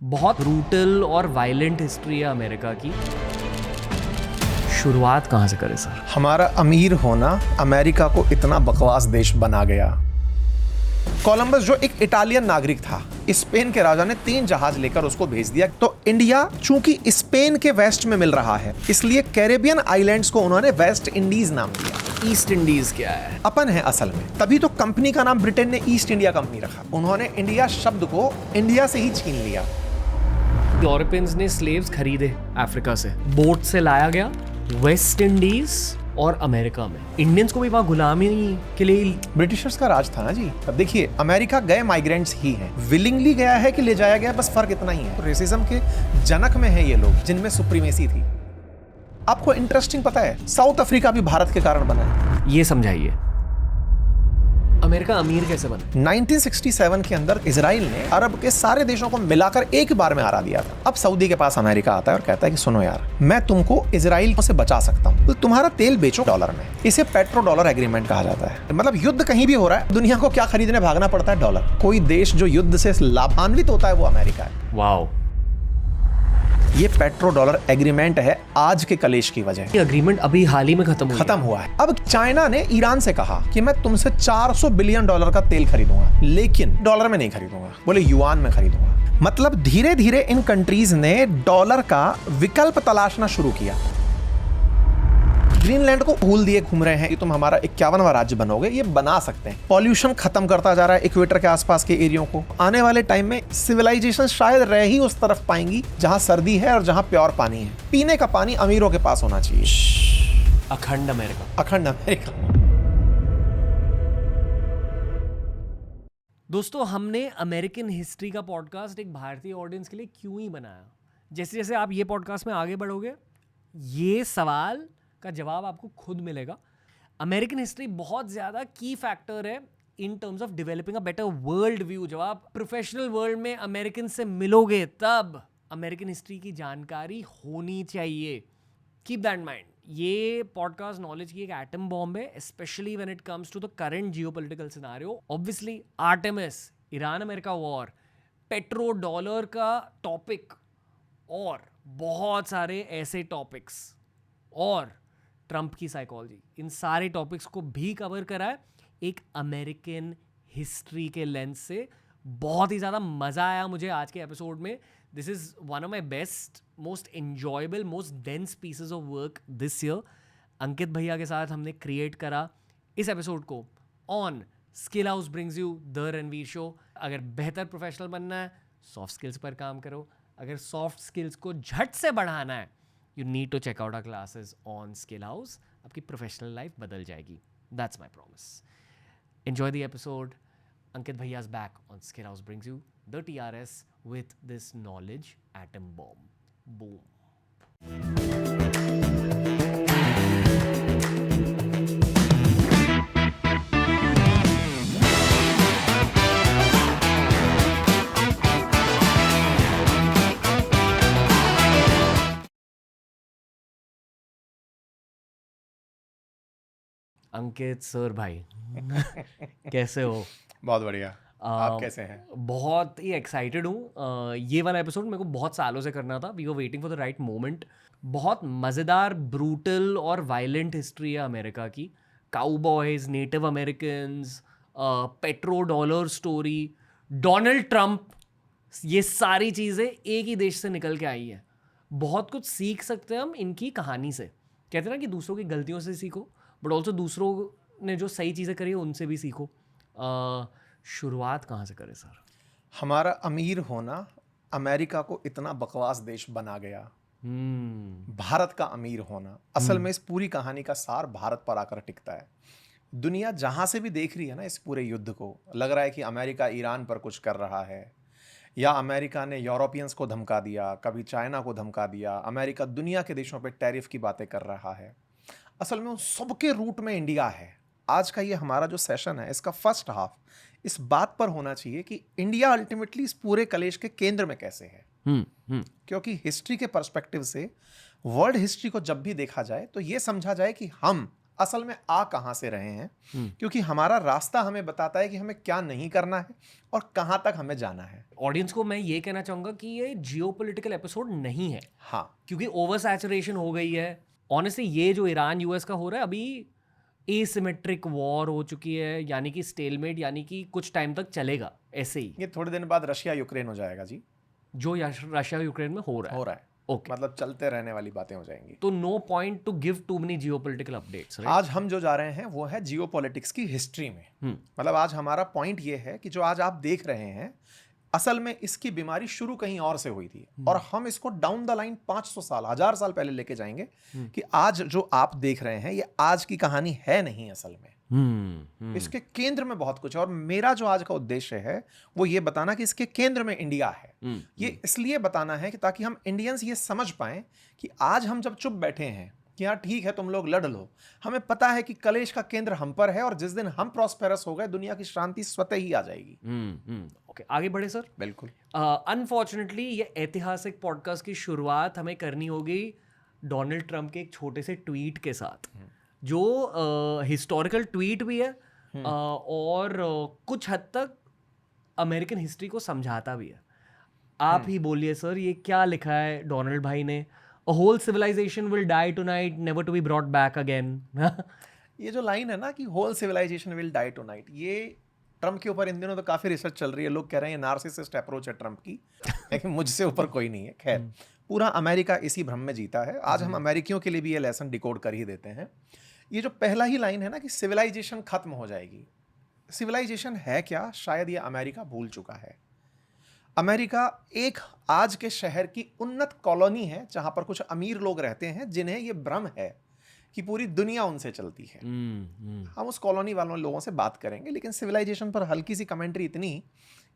बहुत ब्रूटल और violent history है अमेरिका की। शुरुआत कहाँ से करें सर? हमारा अमीर होना अमेरिका को इतना बकवास देश बना गया। कोलंबस जो एक इटालियन नागरिक था, स्पेन के राजा ने 3 जहाज लेकर उसको भेज दिया। तो इंडिया चूंकि स्पेन के वेस्ट में मिल रहा है, इसलिए कैरेबियन आइलैंड्स को उन्होंने वेस्ट इंडीज नाम दिया। ईस्ट इंडीज क्या है? अपन है असल में। तभी तो कंपनी का नाम ब्रिटेन ने ईस्ट इंडिया कंपनी रखा। उन्होंने इंडिया शब्द को इंडिया से ही छीन लिया। यूरोपियंस ने स्लेव्स खरीदे अफ्रीका से, बोट से लाया गया वेस्ट इंडीज और अमेरिका में। इंडियंस को भी वहां गुलामी के लिए ब्रिटिशर्स का राज था ना जी। अब देखिए, अमेरिका गए माइग्रेंट्स ही हैं, विलिंगली गया है कि ले जाया गया, बस फर्क इतना ही है। तो रेसिज्म के जनक में है ये लोग, जिनमें सुप्रीमेसी थी। आपको इंटरेस्टिंग पता है, साउथ अफ्रीका भी भारत के कारण बना है। ये समझाइए, अमेरिका अमीर कैसे बना? 1967 के अंदर इजराइल ने अरब के सारे देशों को मिलाकर एक बार में हरा दिया था। अब सऊदी के पास अमेरिका आता है और कहता है कि सुनो यार, मैं तुमको इजराइल से बचा सकता हूँ, तो तुम्हारा तेल बेचो डॉलर में। इसे पेट्रो डॉलर एग्रीमेंट कहा जाता है। मतलब युद्ध कहीं भी हो रहा है, दुनिया को क्या खरीदने भागना पड़ता है? डॉलर। कोई देश जो युद्ध से लाभान्वित होता है वो अमेरिका है। वाओ, ये पेट्रो डॉलर एग्रीमेंट है आज के कलेश की वजह। ये एग्रीमेंट अभी हाल ही में खत्म हुआ है। अब चाइना ने ईरान से कहा कि मैं तुमसे $400 बिलियन का तेल खरीदूंगा, लेकिन डॉलर में नहीं खरीदूंगा, बोले युआन में खरीदूंगा। मतलब धीरे धीरे इन कंट्रीज ने डॉलर का विकल्प तलाशना शुरू किया। ग्रीनलैंड को भूल दिए घूम रहे हैं कि तुम हमारा 51वां राज्य बनोगे। ये बना सकते हैं। पॉल्यूशन खत्म करता जा रहा है इक्वेटर के आसपास के एरियो को। आने वाले टाइम में सिविलाइजेशन शायद रह ही उस तरफ पाएंगी जहां सर्दी है और जहां प्योर पानी है। पीने का पानी अमीरों के पास होना चाहिए। अखंड अमेरिका। अखंड अमेरिका। दोस्तों, हमने अमेरिकन हिस्ट्री का पॉडकास्ट एक भारतीय ऑडियंस के लिए क्यों ही बनाया? जैसे जैसे आप ये पॉडकास्ट में आगे बढ़ोगे, ये सवाल का जवाब आपको खुद मिलेगा। अमेरिकन हिस्ट्री बहुत ज़्यादा की फैक्टर है in terms of developing a better world view. जब आप प्रोफेशनल वर्ल्ड में अमेरिकन से मिलोगे, तब अमेरिकन हिस्ट्री की जानकारी होनी चाहिए। Keep that in mind. ये पॉडकास्ट नॉलेज की एक एटम बॉम्ब है, specially when it comes to the current geopolitical scenario. Obviously Artemis, Iran America war, petro dollar का टॉपिक और बहुत सारे ऐसे टॉपिक्स, और ट्रंप की साइकोलॉजी, इन सारे टॉपिक्स को भी कवर करा है एक अमेरिकन हिस्ट्री के लेंस से। बहुत ही ज़्यादा मज़ा आया मुझे आज के एपिसोड में। This is one of my best, most enjoyable, most dense pieces of work this year. Ankit भैया के साथ हमने क्रिएट करा इस एपिसोड को on skill house brings you the Ranveer show. अगर बेहतर प्रोफेशनल बनना है, सॉफ्ट स्किल्स पर काम करो। अगर सॉफ्ट स्किल्स को झट से बढ़ाना है, you need to check out our classes on Skill House. आपकी प्रोफेशनल लाइफ बदल जाएगी. That's my promise. Enjoy the episode. Ankit Bhaiya's back on Skill House brings you the TRS with this knowledge atom bomb. Boom. Ankit sir भाई कैसे हो? बहुत बढ़िया। आप कैसे हैं? बहुत ही एक्साइटेड हूँ। ये वाला एपिसोड मेरे को बहुत सालों से करना था। We were waiting for the right moment. बहुत मज़ेदार, ब्रूटल और वायलेंट हिस्ट्री है अमेरिका की। Cowboys, native Americans, petro dollar story, Donald Trump, ये सारी चीज़ें एक ही देश से निकल के आई हैं। बहुत कुछ सीख सकते हैं हम इनकी कहानी से। कहते हैं ना कि दूसरों की गलतियों से सीखो, बट ऑल्सो दूसरों ने जो सही चीज़ें करी है उनसे भी सीखो। शुरुआत कहाँ से करें सर? हमारा अमीर होना अमेरिका को इतना बकवास देश बना गया। भारत का अमीर होना, असल में इस पूरी कहानी का सार भारत पर आकर टिकता है। दुनिया जहां से भी देख रही है ना इस पूरे युद्ध को, लग रहा है कि अमेरिका ईरान पर कुछ कर रहा है, या अमेरिका ने यूरोपियंस को धमका दिया, कभी चाइना को धमका दिया, अमेरिका दुनिया के देशों पर टैरिफ की बातें कर रहा है। असल में उन सबके रूट में इंडिया है। आज का ये हमारा जो सेशन है, इसका फर्स्ट हाफ इस बात पर होना चाहिए कि इंडिया अल्टीमेटली इस पूरे कलेश के केंद्र में कैसे है। क्योंकि हिस्ट्री के पर्सपेक्टिव से वर्ल्ड हिस्ट्री को जब भी देखा जाए तो ये समझा जाए कि हम असल में आ कहाँ से रहे हैं, क्योंकि हमारा रास्ता हमें बताता है कि हमें क्या नहीं करना है और कहाँ तक हमें जाना है। ऑडियंस को मैं ये कहना चाहूंगा कि ये जियोपॉलिटिकल एपिसोड नहीं है, हाँ, क्योंकि ओवर सैचुरेशन हो गई है। ऑनेस्टली ये जो ईरान यूएस का हो रहा है अभी एसिमेट्रिक वॉर हो चुकी है, यानी कि स्टेलमेट, यानी कि कुछ टाइम तक चलेगा ऐसे ही, ये थोड़े दिन बाद रशिया यूक्रेन हो जाएगा जी, जो रशिया यूक्रेन में हो रहा है। ओके, मतलब चलते रहने वाली बातें हो जाएंगी। तो no point to give too many geopolitical updates. आज हम जो जा रहे हैं वो है जियोपॉलिटिक्स की हिस्ट्री में। मतलब आज हमारा पॉइंट ये है कि जो आज आप देख रहे हैं, असल में इसकी बीमारी शुरू कहीं और से हुई थी, और हम इसको डाउन द लाइन 500 साल 1000 साल पहले लेके जाएंगे कि आज जो आप देख रहे हैं ये आज की कहानी है नहीं असल में। इसके केंद्र में बहुत कुछ है, और मेरा जो आज का उद्देश्य है वो ये बताना कि इसके केंद्र में इंडिया है। ये इसलिए बताना है कि ताकि हम इंडियंस ये समझ पाएं कि आज हम जब चुप बैठे हैं कि हाँ ठीक है तुम लोग लड़ लो, हमें पता है कि कलेश का केंद्र हम पर है, और जिस दिन हम प्रॉस्पेरस हो गए दुनिया की शांति स्वतः ही आ जाएगी। ओके, आगे बढ़े सर। बिल्कुल। अनफॉर्चुनेटली ये ऐतिहासिक पॉडकास्ट की शुरुआत हमें करनी होगी डोनाल्ड ट्रंप के एक छोटे से ट्वीट के साथ, जो हिस्टोरिकल ट्वीट भी है और कुछ हद तक अमेरिकन हिस्ट्री को समझाता भी है। आप ही बोलिए सर, ये क्या लिखा है डोनाल्ड भाई ने? A whole civilization will die tonight, never to be brought back again. ये जो लाइन है ना कि whole civilization will die tonight, ये ट्रंप के ऊपर इन दिनों तो काफी रिसर्च चल रही है। लोग कह रहे हैं ये नार्सिसिस्ट अप्रोच है ट्रंप की, लेकिन मुझसे ऊपर कोई नहीं है। खैर, पूरा अमेरिका इसी भ्रम में जीता है। आज हम अमेरिकियों के लिए भी ये लेसन डिकोड कर ही देते हैं। ये जो पहला ही लाइन है ना कि सिविलाइजेशन खत्म हो जाएगी, सिविलाइजेशन है क्या? शायद ये अमेरिका भूल चुका है। अमेरिका एक आज के शहर की उन्नत कॉलोनी है जहां पर कुछ अमीर लोग रहते हैं जिन्हें यह भ्रम है कि पूरी दुनिया उनसे चलती है। हम उस कॉलोनी वालों लोगों से बात करेंगे, लेकिन सिविलाइजेशन पर हल्की सी कमेंट्री इतनी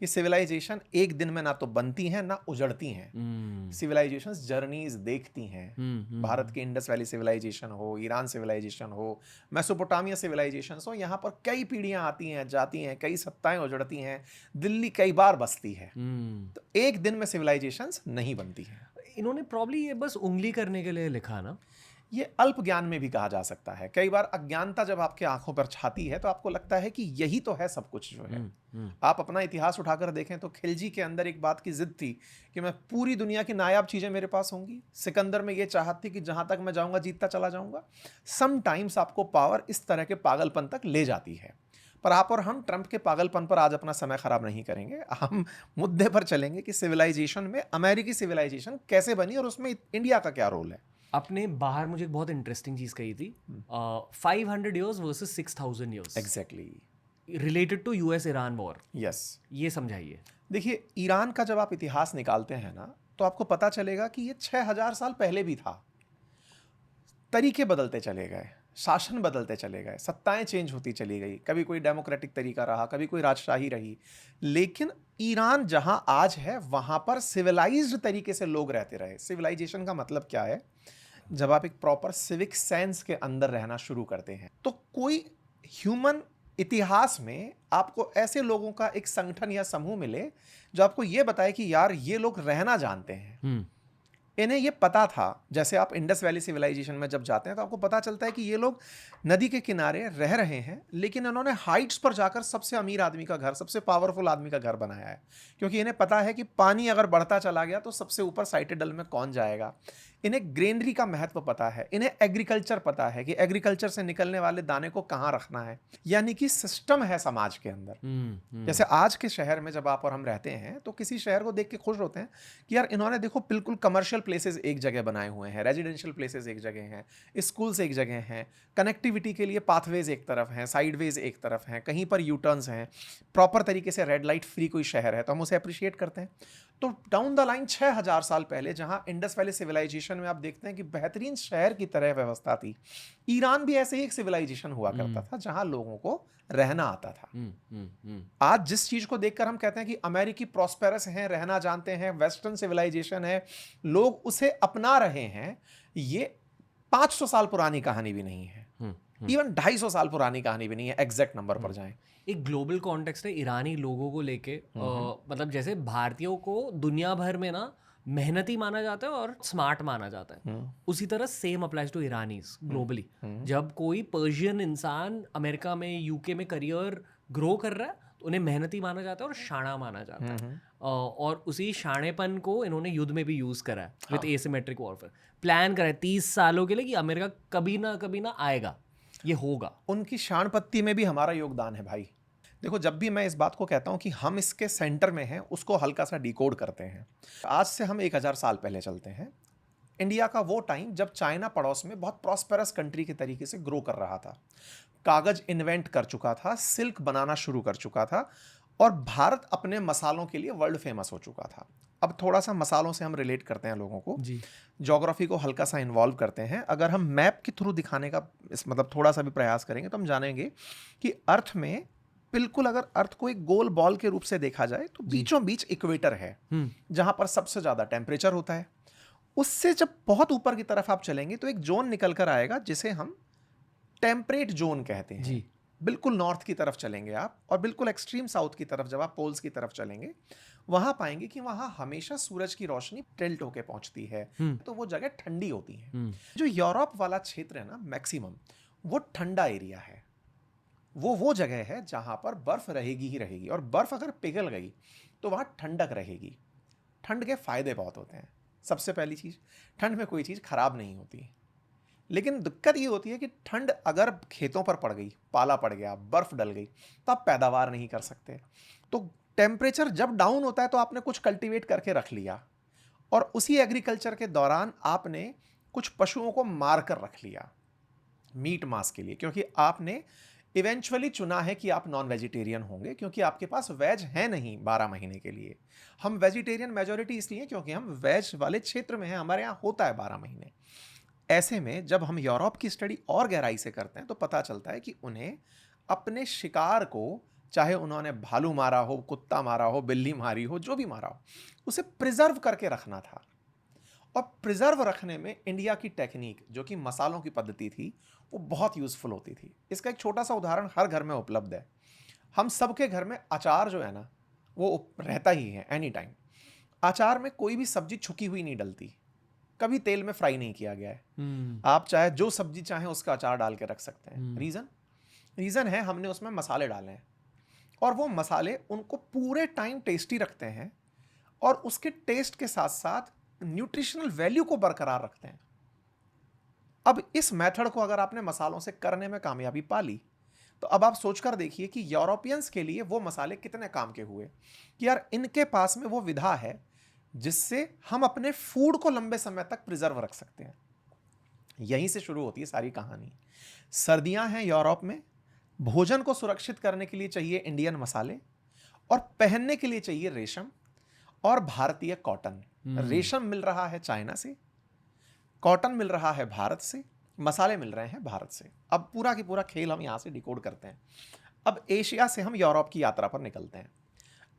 कि सिविलाइजेशन एक दिन में ना तो बनती हैं ना उजड़ती हैं। सिविलाइजेशन जर्नीज देखती हैं। भारत की इंडस वैली सिविलाइजेशन हो, ईरान सिविलाइजेशन हो, मेसोपोटामिया सिविलाइजेशन हो, यहाँ पर कई पीढ़ियां आती हैं जाती हैं, कई सत्ताएं उजड़ती हैं, दिल्ली कई बार बसती है। तो एक दिन में सिविलाइजेशन नहीं बनती है। इन्होंने प्रॉब्ली ये बस उंगली करने के लिए लिखा ना। ये अल्प ज्ञान में भी कहा जा सकता है। कई बार अज्ञानता जब आपके आंखों पर छाती है तो आपको लगता है कि यही तो है सब कुछ जो है। आप अपना इतिहास उठाकर देखें तो खिलजी के अंदर एक बात की जिद थी कि मैं पूरी दुनिया की नायाब चीजें मेरे पास होंगी। सिकंदर में ये चाहत थी कि जहां तक मैं जाऊंगा जीतता चला जाऊंगा। समटाइम्स आपको पावर इस तरह के पागलपन तक ले जाती है। पर आप और हम ट्रंप के पागलपन पर आज अपना समय खराब नहीं करेंगे। हम मुद्दे पर चलेंगे कि सिविलाइजेशन में अमेरिकी सिविलाइजेशन कैसे बनी और उसमें इंडिया का क्या रोल है। आपने बाहर मुझे एक बहुत इंटरेस्टिंग चीज कही थी, 500 years versus 6000 years। Exactly. Related to US Iran war. Yes, ये समझाइए। देखिए, ईरान का जब आप इतिहास निकालते हैं ना तो आपको पता चलेगा कि ये 6000 साल पहले भी था। तरीके बदलते चले गए, शासन बदलते चले गए, सत्ताएं चेंज होती चली गई। कभी कोई डेमोक्रेटिक तरीका रहा, कभी कोई राजशाही रही, लेकिन ईरान जहां आज है वहां पर सिविलाइज्ड तरीके से लोग रहते रहे। सिविलाइजेशन का मतलब क्या है? जब आप एक प्रॉपर सिविक सेंस के अंदर रहना शुरू करते हैं तो कोई ह्यूमन इतिहास में आपको ऐसे लोगों का एक संगठन या समूह मिले जो आपको ये बताए कि यार ये लोग रहना जानते हैं। इन्हें ये पता था। जैसे आप इंडस वैली सिविलाइजेशन में जब जाते हैं तो आपको पता चलता है कि ये लोग नदी के किनारे रह रहे हैं, लेकिन इन्होंने हाइट्स पर जाकर सबसे अमीर आदमी का घर, सबसे पावरफुल आदमी का घर बनाया है, क्योंकि इन्हें पता है कि पानी अगर बढ़ता चला गया तो सबसे ऊपर साइटेडल में कौन जाएगा। इन्हें ग्रेनरी का महत्व पता है, इन्हें एग्रीकल्चर पता है कि एग्रीकल्चर से निकलने वाले दाने को कहाँ रखना है। यानी कि सिस्टम है समाज के अंदर। जैसे आज के शहर में जब आप और हम रहते हैं तो किसी शहर को देख के खुश होते हैं कि यार इन्होंने देखो बिल्कुल कमर्शियल प्लेसेस एक जगह बनाए हुए हैं, रेजिडेंशियल प्लेसेस एक जगह हैं, स्कूल्स एक जगह हैं, कनेक्टिविटी के लिए पाथवेज एक तरफ हैं, साइडवेज एक तरफ हैं, कहीं पर यू टर्न्स हैं, प्रॉपर तरीके से रेड लाइट फ्री कोई शहर है तो हम उसे अप्रिशिएट करते हैं। तो डाउन द लाइन 6000 साल पहले जहां इंडस वैली सिविलाइजेशन में आप देखते हैं कि बेहतरीन शहर की तरह व्यवस्था थी, ईरान भी ऐसे ही एक सिविलाइजेशन हुआ करता था जहां लोगों को रहना आता था। आज जिस चीज को देखकर हम कहते हैं कि अमेरिकी प्रॉस्पेरस हैं, रहना जानते हैं, वेस्टर्न सिविलाइजेशन है, लोग उसे अपना रहे हैं, ये 500 साल पुरानी कहानी भी नहीं है, इवन 250 साल पुरानी कहानी भी नहीं है। एग्जैक्ट नंबर पर जाएं। एक ग्लोबल कॉन्टेक्स्ट है ईरानी लोगों को लेके, मतलब जैसे भारतीयों को दुनिया भर में ना मेहनती माना जाता है और स्मार्ट माना जाता है। उसी तरह सेम अप्लाइज टू ईरानीज ग्लोबली। जब कोई पर्शियन इंसान अमेरिका में, यूके में करियर ग्रो कर रहा है, तो उन्हें मेहनती माना जाता है और शाणा माना जाता है। और उसी शाणेपन को इन्होंने युद्ध में भी यूज करा है विद एसिमेट्रिक वॉरफेयर। प्लान करा है 30 सालों के लिए कि अमेरिका कभी ना आएगा, ये होगा। उनकी शाणपत्ती में भी हमारा योगदान है भाई। देखो, जब भी मैं इस बात को कहता हूं कि हम इसके सेंटर में हैं, उसको हल्का सा डिकोड करते हैं। आज से हम 1000 साल पहले चलते हैं। इंडिया का वो टाइम जब चाइना पड़ोस में बहुत प्रॉस्पेरस कंट्री के तरीके से ग्रो कर रहा था, कागज इन्वेंट कर चुका था, सिल्क बनाना शुरू कर चुका था, और भारत अपने मसालों के लिए वर्ल्ड फेमस हो चुका था। अब थोड़ा सा मसालों से हम रिलेट करते हैं लोगों को, ज्योग्राफी को हल्का सा इन्वॉल्व करते हैं। अगर हम मैप के थ्रू दिखाने का मतलब थोड़ा सा भी प्रयास करेंगे तो हम जानेंगे कि अर्थ में बिल्कुल, अगर अर्थ को एक गोल बॉल के रूप से देखा जाए तो बीचों बीच इक्वेटर है, जहां पर सबसे ज्यादा टेम्परेचर होता है। उससे जब बहुत ऊपर की तरफ आप चलेंगे तो एक जोन निकल कर आएगा जिसे हम टेम्परेट जोन कहते हैं जी। बिल्कुल नॉर्थ की तरफ चलेंगे आप, और बिल्कुल एक्सट्रीम साउथ की तरफ जब आप पोल्स की तरफ चलेंगे, वहां पाएंगे कि वहां हमेशा सूरज की रोशनी टिल्ट होके पहुंचती है, तो वो जगह ठंडी होती है। जो यूरोप वाला क्षेत्र है ना, मैक्सिमम वो ठंडा एरिया है। वो जगह है जहां पर बर्फ रहेगी ही रहेगी, और बर्फ अगर पिघल गई तो वहां ठंडक रहेगी। ठंड के फायदे बहुत होते हैं। सबसे पहली चीज, ठंड में कोई चीज खराब नहीं होती, लेकिन दिक्कत ये होती है कि ठंड अगर खेतों पर पड़ गई, पाला पड़ गया, बर्फ डल गई, तो आप पैदावार नहीं कर सकते। तो टेम्परेचर जब डाउन होता है तो आपने कुछ कल्टीवेट करके रख लिया, और उसी एग्रीकल्चर के दौरान आपने कुछ पशुओं को मार कर रख लिया मीट मांस के लिए, क्योंकि आपने इवेंचुअली चुना है कि आप नॉन वेजिटेरियन होंगे, क्योंकि आपके पास वेज है नहीं 12 महीने के लिए। हम वेजिटेरियन मेजॉरिटी इसलिए क्योंकि हम वेज वाले क्षेत्र में हैं, हमारे यहाँ होता है 12 महीने। ऐसे में जब हम यूरोप की स्टडी और गहराई से करते हैं तो पता चलता है कि उन्हें अपने शिकार को, चाहे उन्होंने भालू मारा हो, कुत्ता मारा हो, बिल्ली मारी हो, जो भी मारा हो, उसे प्रिजर्व करके रखना था। और प्रिजर्व रखने में इंडिया की टेक्निक, जो कि मसालों की पद्धति थी, वो बहुत यूजफुल होती थी। इसका एक छोटा सा उदाहरण हर घर में उपलब्ध है। हम सबके घर में अचार जो है ना, वो रहता ही है एनी टाइम। अचार में कोई भी सब्जी छुकी हुई नहीं डलती, कभी तेल में फ्राई नहीं किया गया है। आप चाहे जो सब्जी चाहें उसका अचार डाल के रख सकते हैं। रीजन है हमने उसमें मसाले डाले हैं, और वो मसाले उनको पूरे टाइम टेस्टी रखते हैं, और उसके टेस्ट के साथ साथ न्यूट्रिशनल वैल्यू को बरकरार रखते हैं। अब इस मेथड को अगर आपने मसालों से करने में कामयाबी पा ली, तो अब आप सोचकर देखिए कि यूरोपियंस के लिए वो मसाले कितने काम के हुए, कि यार इनके पास में वो विधा है जिससे हम अपने फूड को लंबे समय तक प्रिजर्व रख सकते हैं। यहीं से शुरू होती है सारी कहानी। सर्दियां हैं यूरोप में, भोजन को सुरक्षित करने के लिए चाहिए इंडियन मसाले, और पहनने के लिए चाहिए रेशम और भारतीय कॉटन। रेशम मिल रहा है चाइना से, कॉटन मिल रहा है भारत से, मसाले मिल रहे हैं भारत से। अब पूरा की पूरा खेल हम यहां से डिकोड करते हैं। अब एशिया से हम यूरोप की यात्रा पर निकलते हैं।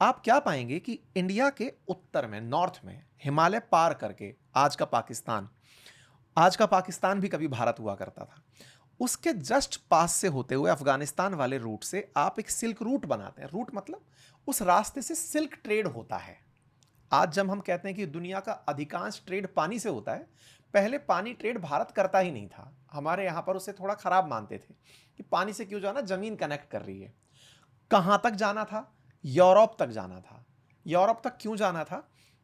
आप क्या पाएंगे कि इंडिया के उत्तर में, नॉर्थ में, हिमालय पार करके आज का पाकिस्तान भी कभी भारत हुआ करता था, उसके जस्ट पास से होते हुए अफगानिस्तान वाले रूट से आप एक सिल्क रूट बनाते हैं। रूट मतलब उस रास्ते से सिल्क ट्रेड होता है। आज जब हम कहते हैं कि दुनिया का अधिकांश ट्रेड पानी से होता है, पहले पानी ट्रेड भारत करता ही नहीं था। हमारे यहाँ पर उसे थोड़ा खराब मानते थे कि पानी से क्यों जाना, जमीन कनेक्ट कर रही है। कहाँ तक जाना था? यूरोप तक जाना था। यूरोप तक क्यों जाना था?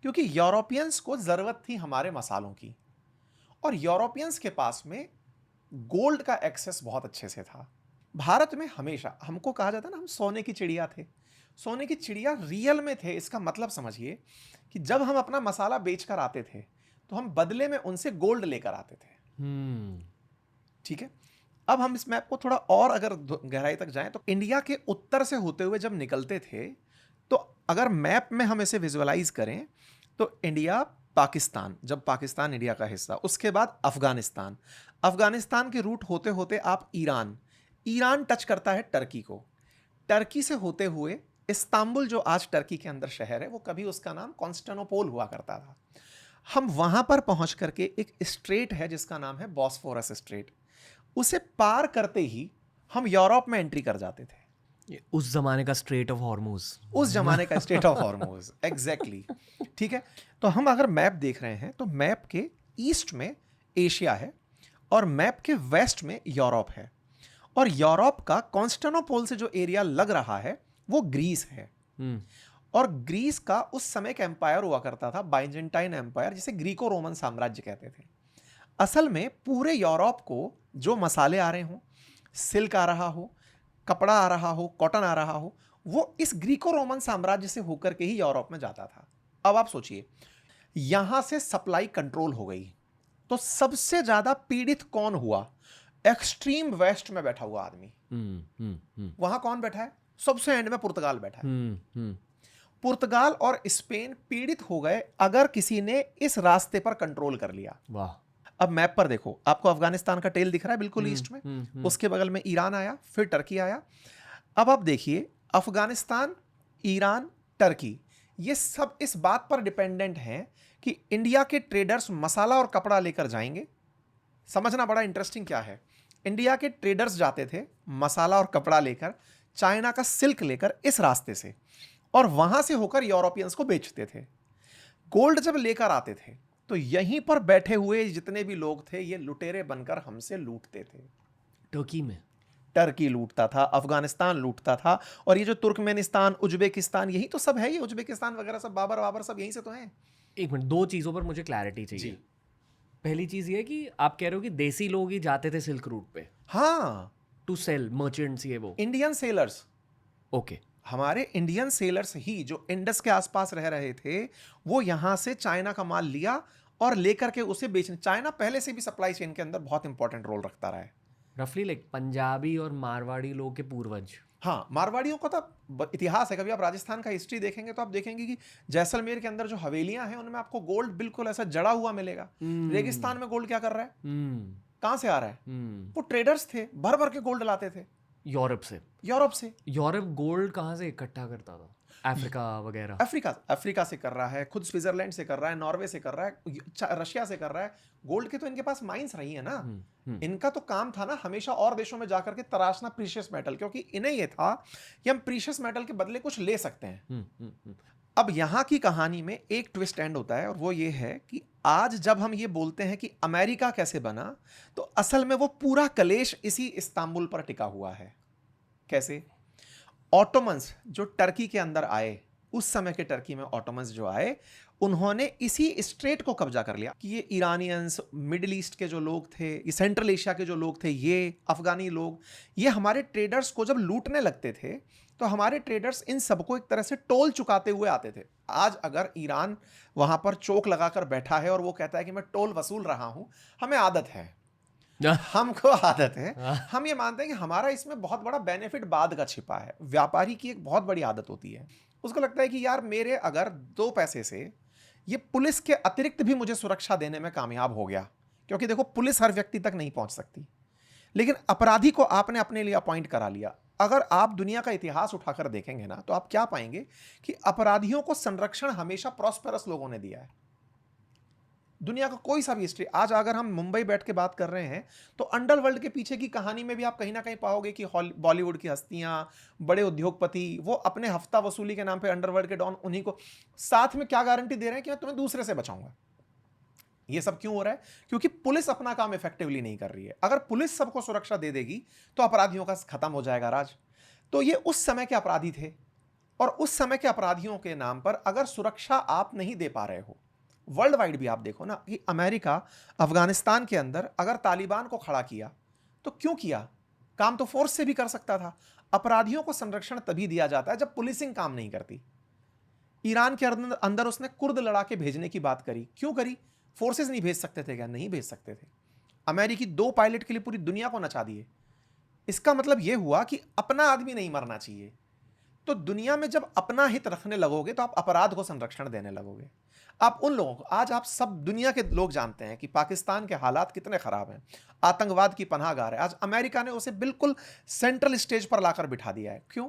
क्योंकि यूरोपियंस को जरूरत थी हमारे मसालों की, और यूरोपियंस के पास में गोल्ड का एक्सेस बहुत अच्छे से था। भारत में हमेशा हमको कहा जाता ना, हम सोने की चिड़िया थे। सोने की चिड़िया रियल में थे। इसका मतलब समझिए कि जब हम अपना मसाला बेचकर आते थे तो हम बदले में उनसे गोल्ड लेकर आते थे। ठीक है, अब हम इस मैप को थोड़ा और अगर गहराई तक जाएं तो इंडिया के उत्तर से होते हुए जब निकलते थे, तो अगर मैप में हम इसे विजुअलाइज करें तो इंडिया, पाकिस्तान, जब पाकिस्तान इंडिया का हिस्सा, उसके बाद अफगानिस्तान, अफगानिस्तान के रूट होते होते आप ईरान टच करता है टर्की को, टर्की से होते हुए इस्तांबुल, जो आज टर्की के अंदर शहर है, वो कभी उसका नाम कॉन्स्टेंटिनोपल हुआ करता था। हम वहां पर पहुंच करके एक स्ट्रेट है जिसका नाम है बॉस्फोरस स्ट्रेट, उसे पार करते ही हम यूरोप में एंट्री कर जाते थे। उस जमाने का स्ट्रेट ऑफ हॉर्मुज। उस जमाने का स्टेट ऑफ हॉर्मुज, एग्जैक्टली। ठीक है, तो हम अगर मैप देख रहे हैं तो मैप के ईस्ट में एशिया है और मैप के वेस्ट में यूरोप है, और यूरोप का कॉन्स्टेंटिनोपल से जो एरिया लग रहा है वो ग्रीस है। और ग्रीस का उस समय का एम्पायर हुआ करता था बाइजेंटाइन एम्पायर, जिसे ग्रीको रोमन साम्राज्य कहते थे। असल में पूरे यूरोप को जो मसाले आ रहे हों, सिल्क आ रहा हो, कपड़ा आ रहा हो, कॉटन आ रहा हो, वो इस ग्रीको रोमन साम्राज्य से होकर के ही यूरोप में जाता था। अब आप सोचिए, यहां से सप्लाई कंट्रोल हो गई तो सबसे ज्यादा पीड़ित कौन हुआ? एक्सट्रीम वेस्ट में बैठा हुआ आदमी। वहां कौन बैठा है? सबसे एंड में पुर्तगाल बैठा है। पुर्तगाल और स्पेन पीड़ित हो गए अगर किसी ने इस रास्ते पर कंट्रोल कर लिया। वाह। अब मैप पर देखो, आपको अफगानिस्तान का टेल दिख रहा है बिल्कुल ईस्ट में, उसके बगल में ईरान आया, फिर टर्की आया। अब आप देखिए, अफगानिस्तान, ईरान, टर्की, ये सब इस बात पर डिपेंडेंट हैं कि इंडिया के ट्रेडर्स मसाला और कपड़ा लेकर जाएंगे। समझना बड़ा इंटरेस्टिंग क्या है, इंडिया के ट्रेडर्स जाते थे मसाला और कपड़ा लेकर, चाइना का सिल्क लेकर इस रास्ते से, और वहां से होकर यूरोपियंस को बेचते थे। गोल्ड जब लेकर आते थे तो यहीं पर बैठे हुए जितने भी लोग थे ये लुटेरे बनकर हमसे लूटते थे। टर्की में टर्की लूटता था, अफगानिस्तान लूटता था, और ये जो तुर्कमेनिस्तान, उज्बेकिस्तान, यही तो सब है, ये उज्बेकिस्तान वगैरह सब, बाबर वाबर सब यहीं से तो हैं। एक मिनट, दो चीज़ों पर मुझे क्लैरिटी चाहिए। जी। पहली चीज़ ये कि आप कह रहे हो कि देसी लोग ही जाते थे सिल्क रूट पे हाँ, टू सेल, मर्चेंट्स ये वो। Indian sellers, okay. हमारे इंडियन सेलर्स ही जो इंडस के आसपास रह रहे थे, वो यहां से चाइना का माल लिया और लेकर के उसे बेचने। चाइना पहले से भी सप्लाई चेन के अंदर बहुत इंपॉर्टेंट रोल रखता रहा है। रफली लाइक पंजाबी और मारवाड़ी लोग के पूर्वज। हाँ, मारवाड़ियों का तो इतिहास है। कभी आप राजस्थान का हिस्ट्री देखेंगे तो आप देखेंगे कि जैसलमेर के अंदर जो हवेलियां हैं उनमें आपको गोल्ड बिल्कुल ऐसा जड़ा हुआ मिलेगा। रेगिस्तान में गोल्ड क्या कर रहा है? कहां से आ रहा है? वो ट्रेडर्स थे, भर भर के गोल्ड लाते थे यूरोप से। यूरोप से। यूरोप गोल्ड कहाँ से इकट्ठा करता था? अफ्रीका वगैरह। अफ्रीका से कर रहा है, खुद स्विट्जरलैंड से कर रहा है, नॉर्वे से कर रहा है, रशिया से कर रहा है। गोल्ड के तो इनके पास माइंस रही है ना। इनका तो काम था ना हमेशा और देशों में जाकर के तराशना प्रीशियस मेटल, क्योंकि इन्हें यह था कि हम प्रीशियस मेटल के बदले कुछ ले सकते हैं। अब यहां की कहानी में एक ट्विस्ट एंड होता है, और वो ये है कि आज जब हम ये बोलते हैं कि अमेरिका कैसे बना, तो असल में वो पूरा कलेश इसी इस्तांबुल पर टिका हुआ है। कैसे? ऑटोमन्स जो टर्की के अंदर आए, उस समय के टर्की में ऑटोमन्स जो आए, उन्होंने इसी स्ट्रेट को कब्जा कर लिया कि ये ईरानियंस, मिडिल ईस्ट के जो लोग थे, ये सेंट्रल एशिया के जो लोग थे, ये अफगानी लोग, ये हमारे ट्रेडर्स को जब लूटने लगते थे तो हमारे ट्रेडर्स इन सबको एक तरह से टोल चुकाते हुए आते थे। आज अगर ईरान वहां पर चौक लगाकर बैठा है और वो कहता है कि मैं टोल वसूल रहा हूं, हमें आदत है, हमको आदत है, हम ये मानते हैं कि हमारा इसमें बहुत बड़ा बेनिफिट बाद का छिपा है। व्यापारी की एक बहुत बड़ी आदत होती है, उसको लगता है कि यार मेरे अगर 2 पैसे से ये पुलिस के अतिरिक्त भी मुझे सुरक्षा देने में कामयाब हो गया, क्योंकि देखो पुलिस हर व्यक्ति तक नहीं पहुंच सकती, लेकिन अपराधी को आपने अपने लिए अपॉइंट करा लिया। अगर आप दुनिया का इतिहास उठाकर देखेंगे ना तो आप क्या पाएंगे कि अपराधियों को संरक्षण हमेशा प्रॉस्पेरस लोगों ने दिया है। दुनिया का कोई सा भी हिस्ट्री, आज अगर हम मुंबई बैठ के बात कर रहे हैं तो अंडरवर्ल्ड के पीछे की कहानी में भी आप कहीं ना कहीं पाओगे कि बॉलीवुड की हस्तियां, बड़े उद्योगपति, वो अपने हफ्ता वसूली के नाम पे अंडरवर्ल्ड के डॉन उन्हीं को साथ में क्या गारंटी दे रहे हैं कि मैं तुम्हें दूसरे से बचाऊंगा। ये सब क्यों हो रहा है? क्योंकि पुलिस अपना काम इफेक्टिवली नहीं कर रही है। अगर पुलिस सबको सुरक्षा दे देगी तो अपराधियों का खत्म हो जाएगा राज। तो ये उस समय के अपराधी थे, और उस समय के अपराधियों के नाम पर अगर सुरक्षा आप नहीं दे पा रहे हो, वर्ल्ड वाइड भी आप देखो ना कि अमेरिका अफगानिस्तान के अंदर अगर तालिबान को खड़ा किया तो क्यों किया? काम तो फोर्स से भी कर सकता था। अपराधियों को संरक्षण तभी दिया जाता है जब पुलिसिंग काम नहीं करती। ईरान के अंदर उसने कुर्द लड़ाके भेजने की बात करी, क्यों करी? फोर्सेस नहीं भेज सकते थे क्या? नहीं भेज सकते थे। अमेरिकी 2 पायलट के लिए पूरी दुनिया को नचा दिए। इसका मतलब यह हुआ कि अपना आदमी नहीं मरना चाहिए। तो दुनिया में जब अपना हित रखने लगोगे तो आप अपराध को संरक्षण देने लगोगे। आप उन लोगों को, आज आप सब दुनिया के लोग जानते हैं कि पाकिस्तान के हालात कितने खराब हैं, आतंकवाद की पनाहगाह है। आज अमेरिका ने उसे बिल्कुल सेंट्रल स्टेज पर लाकर बिठा दिया है। क्यों?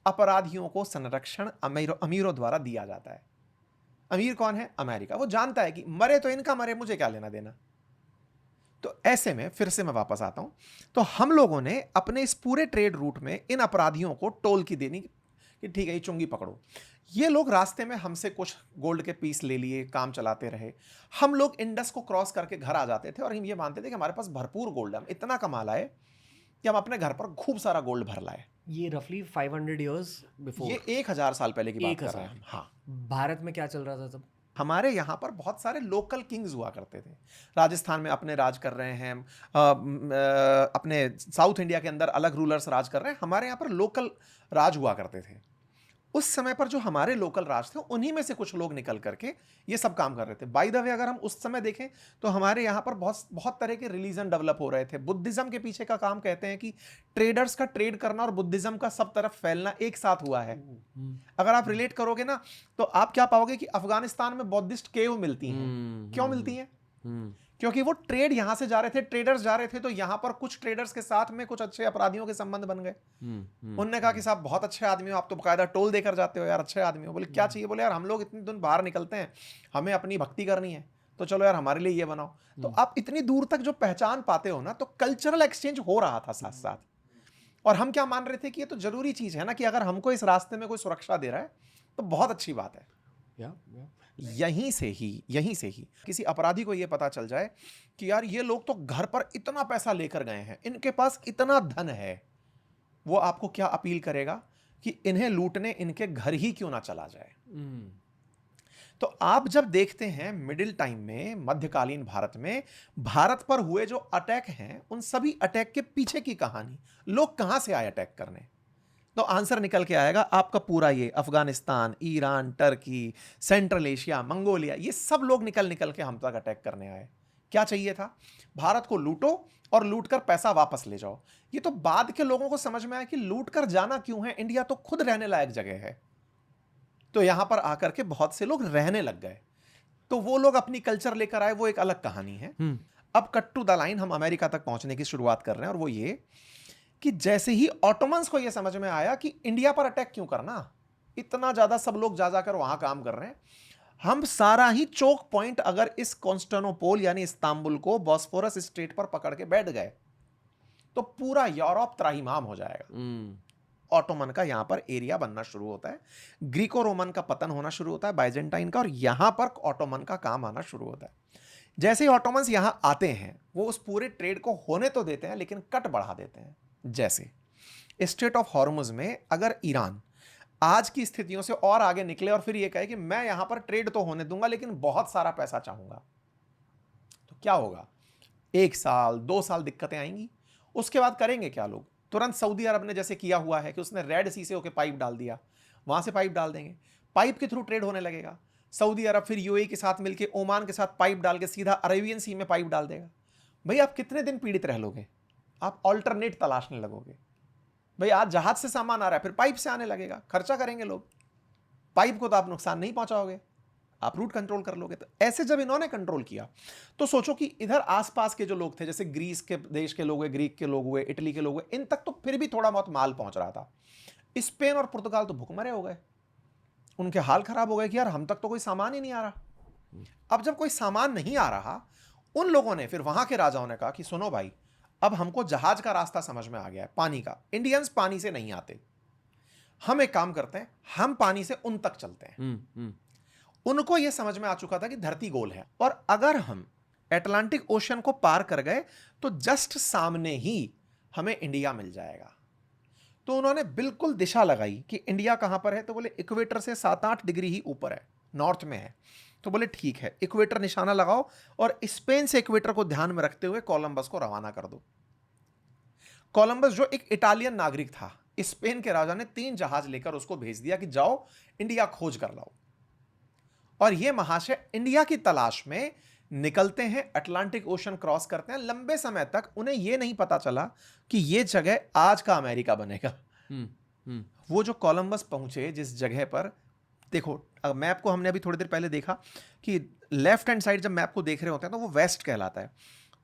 अपराधियों को संरक्षण अमीरों द्वारा दिया जाता है। अमीर कौन है? अमेरिका। वो जानता है कि मरे तो इनका मरे, मुझे क्या लेना देना। तो ऐसे में फिर से मैं वापस आता हूं, तो हम लोगों ने अपने इस पूरे ट्रेड रूट में इन अपराधियों को टोल की देनी कि ठीक है ये चुंगी पकड़ो। ये लोग रास्ते में हमसे कुछ गोल्ड के पीस ले लिए, काम चलाते रहे। हम लोग इंडस को क्रॉस करके घर आ जाते थे और हम ये मानते थे कि हमारे पास भरपूर गोल्ड है, हम इतना कमा लाए कि हम अपने घर पर खूब सारा गोल्ड भर लाए। ये रफली 500 years बिफोर, ये 1000 साल पहले की बात कर रहे हैं हम। हाँ, भारत में क्या चल रहा था तब? हमारे यहाँ पर बहुत सारे लोकल किंग्स हुआ करते थे। राजस्थान में अपने राज कर रहे हैं, अपने साउथ इंडिया के अंदर अलग रूलर्स राज कर रहे हैं, हमारे यहाँ पर लोकल राज हुआ करते थे। उस समय पर जो हमारे लोकल राज थे उन्हीं में से कुछ लोग निकल करके ये सब काम कर रहे थे। बाय द वे अगर हम उस समय देखें तो हमारे यहाँ पर बहुत बहुत तरह के रिलीजन डेवलप हो रहे थे। बुद्धिज्म के पीछे का काम कहते हैं कि ट्रेडर्स का ट्रेड करना और बुद्धिज्म का सब तरफ फैलना एक साथ हुआ है। अगर आप रिलेट करोगे ना तो आप क्या पाओगे कि अफगानिस्तान में बौद्धिस्ट केव मिलती हैं। क्यों मिलती हैं? क्योंकि वो ट्रेड यहां से जा रहे थे, ट्रेडर्स जा रहे थे, तो यहां पर कुछ ट्रेडर्स के साथ में कुछ अच्छे अपराधियों के संबंध बन गए। उनने कहा कि साहब बहुत अच्छे आदमी हो, आप तो बकायदा टोल देकर जाते हो यार, अच्छे आदमी हो। बोले क्या चाहिए? बोले यार हम लोग इतने दिन बाहर निकलते हैं, हमें अपनी भक्ति करनी है, तो चलो यार हमारे लिए ये बनाओ। तो आप इतनी दूर तक जो पहचान पाते हो ना, तो कल्चरल एक्सचेंज हो रहा था साथ साथ। और हम क्या मान रहे थे कि ये तो जरूरी चीज है ना, कि अगर हमको इस रास्ते में कोई सुरक्षा दे रहा है तो बहुत अच्छी बात है। यहीं से ही किसी अपराधी को यह पता चल जाए कि यार ये लोग तो घर पर इतना पैसा लेकर गए हैं, इनके पास इतना धन है, वो आपको क्या अपील करेगा कि इन्हें लूटने इनके घर ही क्यों ना चला जाए। तो आप जब देखते हैं मिडिल टाइम में, मध्यकालीन भारत में भारत पर हुए जो अटैक हैं, उन सभी अटैक के पीछे की कहानी, लोग कहां से आए अटैक करने, तो आंसर निकल के आएगा आपका पूरा ये Afghanistan, Iran, Turkey, central Asia, Mongolia, ये सब लोग निकल के हम तक अटैक करने आए। क्या चाहिए था? भारत को लूटो और लूटकर पैसा वापस ले जाओ। ये तो बाद के लोगों को समझ में आया कि लूट कर जाना क्यों है, इंडिया तो खुद रहने लायक जगह है। तो यहां पर आकर के बहुत से लोग रहने लग गए, तो वो लोग अपनी कल्चर लेकर आए, वो एक अलग कहानी है। अब कट टू द लाइन, हम अमेरिका तक पहुंचने की शुरुआत कर रहे हैं, और वो ये कि जैसे ही ऑटोमन्स को यह समझ में आया कि इंडिया पर अटैक क्यों करना, इतना ज्यादा सब लोग जा जाकर वहां काम कर रहे हैं, हम सारा ही चोक पॉइंट अगर इस कॉन्स्टेंटिनोपल यानी इस्तांबुल को बॉस्फोरस स्ट्रेट पर पकड़ के बैठ गए तो पूरा यूरोप त्राहिमाम हो जाएगा। ऑटोमन का यहां पर एरिया बनना शुरू होता है, ग्रीको रोमन का पतन होना शुरू होता है, बाइजेंटाइन का, और यहां पर ऑटोमन का काम आना शुरू होता है। जैसे ही ऑटोमन्स यहां आते हैं, वो उस पूरे ट्रेड को होने तो देते हैं लेकिन कट बढ़ा देते हैं। जैसे स्ट्रेट ऑफ हॉर्मुज में अगर ईरान आज की स्थितियों से और आगे निकले और फिर यह कहे कि मैं यहां पर ट्रेड तो होने दूंगा लेकिन बहुत सारा पैसा चाहूंगा, तो क्या होगा? 1 साल 2 साल दिक्कतें आएंगी। उसके बाद करेंगे क्या लोग? तुरंत सऊदी अरब ने जैसे किया हुआ है कि उसने रेड सी से होकर पाइप डाल दिया, वहां से पाइप डाल देंगे, पाइप के थ्रू ट्रेड होने लगेगा। सऊदी अरब फिर यूएई के साथ मिलकर ओमान के साथ पाइप डाल के सीधा अरेबियन सी में पाइप डाल देगा। भाई आप कितने दिन पीड़ित रह लोगे? आप ऑल्टरनेट तलाशने लगोगे। भाई आज जहाज से सामान आ रहा है, फिर पाइप से आने लगेगा, खर्चा करेंगे लोग। पाइप को तो आप नुकसान नहीं पहुंचाओगे, आप रूट कंट्रोल कर लोगे। तो ऐसे जब इन्होंने कंट्रोल किया तो सोचो कि इधर आसपास के जो लोग थे, जैसे ग्रीस के देश के लोग हुए, ग्रीक के लोग हुए, इटली के लोग हुए, इन तक तो फिर भी थोड़ा बहुत माल पहुंच रहा था। स्पेन और पुर्तगाल तो भुखमरे हो गए, उनके हाल खराब हो गए कि यार हम तक तो कोई सामान ही नहीं आ रहा। अब जब कोई सामान नहीं आ रहा, उन लोगों ने, फिर वहां के राजाओं ने कहा कि सुनो भाई, अब हमको जहाज का रास्ता समझ में आ गया है, पानी का। इंडियंस पानी से नहीं आते, हम एक काम करते हैं, हम पानी से उन तक चलते हैं। उनको यह समझ में आ चुका था कि धरती गोल है, और अगर हम अटलांटिक ओशन को पार कर गए तो जस्ट सामने ही हमें इंडिया मिल जाएगा। तो उन्होंने बिल्कुल दिशा लगाई कि इंडिया कहां पर है, तो बोले इक्वेटर से 7-8 डिग्री ही ऊपर है, नॉर्थ में है। तो बोले ठीक है, इक्वेटर निशाना लगाओ और स्पेन से इक्वेटर को ध्यान में रखते हुए कोलंबस को रवाना कर दो। कोलंबस जो एक इटालियन नागरिक था, स्पेन के राजा ने 3 जहाज लेकर उसको भेज दिया कि जाओ इंडिया खोज कर लाओ। और ये महाशय इंडिया की तलाश में निकलते हैं, अटलांटिक ओशन क्रॉस करते हैं। लंबे समय तक उन्हें यह नहीं पता चला कि यह जगह आज का अमेरिका बनेगा। वो जो कोलंबस पहुंचे जिस जगह पर, देखो मैप को हमने अभी थोड़ी देर पहले देखा कि लेफ्ट हैंड साइड जब मैप को देख रहे होते हैं तो वो वेस्ट कहलाता है।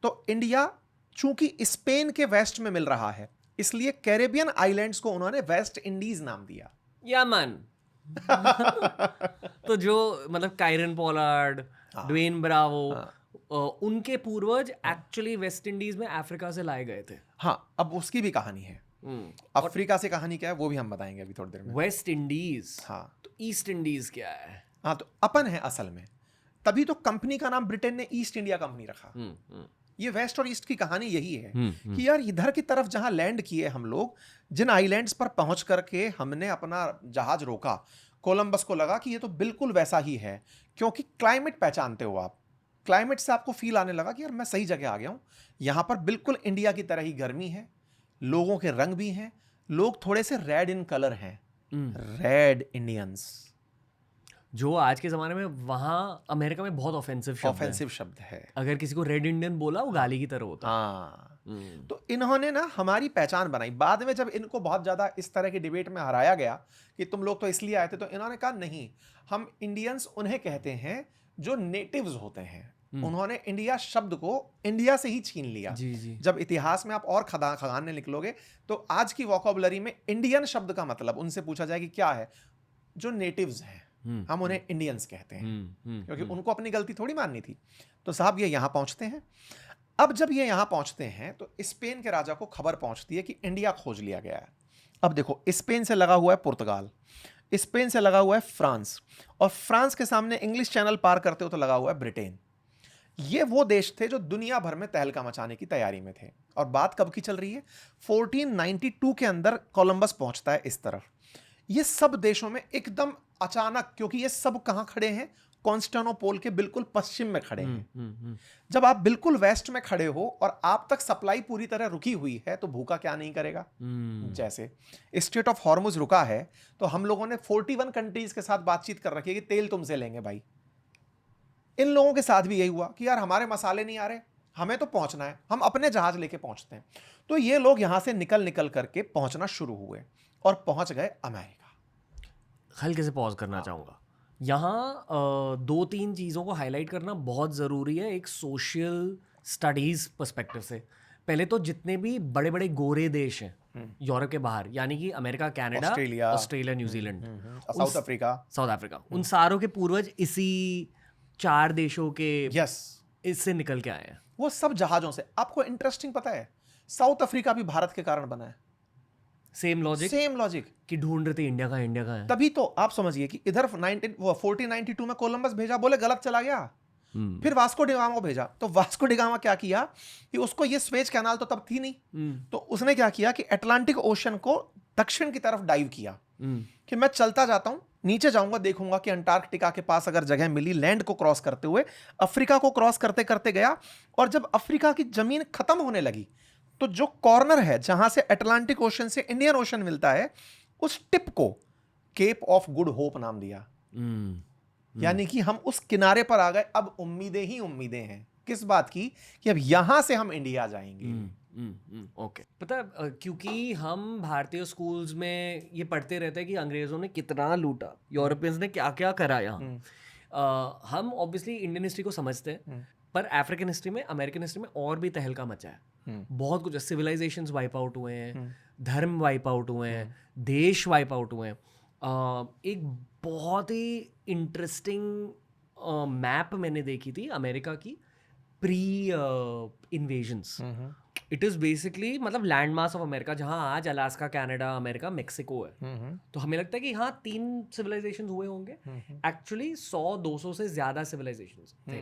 तो इंडिया चूंकि स्पेन के वेस्ट में मिल रहा है, इसलिए कैरेबियन आइलैंड्स को उन्होंने वेस्ट इंडीज नाम दिया। यामन। तो जो मतलब कायरन पोलार्ड, ड्वेन ब्रावो, उनके पूर्वज एक्चुअली वेस्ट इंडीज में अफ्रीका से लाए गए थे। हाँ, अब उसकी भी कहानी है। अफ्रीका से कहानी क्या है वो भी हम बताएंगे अभी थोड़ी देर में। वेस्ट इंडीज, हाँ, तो ईस्ट इंडीज क्या है? हाँ, तो अपन है असल में, तभी तो कंपनी का नाम ब्रिटेन ने ईस्ट इंडिया कंपनी रखा। ये वेस्ट और ईस्ट की कहानी यही है कि यार इधर की तरफ जहां लैंड किए हम लोग, जिन आइलैंड्स पर पहुंच करके हमने अपना जहाज रोका, कोलंबस को लगा कि ये तो बिल्कुल वैसा ही है, क्योंकि क्लाइमेट पहचानते हो आप, क्लाइमेट से आपको फील आने लगा कि यार मैं सही जगह आ गया हूं, यहां पर बिल्कुल इंडिया की तरह ही गर्मी है, लोगों के रंग भी हैं, लोग थोड़े से रेड इन कलर हैं, रेड इंडियंस, जो आज के ज़माने में वहाँ अमेरिका में बहुत ऑफेंसिव शब्द है। अगर किसी को रेड इंडियन बोला वो गाली की तरह होता है। हाँ, तो इन्होंने ना हमारी पहचान बनाई। बाद में जब इनको बहुत ज़्यादा इस तरह की डिबेट में हराया गया कि तुम लोग तो इसलिए आए थे, तो इन्होंने कहा नहीं, हम इंडियंस उन्हें कहते हैं जो नेटिव्स होते हैं। उन्होंने इंडिया शब्द को इंडिया से ही छीन लिया। जी। जब इतिहास में आप और खदानने निकलोगे तो आज की वोकैबुलरी में इंडियन शब्द का मतलब, उनसे पूछा जाए कि क्या है, जो नेटिव्स हैं हम उन्हें इंडियंस कहते हैं, क्योंकि उनको अपनी गलती थोड़ी माननी थी। तो साहब ये यहां पहुंचते हैं। अब जब ये यहां पहुंचते हैं तो स्पेन के राजा को खबर पहुंचती है कि इंडिया खोज लिया गया है। अब देखो, स्पेन से लगा हुआ है पुर्तगाल, स्पेन से लगा हुआ है फ्रांस, और फ्रांस के सामने इंग्लिश चैनल पार करते हो तो लगा हुआ है ब्रिटेन। ये वो देश थे जो दुनिया भर में तहलका मचाने की तैयारी में थे। और बात कब की चल रही है? 1492 के अंदर कोलंबस पहुंचता है इस तरफ। ये सब देशों में एकदम अचानक, क्योंकि ये सब कहां खड़े हैं? कॉन्स्टेंटिनोपल के बिल्कुल पश्चिम में खड़े हैं। जब आप बिल्कुल वेस्ट में खड़े हो और आप तक सप्लाई पूरी तरह रुकी हुई है तो भूखा क्या नहीं करेगा। जैसे स्ट्रेट ऑफ हॉर्मुज रुका है तो हम लोगों ने 41 कंट्रीज के साथ बातचीत कर रखी है कि तेल तुमसे लेंगे भाई। इन लोगों के साथ भी यही हुआ कि यार हमारे मसाले नहीं आ रहे, हमें तो पहुंचना है, हम अपने जहाज लेके पहुंचते हैं। तो ये लोग यहां से निकल करके पहुंचना शुरू हुए और पहुंच गए अमेरिका। हल्के से पॉज करना चाहूँगा यहाँ, 2-3 चीज़ों को हाईलाइट करना बहुत ज़रूरी है एक सोशल स्टडीज़ पर्सपेक्टिव से। पहले तो जितने भी बड़े बड़े गोरे देश हैं यूरोप के बाहर, यानी कि America, Canada, Australia, New Zealand, south Africa, उन सारों के पूर्वज इसी 4 देशों के इससे निकल के आए हैं। वो सब जहाजों से। आपको इंटरेस्टिंग पता है, साउथ अफ्रीका भी भारत के कारण बना है। सेम लॉजिक कि ढूंढ रहे थे इंडिया का है। तभी तो आप समझिए कि इधर 1492 में कोलंबस भेजा, बोले गलत चला गया। फिर वास्को डिगामा को भेजा, तो वास्को डिगामा क्या किया कि उसको ये स्वेज कैनाल तो तब थी नहीं, तो उसने क्या किया कि अटलांटिक ओशन को दक्षिण की तरफ डाइव किया कि मैं चलता जाता हूं, नीचे जाऊंगा, देखूंगा कि अंटार्कटिका के पास अगर जगह मिली लैंड को क्रॉस करते हुए, अफ्रीका को क्रॉस करते करते गया। और जब अफ्रीका की जमीन खत्म होने लगी तो जो कॉर्नर है जहां से अटलांटिक ओशन से इंडियन ओशन मिलता है, उस टिप को केप ऑफ गुड होप नाम दिया। यानी कि हम उस किनारे पर आ गए। अब उम्मीदें ही उम्मीदें हैं किस बात की? कि अब यहां से हम इंडिया जाएंगे। ओके, पता है क्योंकि हम भारतीय स्कूल्स में ये पढ़ते रहते हैं कि अंग्रेजों ने कितना लूटा, यूरोपियंस ने क्या क्या करा यहाँ। हम ऑब्वियसली इंडियन हिस्ट्री को समझते हैं, पर अफ्रीकन हिस्ट्री में, अमेरिकन हिस्ट्री में और भी तहलका मचा है। बहुत कुछ, सिविलाइजेशंस वाइप आउट हुए हैं, धर्म वाइप आउट हुए हैं, देश वाइप आउट हुए हैं। एक बहुत ही इंटरेस्टिंग मैप मैंने देखी थी अमेरिका की pre invasions. It is basically मतलब लैंड मास ऑफ अमेरिका, जहाँ आज अलास्का, कनाडा, अमेरिका, मेक्सिको है। तो हमें लगता है कि यहाँ 3 सिविलाइजेशंस हुए होंगे। एक्चुअली 100-200 से ज़्यादा सिविलाइजेशंस थे,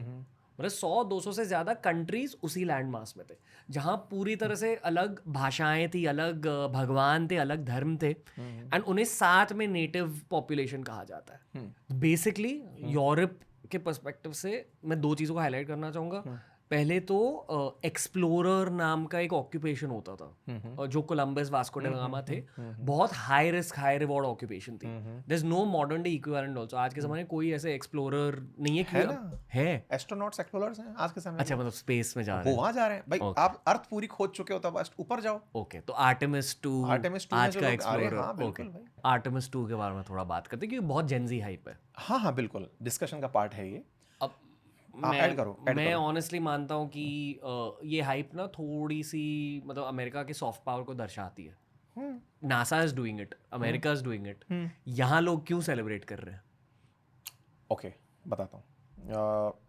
मतलब 100-200 से ज़्यादा कंट्रीज उसी लैंड मास में थे, जहाँ पूरी तरह से अलग भाषाएं थी, अलग भगवान थे, अलग धर्म थे, एंड उन्हें साथ में नेटिव पॉपुलेशन कहा जाता है। बेसिकली यूरोप के पर्सपेक्टिव से मैं 2 चीज़ों को हाईलाइट करना चाहूँगा। पहले तो एक्सप्लोरर नाम का एक ऑक्यूपेशन होता था, जो कोलंबस, वास्को ड गामा थे। बहुत high risk high reward occupation थी। There is no modern day equivalent also. आज के ज़माने में कोई ऐसे एक्सप्लोरर नहीं है। है एस्ट्रोनॉट्स, एक्सप्लोरर्स हैं आज के समय में। अच्छा, मतलब स्पेस में जा रहे हैं, वो वहां जा रहे हैं भाई। आप अर्थ पूरी खोज चुके हो तो बस ऊपर जाओ। ओके, तो आर्टेमिस 2 आज का एक्सप्लोरर। हाँ बिल्कुल भाई, आर्टेमिस 2 के बारे में थोड़ा बात करते हैं क्योंकि बहुत जेनजी हाइप है। हाँ बिल्कुल, डिस्कशन का पार्ट है ये। अब मैं ऑनेस्टली मानता हूँ कि ये हाइप ना थोड़ी सी मतलब अमेरिका के सॉफ्ट पावर को दर्शाती है। NASA is doing it, America is doing it, यहाँ लोग क्यों सेलिब्रेट कर रहे हैं? ओके, बताता हूँ।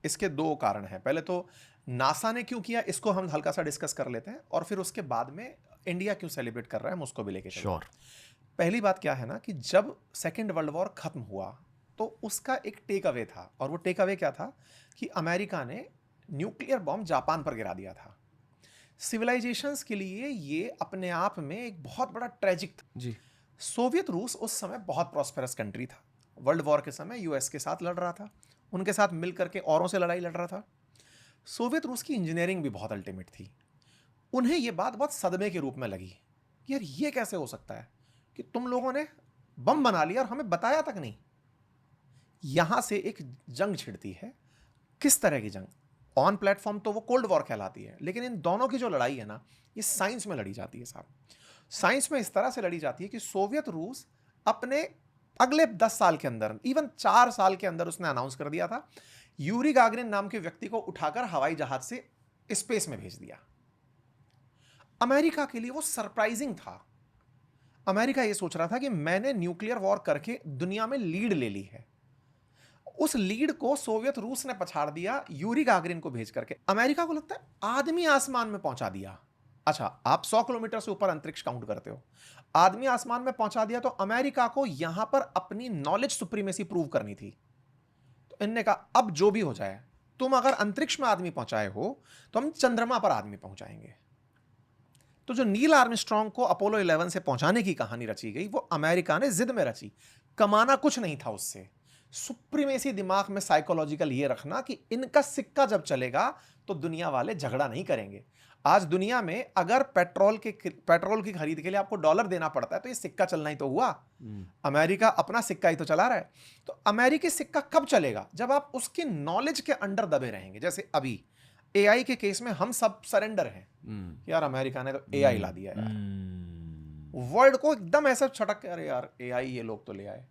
इसके दो कारण हैं। पहले तो नासा ने क्यों किया, इसको हम हल्का सा डिस्कस कर लेते हैं, और फिर उसके बाद में इंडिया क्यों सेलिब्रेट कर रहा है हम उसको भी लेके चलते हैं। पहली बात क्या है ना कि जब सेकेंड वर्ल्ड वॉर खत्म हुआ तो उसका एक टेक अवे था, और वो टेक अवे क्या था कि अमेरिका ने न्यूक्लियर बॉम्ब जापान पर गिरा दिया था। सिविलाइजेशंस के लिए ये अपने आप में एक बहुत बड़ा ट्रेजिक था जी। सोवियत रूस उस समय बहुत प्रॉस्पेरस कंट्री था, वर्ल्ड वॉर के समय यूएस के साथ लड़ रहा था, उनके साथ मिलकर के औरों से लड़ाई लड़ रहा था। सोवियत रूस की इंजीनियरिंग भी बहुत अल्टीमेट थी। उन्हें यह बात बहुत सदमे के रूप में लगी, यार ये कैसे हो सकता है कि तुम लोगों ने बम बना लिया और हमें बताया तक नहीं। यहां से एक जंग छिड़ती है। किस तरह की जंग? ऑन प्लेटफॉर्म तो वो कोल्ड वॉर कहलाती है, लेकिन इन दोनों की जो लड़ाई है ना, ये साइंस में लड़ी जाती है साहब। साइंस में इस तरह से लड़ी जाती है कि सोवियत रूस अपने अगले 10 साल के अंदर, इवन 4 साल के अंदर उसने अनाउंस कर दिया था, यूरी गागरिन नाम के व्यक्ति को उठाकर हवाई जहाज से स्पेस में भेज दिया। अमेरिका के लिए वो सरप्राइजिंग था। अमेरिका ये सोच रहा था कि मैंने न्यूक्लियर वॉर करके दुनिया में लीड ले ली है। उस लीड को सोवियत रूस ने पछाड़ दिया यूरी गागरिन को भेज करके। अमेरिका को लगता है आदमी आसमान में पहुंचा दिया। अच्छा, आप 100 किलोमीटर से ऊपर अंतरिक्ष काउंट करते हो, आदमी आसमान में पहुंचा दिया, तो अमेरिका को यहां पर अपनी नॉलेज सुप्रीमेसी प्रूव करनी थी। तो इनने कहा अब जो भी हो जाए, तुम अगर अंतरिक्ष में आदमी पहुंचाए हो तो हम चंद्रमा पर आदमी पहुंचाएंगे। तो जो नील आर्मस्ट्रांग को अपोलो 11 से पहुंचाने की कहानी रची गई, वो अमेरिका ने जिद में रची। कमाना कुछ नहीं था उससे, सुप्रीमेसी दिमाग में साइकोलॉजिकल ये रखना कि इनका सिक्का जब चलेगा तो दुनिया वाले झगड़ा नहीं करेंगे। आज दुनिया में अगर पेट्रोल की खरीद के लिए आपको डॉलर देना पड़ता है तो ये सिक्का चलना ही तो हुआ। अमेरिका अपना सिक्का ही तो चला रहा है। तो अमेरिकी सिक्का कब चलेगा? जब आप उसकी नॉलेज के अंडर दबे रहेंगे। जैसे अभी एआई के केस में हम सब सरेंडर हैं, यार अमेरिका ने तो एआई ला दिया यार, वर्ल्ड को एकदम ऐसा छटक के, अरे यार एआई ये लोग तो ले आए।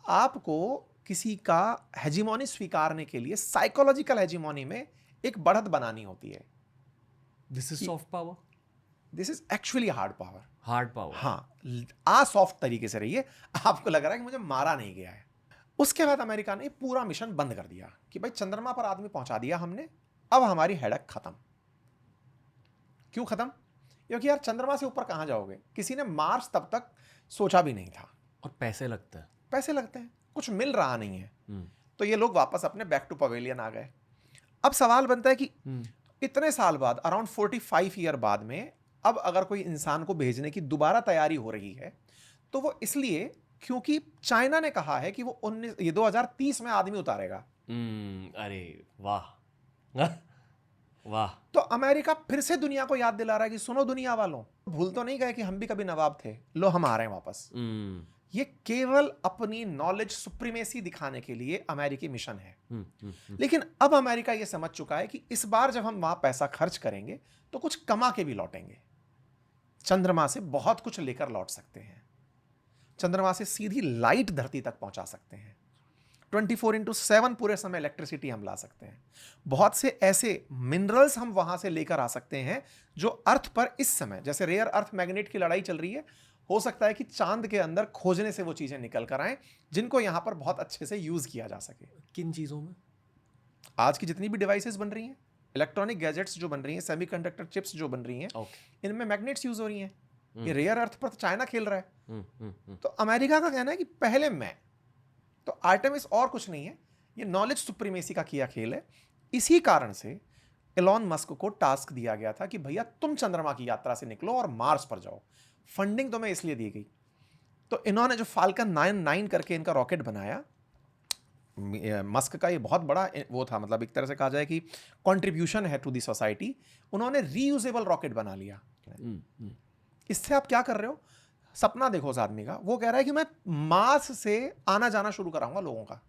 आपको किसी का हेजिमोनी स्वीकारने के लिए साइकोलॉजिकल हेजिमोनी में एक बढ़त बनानी होती है। This is soft power, this is actually hard power. Hard power. हाँ, सॉफ्ट तरीके से रहिए। आपको लग रहा है कि मुझे मारा नहीं गया है। उसके बाद अमेरिका ने पूरा मिशन बंद कर दिया कि भाई चंद्रमा पर आदमी पहुंचा दिया हमने, अब हमारी हेडक खत्म। क्यों खत्म? क्योंकि यार चंद्रमा से ऊपर कहां जाओगे? किसी ने मार्स तब तक सोचा भी नहीं था, और पैसे लगते हैं, पैसे लगते हैं, कुछ मिल रहा नहीं है। तो ये लोग वापस अपने बैक टू पवेलियन आ गए। अब सवाल बनता है कि इतने साल बाद, अराउंड 45 ईयर बाद में, अब अगर कोई इंसान को भेजने की दोबारा तैयारी हो रही है तो वो इसलिए क्योंकि चाइना ने कहा है कि वो 2030 में आदमी उतारेगा। अरे वाह वाह। तो अमेरिका फिर से दुनिया को याद दिला रहा है कि सुनो दुनिया वालों, भूल तो नहीं गए कि हम भी कभी नवाब थे, लो हम आ रहे हैं वापस। ये केवल अपनी नॉलेज सुप्रीमेसी दिखाने के लिए अमेरिकी मिशन है। लेकिन अब अमेरिका ये समझ चुका है कि इस बार जब हम वहां पैसा खर्च करेंगे तो कुछ कमा के भी लौटेंगे। चंद्रमा से बहुत कुछ लेकर लौट सकते हैं। चंद्रमा से सीधी लाइट धरती तक पहुंचा सकते हैं। 24/7 पूरे समय इलेक्ट्रिसिटी हम ला सकते हैं। बहुत से ऐसे मिनरल्स हम वहां से लेकर आ सकते हैं जो अर्थ पर इस समय, जैसे रेयर अर्थ मैग्नेट की लड़ाई चल रही है, हो सकता है कि चांद के अंदर खोजने से वो चीजें निकल कर आए जिनको यहां पर बहुत अच्छे से यूज किया जा सके। किन चीजों में? आज की जितनी भी डिवाइसेस बन रही हैं, इलेक्ट्रॉनिक गैजेट्स जो बन रही हैं, सेमीकंडक्टर चिप्स जो बन रही हैं, इनमें मैग्नेट्स यूज हो रही हैं। ये रेयर अर्थ पर तो चाइना खेल रहा है। तो अमेरिका का कहना है कि पहले मैं, तो आर्टेमिस और कुछ नहीं है, ये नॉलेज सुप्रीमेसी का किया खेल है। इसी कारण से एलॉन मस्क को टास्क दिया गया था कि भैया तुम चंद्रमा की यात्रा से निकलो और मार्स पर जाओ। फंडिंग तुम्हें इसलिए दी गई। तो इन्होंने जो फाल्कन 9 करके इनका रॉकेट बनाया, मस्क का ये बहुत बड़ा वो था, मतलब एक तरह से कहा जाए कि कंट्रीब्यूशन है टू दी सोसाइटी। उन्होंने रीयूजेबल रॉकेट बना लिया। इससे आप क्या कर रहे हो? सपना देखो उस आदमी का, वो कह रहा है कि मैं मार्स से आना जाना शुरू कराऊंगा लोगों का।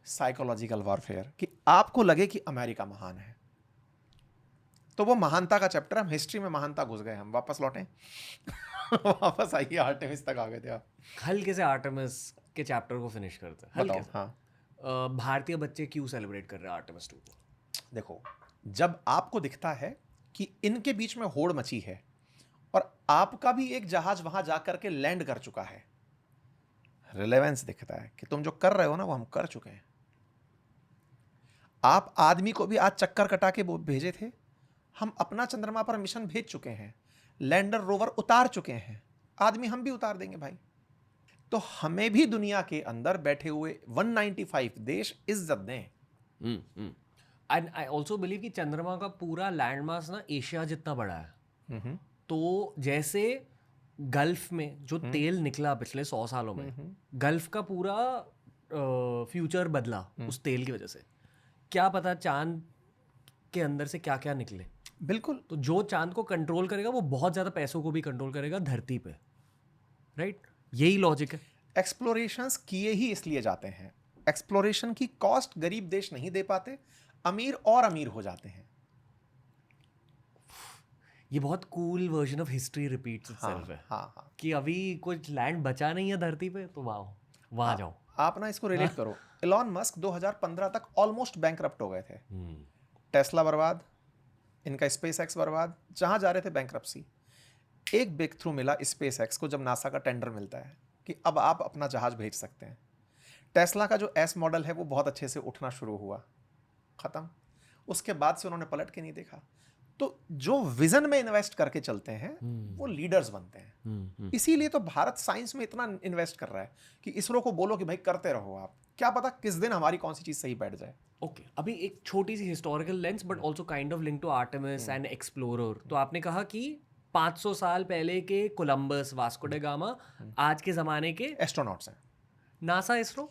साइकोलॉजिकल वॉरफेयर, कि आपको लगे कि अमेरिका महान है। तो वो महानता का चैप्टर, हम हिस्ट्री में महानता घुस गए, हम वापस लौटे। वापस आइए, आर्टेमिस तक आ गए थे आप। हल्के से आर्टेमिस के चैप्टर को फिनिश करते हैं। हल्के से। हाँ, भारतीय बच्चे क्यों सेलिब्रेट कर रहे हैं आर्टेमिस 2 को? देखो, जब आपको दिखता है कि इनके बीच में होड़ मची है और आपका भी एक जहाज वहां जाकर के लैंड कर चुका है, रिलेवेंस दिखता है कि तुम जो कर रहे हो ना वो हम कर चुके हैं। आप आदमी को भी आज चक्कर कटा के वो भेजे थे, हम अपना चंद्रमा पर मिशन भेज चुके हैं, लैंडर रोवर उतार चुके हैं, आदमी हम भी उतार देंगे भाई। तो हमें भी दुनिया के अंदर बैठे हुए 195 देश इज्जत दें। एंड आई ऑल्सो बिलीव कि चंद्रमा का पूरा लैंड मास ना एशिया जितना बड़ा है। तो जैसे गल्फ में जो तेल निकला पिछले 100 सालों में, गल्फ का पूरा फ्यूचर बदला उस तेल की वजह से। क्या पता चांद के अंदर से क्या क्या निकले। बिल्कुल। तो जो चांद को कंट्रोल करेगा वो बहुत ज़्यादा पैसों को भी कंट्रोल करेगा धरती पे, राइट? यही लॉजिक है। एक्सप्लोरेशंस किए ही इसलिए जाते हैं, एक्सप्लोरेशन की कॉस्ट गरीब देश नहीं दे पाते, अमीर और अमीर हो जाते हैं। ये बहुत cool version of history repeats itself है। हाँ। कि अभी कुछ लैंड बचा नहीं है धरती पे, तो वाह वहाँ जाओ। आप ना इसको रिलेट करो, एलॉन मस्क 2015 तक ऑलमोस्ट बैंकरप्ट हो गए थे। टेस्ला बर्बाद, इनका स्पेस एक्स बर्बाद, जहां जा रहे थे बैंकरप्सी। एक ब्रेक थ्रू मिला स्पेस एक्स को जब नासा का टेंडर मिलता है कि अब आप अपना जहाज भेज सकते हैं। टेस्ला का जो एस मॉडल है वो बहुत अच्छे से उठना शुरू हुआ, खत्म। उसके बाद से उन्होंने पलट के नहीं देखा। तो जो विजन में इन्वेस्ट करके चलते हैं वो लीडर्स बनते हैं। इसीलिए तो भारत साइंस में इतना इन्वेस्ट कर रहा है कि इसरो को बोलो कि भाई करते रहो आप, क्या पता किस दिन हमारी कौन सी चीज सही बैठ जाए। ओके, अभी एक छोटी सी historical lens but also kind of link to Artemis and explorer. तो आपने कहा कि 500 साल पहले के कोलंबस, वास्को डे गामा आज के जमाने के एस्ट्रोनॉट्स हैं। नासा, इसरो।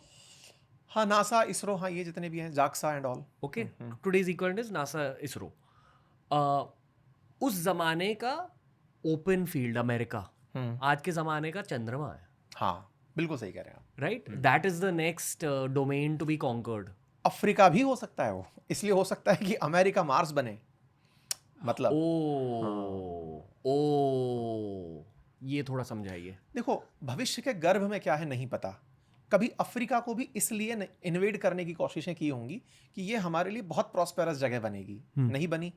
हाँ, नासा, इसरो, हाँ ये जितने भी हैं, JAXA and all. Okay, today's equivalent is NASA, ISRO. उस जमाने का ओपन फील्ड अमेरिका आज के जमाने का चंद्रमा है। हाँ बिल्कुल सही कह रहे हैं आप। Right, that is the next domain to be conquered. Africa भी हो सकता है, वो इसलिए हो सकता है कि अमेरिका मार्स बने, मतलब। ये थोड़ा समझाइए। देखो, भविष्य के गर्भ में क्या है नहीं पता। कभी अफ्रीका को भी इसलिए इन्वेड करने की कोशिशें की होंगी कि ये हमारे लिए बहुत प्रॉस्पेरस जगह बनेगी। नहीं बनी।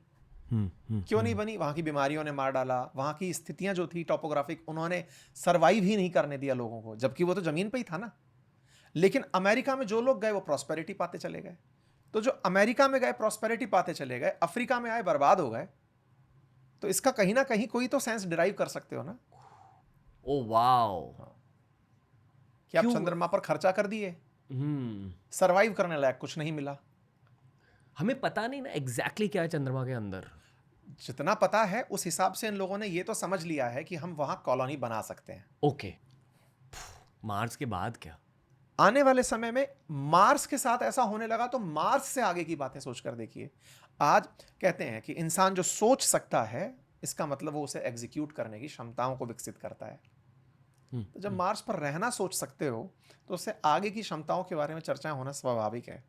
क्यों नहीं बनी? वहां की बीमारियों ने मार डाला, वहां की स्थितियां जो थी टॉपोग्राफिक, उन्होंने सर्वाइव ही नहीं करने दिया लोगों को, जबकि वो तो जमीन पे ही था ना। लेकिन अमेरिका में जो लोग गए वो प्रॉस्पेरिटी पाते चले गए। तो जो अमेरिका में गए प्रॉस्पेरिटी पाते चले गए, अफ्रीका में आए बर्बाद हो गए। तो इसका कहीं ना कहीं कोई तो सेंस डिराइव कर सकते हो ना। ओ वाओ, कि आप चंद्रमा पर खर्चा कर दिए, सरवाइव करने लायक कुछ नहीं मिला। हमें पता नहीं ना एग्जैक्टली क्या है चंद्रमा के अंदर। जितना पता है उस हिसाब से इन लोगों ने ये तो समझ लिया है कि हम वहां कॉलोनी बना सकते हैं। ओके, मार्स के बाद क्या? आने वाले समय में मार्स के साथ ऐसा होने लगा तो मार्स से आगे की बातें सोचकर देखिए। आज कहते हैं कि इंसान जो सोच सकता है, इसका मतलब वो उसे एग्जीक्यूट करने की क्षमताओं को विकसित करता है। तो जब मार्स पर रहना सोच सकते हो तो उससे आगे की क्षमताओं के बारे में चर्चाएं होना स्वाभाविक है।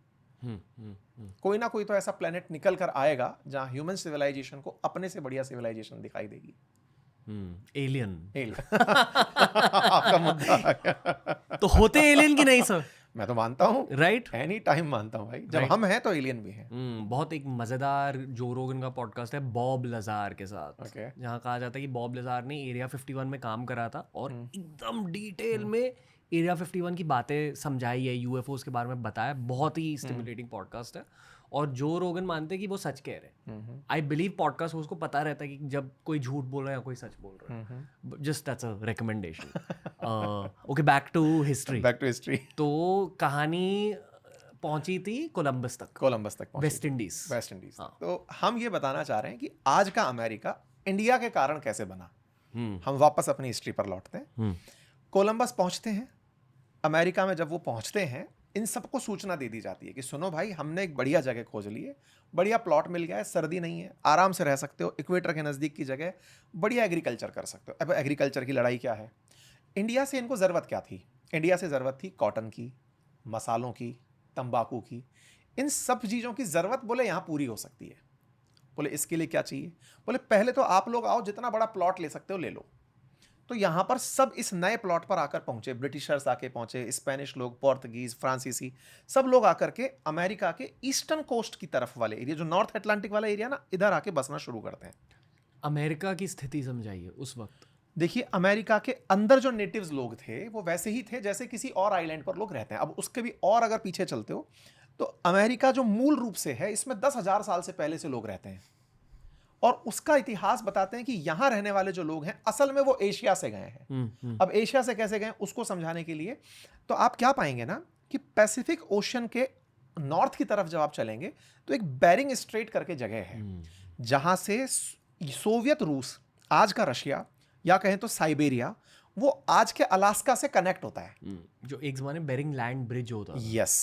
कोई ना कोई तो ऐसा प्लेनेट निकल कर आएगा जहां ह्यूमन सिविलाइजेशन को अपने से बढ़िया सिविलाइजेशन दिखाई देगी। एलियन। आपका मुद्दा आ गया। तो होते एलियन की नहीं सर? मैं तो मानता हूँ, राइट, एनी टाइम मानता हूँ भाई। जब हम हैं तो एलियन भी हैं। बहुत एक मजेदार जो रोगन का पॉडकास्ट है बॉब लजार के साथ, जहाँ कहा जाता है कि बॉब लजार ने एरिया 51 में काम करा था और एकदम डिटेल में एरिया 51 की बातें समझाई है, यूएफओस के बारे में बताया। बहुत ही स्टिमुलेटिंग पॉडकास्ट है और जो रोगन मानते हैं कि वो सच कह रहे हैं। आई बिलीव पॉडकास्ट उसको पता रहता है कि जब कोई झूठ बोल रहा है या कोई सच बोल रहा है। Just that's a recommendation. Okay, back to history. तो कहानी पहुंची थी कोलंबस तक, वेस्ट इंडीज। तो हम ये बताना चाह रहे हैं कि आज का अमेरिका इंडिया के कारण कैसे बना। हम वापस अपनी हिस्ट्री पर लौटते हैं। कोलंबस पहुंचते हैं अमेरिका में। जब वो पहुंचते हैं, इन सबको सूचना दे दी जाती है कि सुनो भाई, हमने एक बढ़िया जगह खोज ली है, बढ़िया प्लॉट मिल गया है, सर्दी नहीं है, आराम से रह सकते हो, इक्वेटर के नज़दीक की जगह, बढ़िया एग्रीकल्चर कर सकते हो। अब एग्रीकल्चर की लड़ाई क्या है? इंडिया से इनको ज़रूरत क्या थी? इंडिया से ज़रूरत थी कॉटन की, मसालों की, तंबाकू की। इन सब चीज़ों की ज़रूरत बोले यहाँ पूरी हो सकती है। बोले इसके लिए क्या चाहिए? बोले पहले तो आप लोग आओ, जितना बड़ा प्लॉट ले सकते हो ले लो। तो यहाँ पर सब इस नए प्लॉट पर आकर पहुंचे। ब्रिटिशर्स आके पहुंचे, स्पेनिश लोग, पोर्तुगीज, फ्रांसीसी, सब लोग आकर के अमेरिका के ईस्टर्न कोस्ट की तरफ वाले एरिया, जो नॉर्थ अटलांटिक वाला एरिया ना, इधर आके बसना शुरू करते हैं। अमेरिका की स्थिति समझाइए उस वक्त। देखिए, अमेरिका के अंदर जो नेटिव्स लोग थे वो वैसे ही थे जैसे किसी और आइलैंड पर लोग रहते हैं। अब उसके भी और अगर पीछे चलते हो तो अमेरिका जो मूल रूप से है इसमें 10,000 साल से पहले से लोग रहते हैं, और उसका इतिहास बताते हैं कि यहां रहने वाले जो लोग हैं असल में वो एशिया से गए हैं। अब एशिया से कैसे गए उसको समझाने के लिए तो आप क्या पाएंगे ना कि पैसिफिक ओशन के नॉर्थ की तरफ जब आप चलेंगे तो एक बेरिंग स्ट्रेट करके जगह है जहां से सोवियत रूस, आज का रशिया या कहें तो साइबेरिया, वो आज के अलास्का से कनेक्ट होता है। जो एक जमाने बेरिंग लैंड ब्रिज होता था। यस।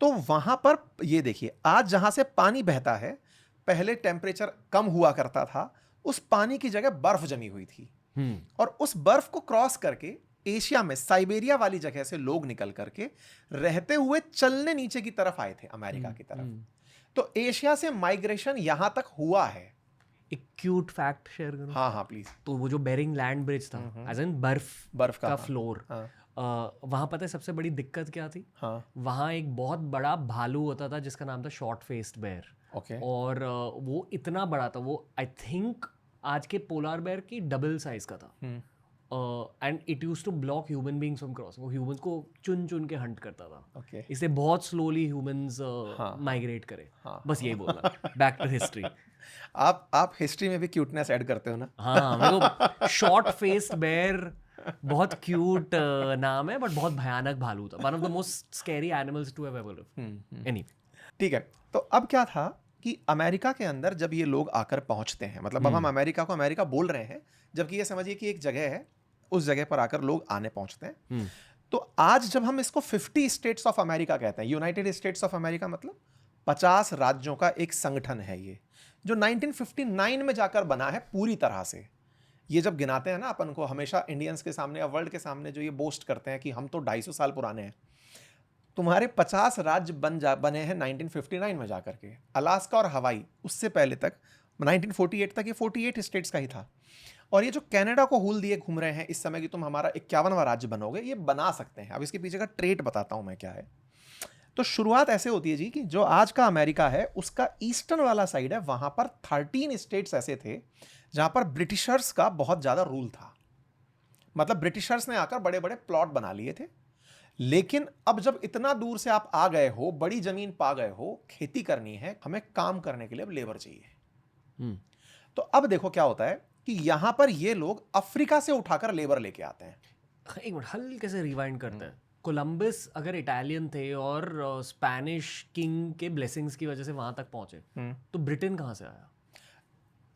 तो वहां पर ये देखिए, आज जहां से पानी बहता है पहले टेम्परेचर कम हुआ करता था, उस पानी की जगह बर्फ जमी हुई थी, और उस बर्फ को क्रॉस करके एशिया में साइबेरिया वाली जगह से लोग निकल करके रहते हुए चलने नीचे की तरफ आए थे अमेरिका की तरफ। तो एशिया से माइग्रेशन यहां तक हुआ है। एक क्यूट फैक्ट शेयर करूं? हाँ हाँ प्लीज। तो वो जो बेरिंग लैंड ब्रिज था, एज इन बर्फ का फ्लोर, वहां पता है सबसे बड़ी दिक्कत क्या थी? हाँ। वहां एक बहुत बड़ा भालू होता था जिसका नाम था शॉर्ट फेस्ड बेयर। ओके। और वो इतना बड़ा था, वो आई थिंक आज के पोलार बेयर की डबल साइज का था। And it use to block human beings from cross. वो ह्यूमंस को चुन चुन के हंट करता था। ओके। इससे बहुत स्लोली ह्यूमंस माइग्रेट करे। बस यही बोलना। Back to history. आप हिस्ट्री में भी क्यूटनेस ऐड करते हो ना? हाँ, मेरे को शॉर्ट फेस्ड बेयर बहुत क्यूट नाम है, बट बहुत भयानक भालू था। One of the most scary animals to have ever lived. Anyway, ठीक है। तो अब क्या था कि अमेरिका के अंदर जब ये लोग आकर पहुंचते हैं, मतलब अब हम अमेरिका को अमेरिका बोल रहे हैं, जबकि ये समझिए कि एक जगह है, उस जगह पर आकर लोग आने पहुंचते हैं। तो आज जब हम इसको 50 स्टेट्स ऑफ अमेरिका कहते हैं, यूनाइटेड स्टेट्स ऑफ अमेरिका मतलब 50 राज्यों का एक संगठन है ये, जो 1959 में जाकर बना है पूरी तरह से। ये जब गिनाते हैं ना अपन को, हमेशा इंडियंस के सामने या वर्ल्ड के सामने जो ये बोस्ट करते हैं कि हम तो 250 साल पुराने हैं, तुम्हारे 50 राज्य बने हैं 1959 में जाकर के। अलास्का और हवाई उससे पहले तक 1948 तक ये 48 स्टेट्स का ही था। और ये जो कनाडा को हुल दिए घूम रहे हैं इस समय कि तुम हमारा 51वां राज्य बनोगे, ये बना सकते हैं। अब इसके पीछे का ट्रेट बताता हूं मैं क्या है। तो शुरुआत ऐसे होती है जी कि जो आज का अमेरिका है उसका ईस्टर्न वाला साइड है, वहां पर 13 स्टेट्स ऐसे थे जहां पर ब्रिटिशर्स का बहुत ज्यादा रूल था। मतलब ब्रिटिशर्स ने आकर बड़े बड़े प्लॉट बना लिए थे। लेकिन अब जब इतना दूर से आप आ गए हो, बड़ी जमीन पा गए हो, खेती करनी है, हमें काम करने के लिए अब लेबर चाहिए। तो अब देखो क्या होता है कि यहां पर ये लोग अफ्रीका से उठाकर लेबर लेके आते हैं। एक मिनट, हल्के से रिवाइंड करते हैं। कोलंबस अगर इटालियन थे और स्पैनिश किंग के ब्लेसिंग्स की वजह से वहां तक पहुंचे, तो ब्रिटेन कहां से आया?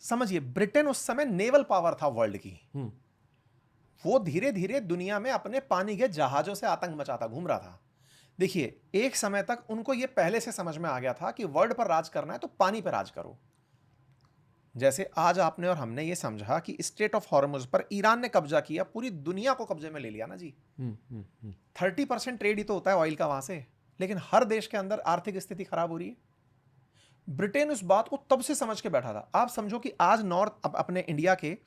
समझिए, ब्रिटेन उस समय नेवल पावर था वर्ल्ड की। वो धीरे धीरे दुनिया में अपने पानी के जहाजों से आतंक मचाता घूम रहा था। देखिए, एक समय तक उनको ये पहले से समझ में आ गया था कि वर्ल्ड पर राज करना है तो पानी पर राज करो। जैसे आज आपने और हमने ये समझा कि स्ट्रेट ऑफ हॉर्मुज पर ईरान ने कब्जा किया, पूरी दुनिया को कब्जे में ले लिया ना जी। 30% ट्रेड ही तो होता है ऑयल का वहां से, लेकिन हर देश के अंदर आर्थिक स्थिति खराब हो रही है। ब्रिटेन उस बात को तब से समझ के बैठा था। आप समझो कि आज नॉर्थ अपने इंडिया के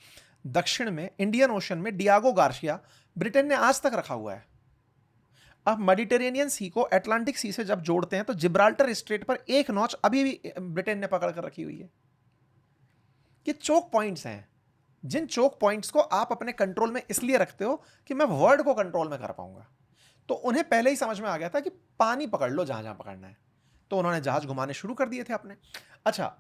दक्षिण में इंडियन ओशन में डियागो गार्शिया ब्रिटेन ने आज तक रखा हुआ है। अब मेडिटेरेनियन सी को अटलांटिक सी से जब जोड़ते हैं तो जिब्राल्टर स्ट्रेट पर एक नॉच अभी भी ब्रिटेन ने पकड़ कर रखी हुई है। ये चोक पॉइंट्स हैं, जिन चोक पॉइंट्स को आप अपने कंट्रोल में इसलिए रखते हो कि मैं वर्ल्ड को कंट्रोल में कर पाऊंगा। तो उन्हें पहले ही समझ में आ गया था कि पानी पकड़ लो जहां जहां पकड़ना है, तो उन्होंने जहाज घुमाने शुरू कर दिए थे अपने। अच्छा,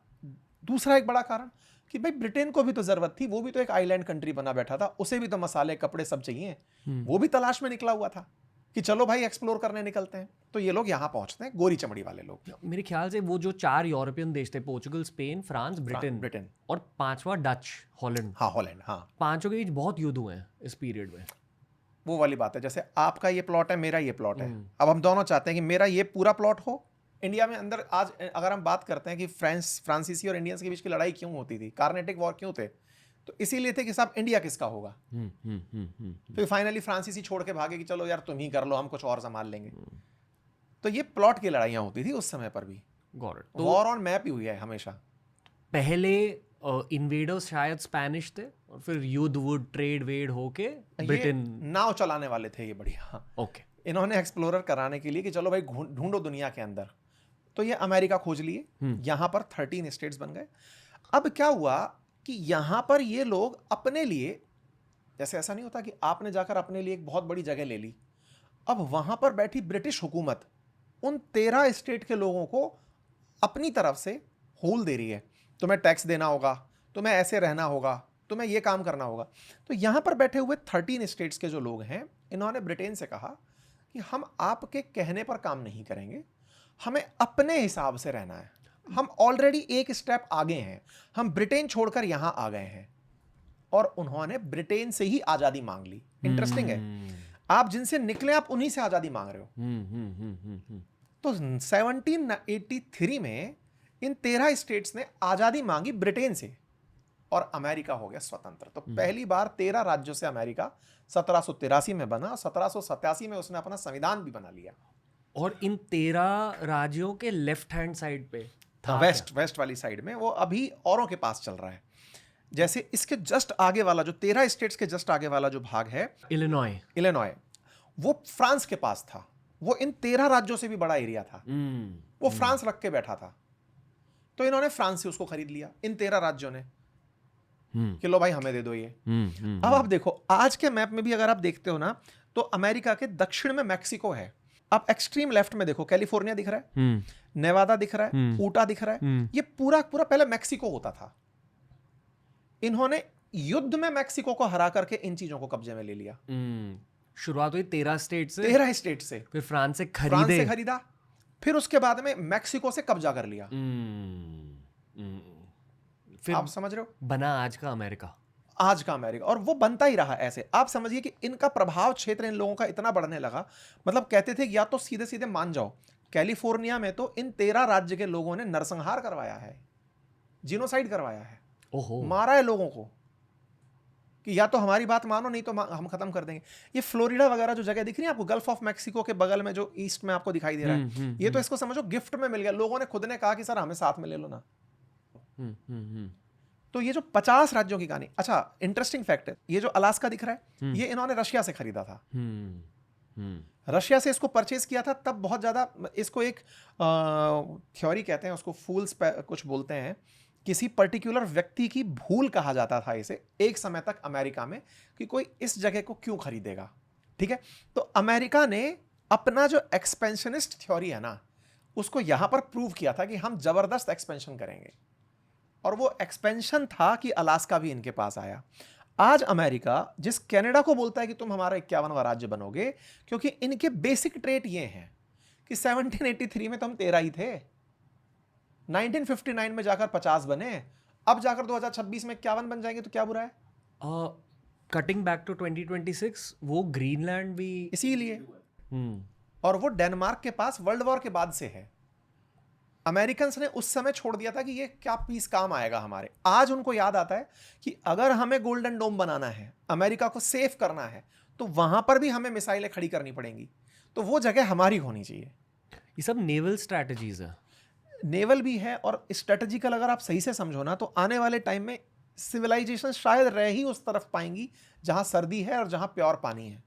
दूसरा एक बड़ा कारण कि भाई ब्रिटेन को भी तो जरूरत थी, वो भी तो एक आइलैंड कंट्री बना बैठा था, उसे भी तो मसाले कपड़े सब चाहिए। वो भी तलाश में निकला हुआ था कि चलो भाई एक्सप्लोर करने निकलते हैं। तो ये लोग यहाँ पहुंचते हैं, गोरी चमड़ी वाले लोग। मेरे ख्याल से वो जो 4 यूरोपियन देश थे, पोर्चुगल, स्पेन, फ्रांस, ब्रिटेन और 5वां डच, हॉलैंड। हाँ, हॉलैंड। हाँ, पांचों के बीच बहुत युद्ध हुए हैं इस पीरियड में। वो वाली बात है, जैसे आपका ये प्लॉट है, मेरा ये प्लॉट है। अब हम दोनों चाहते हैं कि मेरा ये पूरा प्लॉट हो। इंडिया में अंदर आज अगर हम बात करते हैं कि फ्रांसीसी और इंडियंस के बीच की लड़ाई क्यों होती थी, कार्नेटिक वॉर क्यों थे, तो इसीलिए थे कि साहब इंडिया किसका होगा। फिर फाइनली फ्रांसीसी छोड़ के भागे कि चलो यार तुम ही कर लो, हम कुछ और संभाल लेंगे। तो ये प्लॉट की लड़ाइयां होती थी उस समय पर भी। तो वॉर ऑन मैप ही हुई है हमेशा। पहले इन्वेडर्स शायद स्पेनिश थे और फिर युद्ध वुड ट्रेड वेड होके ब्रिटेन नाव चलाने वाले थे ये बढ़िया। ओके, इन्होंने एक्सप्लोरर कराने के लिए कि चलो भाई ढूंढो दुनिया के अंदर, तो ये अमेरिका खोज लिए। यहां पर 13 स्टेट्स बन गए। अब क्या हुआ कि यहां पर ये लोग अपने लिए जैसे ऐसा नहीं होता कि आपने जाकर अपने लिए एक बहुत बड़ी जगह ले ली, अब वहां पर बैठी ब्रिटिश हुकूमत उन 13 स्टेट के लोगों को अपनी तरफ से होल दे रही है, तुम्हें टैक्स देना होगा, तुम्हें ऐसे रहना होगा, तुम्हें ये काम करना होगा। तो यहां पर बैठे हुए 13 स्टेट्स के जो लोग हैं, इन्होंने ब्रिटेन से कहा कि हम आपके कहने पर काम नहीं करेंगे, हमें अपने हिसाब से रहना है, हम ऑलरेडी एक स्टेप आगे हैं, हम ब्रिटेन छोड़कर यहां आ गए हैं। और उन्होंने ब्रिटेन से ही आजादी मांग ली। इंटरेस्टिंग है, आप जिनसे निकले आप उन्हीं से आजादी मांग रहे हो। तो 1783 में इन 13 स्टेट्स ने आजादी मांगी ब्रिटेन से और अमेरिका हो गया स्वतंत्र। तो पहली बार 13 राज्यों से अमेरिका 1783 में बना, 1787 में उसने अपना संविधान भी बना लिया। और इन 13 राज्यों के लेफ्ट हैंड साइड पे था वेस्ट वाली साइड में, वो अभी औरों के पास चल रहा है। जैसे इसके जस्ट आगे वाला जो 13 स्टेट्स के जस्ट आगे वाला जो भाग है, इलिनॉय, वो फ्रांस के पास था। वो इन 13 राज्यों से भी बड़ा एरिया था। वो फ्रांस रख के बैठा था। तो इन्होंने फ्रांस से उसको खरीद लिया, इन 13 राज्यों ने, कि लो भाई हमें दे दो ये। अब आप देखो, आज के मैप में भी अगर आप देखते हो ना, तो अमेरिका के दक्षिण में मैक्सिको है। आप एक्सट्रीम लेफ्ट में देखो, कैलिफोर्निया दिख रहा है, नेवादा दिख रहा है, ऊटा दिख रहा है। ये पूरा पूरा पहले मैक्सिको होता था। इन्होंने युद्ध में मैक्सिको को हरा करके इन चीजों को कब्जे में ले लिया। शुरुआत हुई 13 स्टेट से, 13 स्टेट से, फिर फ्रांस से खरीदा, फिर उसके बाद में मैक्सिको से कब्जा कर लिया। फिर आप समझ रहे हो, बना आज का अमेरिका। और वो बनता ही रहा ऐसे। आप समझिए कि इनका प्रभाव क्षेत्र इन लोगों का इतना बढ़ने लगा, मतलब कहते थे कि या तो सीधे सीधे मान जाओ, कैलिफोर्निया में तो इन 13 राज्य के लोगों ने नरसंहार करवाया है, जिनोसाइड करवाया है, मारा है लोगों को, कि या तो हमारी बात मानो नहीं तो हम खत्म कर देंगे। ये फ्लोरिडा वगैरह जो जगह दिख रही है आपको, गल्फ ऑफ मैक्सिको के बगल में जो ईस्ट में आपको दिखाई दे रहा है, ये तो इसको समझो गिफ्ट में मिल गया। लोगों ने खुद ने कहा कि सर हमें साथ में ले लो ना। तो ये जो 50 राज्यों की कहानी। अच्छा, इंटरेस्टिंग फैक्ट है, ये जो अलास्का दिख रहा है, ये इन्होंने रशिया से खरीदा था। रशिया से इसको परचेज किया था। तब बहुत ज्यादा इसको एक थ्योरी कहते हैं, उसको फूल्स कुछ बोलते हैं, किसी पर्टिकुलर व्यक्ति की भूल कहा जाता था इसे एक समय तक अमेरिका में, कि कोई इस जगह को क्यों खरीदेगा। ठीक है, तो अमेरिका ने अपना जो एक्सपेंशनिस्ट थ्योरी है ना, उसको यहां पर प्रूव किया था कि हम जबरदस्त एक्सपेंशन करेंगे। और वो एक्सपेंशन था कि अलास्का भी इनके पास आया। आज अमेरिका जिस कनाडा को बोलता है कि तुम हमारा 51वां राज्य बनोगे, क्योंकि इनके बेसिक ट्रेट ये हैं कि 1783 में तो हम 13 ही थे, 1959 में जाकर 50 बने, अब जाकर 2026 में 51 बन जाएंगे, तो क्या बुरा है। कटिंग बैक टू 2026, वो ग्रीनलैंड भी इसीलिए, और वो डेनमार्क के पास वर्ल्ड वॉर के बाद से है। अमेरिकन्स ने उस समय छोड़ दिया था कि ये क्या पीस काम आएगा हमारे। आज उनको याद आता है कि अगर हमें गोल्डन डोम बनाना है, अमेरिका को सेफ करना है, तो वहां पर भी हमें मिसाइलें खड़ी करनी पड़ेंगी, तो वो जगह हमारी होनी चाहिए। ये सब नेवल स्ट्रैटेजीज है। नेवल भी है और स्ट्रेटेजिकल। अगर आप सही से समझो ना, तो आने वाले टाइम में सिविलाइजेशन शायद रह ही उस तरफ पाएंगी जहां सर्दी है और जहां प्योर पानी है।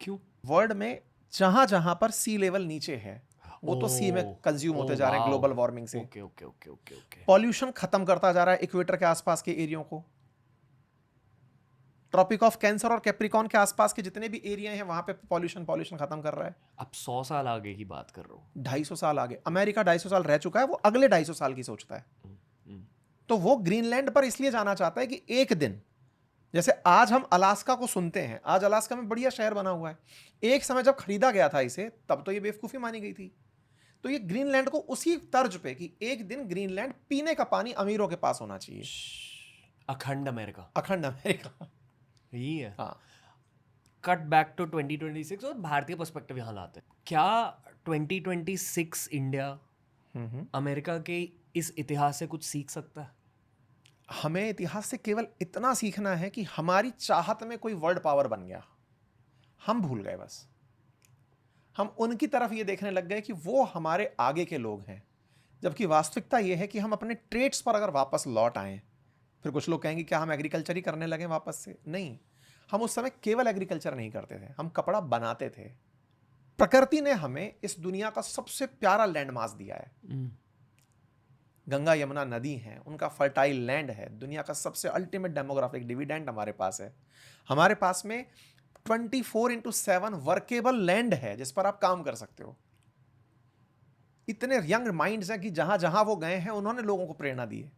क्यों? वर्ल्ड में जहां जहां पर सी लेवल नीचे है, वो तो सी में कंज्यूम होते जा रहे हैं ग्लोबल वार्मिंग से। ओके। पॉल्यूशन खत्म करता जा रहा है इक्वेटर के आसपास के एरियो को। ट्रॉपिक ऑफ कैंसर और कैप्रिकॉन के आसपास के जितने भी एरिया हैं, वहां पे पॉल्यूशन खत्म कर रहा है। अब 100 साल आगे की बात कर रहा हूँ, 250 साल आगे। अमेरिका 250 साल रह चुका है, वो अगले 250 साल की सोचता है। तो वो ग्रीनलैंड पर इसलिए जाना चाहता है कि एक दिन, जैसे आज हम अलास्का को सुनते हैं, आज अलास्का में बढ़िया शहर बना हुआ है, एक समय जब खरीदा गया था इसे, तब तो ये बेवकूफी मानी गई थी। तो ये ग्रीनलैंड को उसी तर्ज पे कि एक दिन ग्रीनलैंड पीने का पानी अमीरों के पास होना चाहिए। अखंड अमेरिका, यही है। हाँ। कट बैक टू 2026 और भारतीय पर्सपेक्टिव यहाँ लाते हैं। क्या 2026 इंडिया अमेरिका के इस इतिहास से कुछ सीख सकता है? हमें इतिहास से केवल इतना सीखना है कि हमारी चाहत में कोई वर्ल्ड पावर बन गया, हम भूल गए। बस हम उनकी तरफ ये देखने लग गए कि वो हमारे आगे के लोग हैं, जबकि वास्तविकता ये है कि हम अपने ट्रेड्स पर अगर वापस लौट आए। फिर कुछ लोग कहेंगे क्या हम एग्रीकल्चर ही करने लगे वापस से? नहीं, हम उस समय केवल एग्रीकल्चर नहीं करते थे, हम कपड़ा बनाते थे। प्रकृति ने हमें इस दुनिया का सबसे प्यारा लैंड मास दिया है, गंगा यमुना नदी हैं, उनका फर्टाइल लैंड है, दुनिया का सबसे अल्टीमेट डेमोग्राफिक डिविडेंड हमारे पास है। हमारे पास में 24/7 वर्केबल लैंड है जिस पर आप काम कर सकते हो। इतने यंग माइंड्स हैं कि जहां जहां वो गए हैं उन्होंने लोगों को प्रेरणा दी है।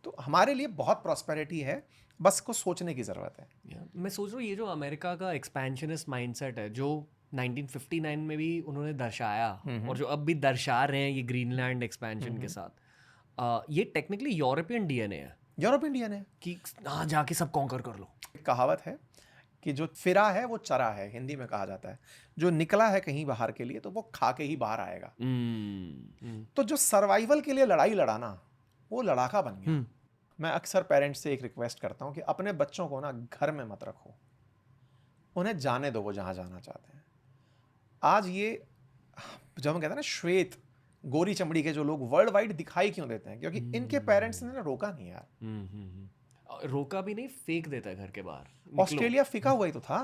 तो हमारे लिए बहुत प्रॉस्पेरिटी है, बस को सोचने की ज़रूरत है। मैं सोच रहा हूँ ये जो अमेरिका का एक्सपेंशनिस्ट माइंडसेट है जो 1959 में भी उन्होंने दर्शाया और जो अब भी दर्शा रहे हैं ये ग्रीनलैंड एक्सपेंशन के साथ, ये टेक्निकली यूरोपियन डीएनए है यूरोप इंडियन है कि हाँ जाके सब कॉन्कर कर लो। एक कहावत है कि जो फिरा है वो चरा है, हिंदी में कहा जाता है। जो निकला है कहीं बाहर के लिए तो वो खा के ही बाहर आएगा। तो जो सर्वाइवल के लिए लड़ाई लड़ाना वो लड़ाका बन गया। मैं अक्सर पेरेंट्स से एक रिक्वेस्ट करता हूँ कि अपने बच्चों को ना घर में मत रखो, उन्हें जाने दो वो जहाँ जाना चाहते हैं। आज ये जब हम कहते हैं ना श्वेत गोरी चमड़ी के जो लोग वर्ल्ड वाइड दिखाई क्यों देते हैं, क्योंकि इनके पेरेंट्स ने ना रोका नहीं यार। रोका भी नहीं, फेंक देता है घर के बाहर, निकलो। ऑस्ट्रेलिया फिका हुआ ही तो था।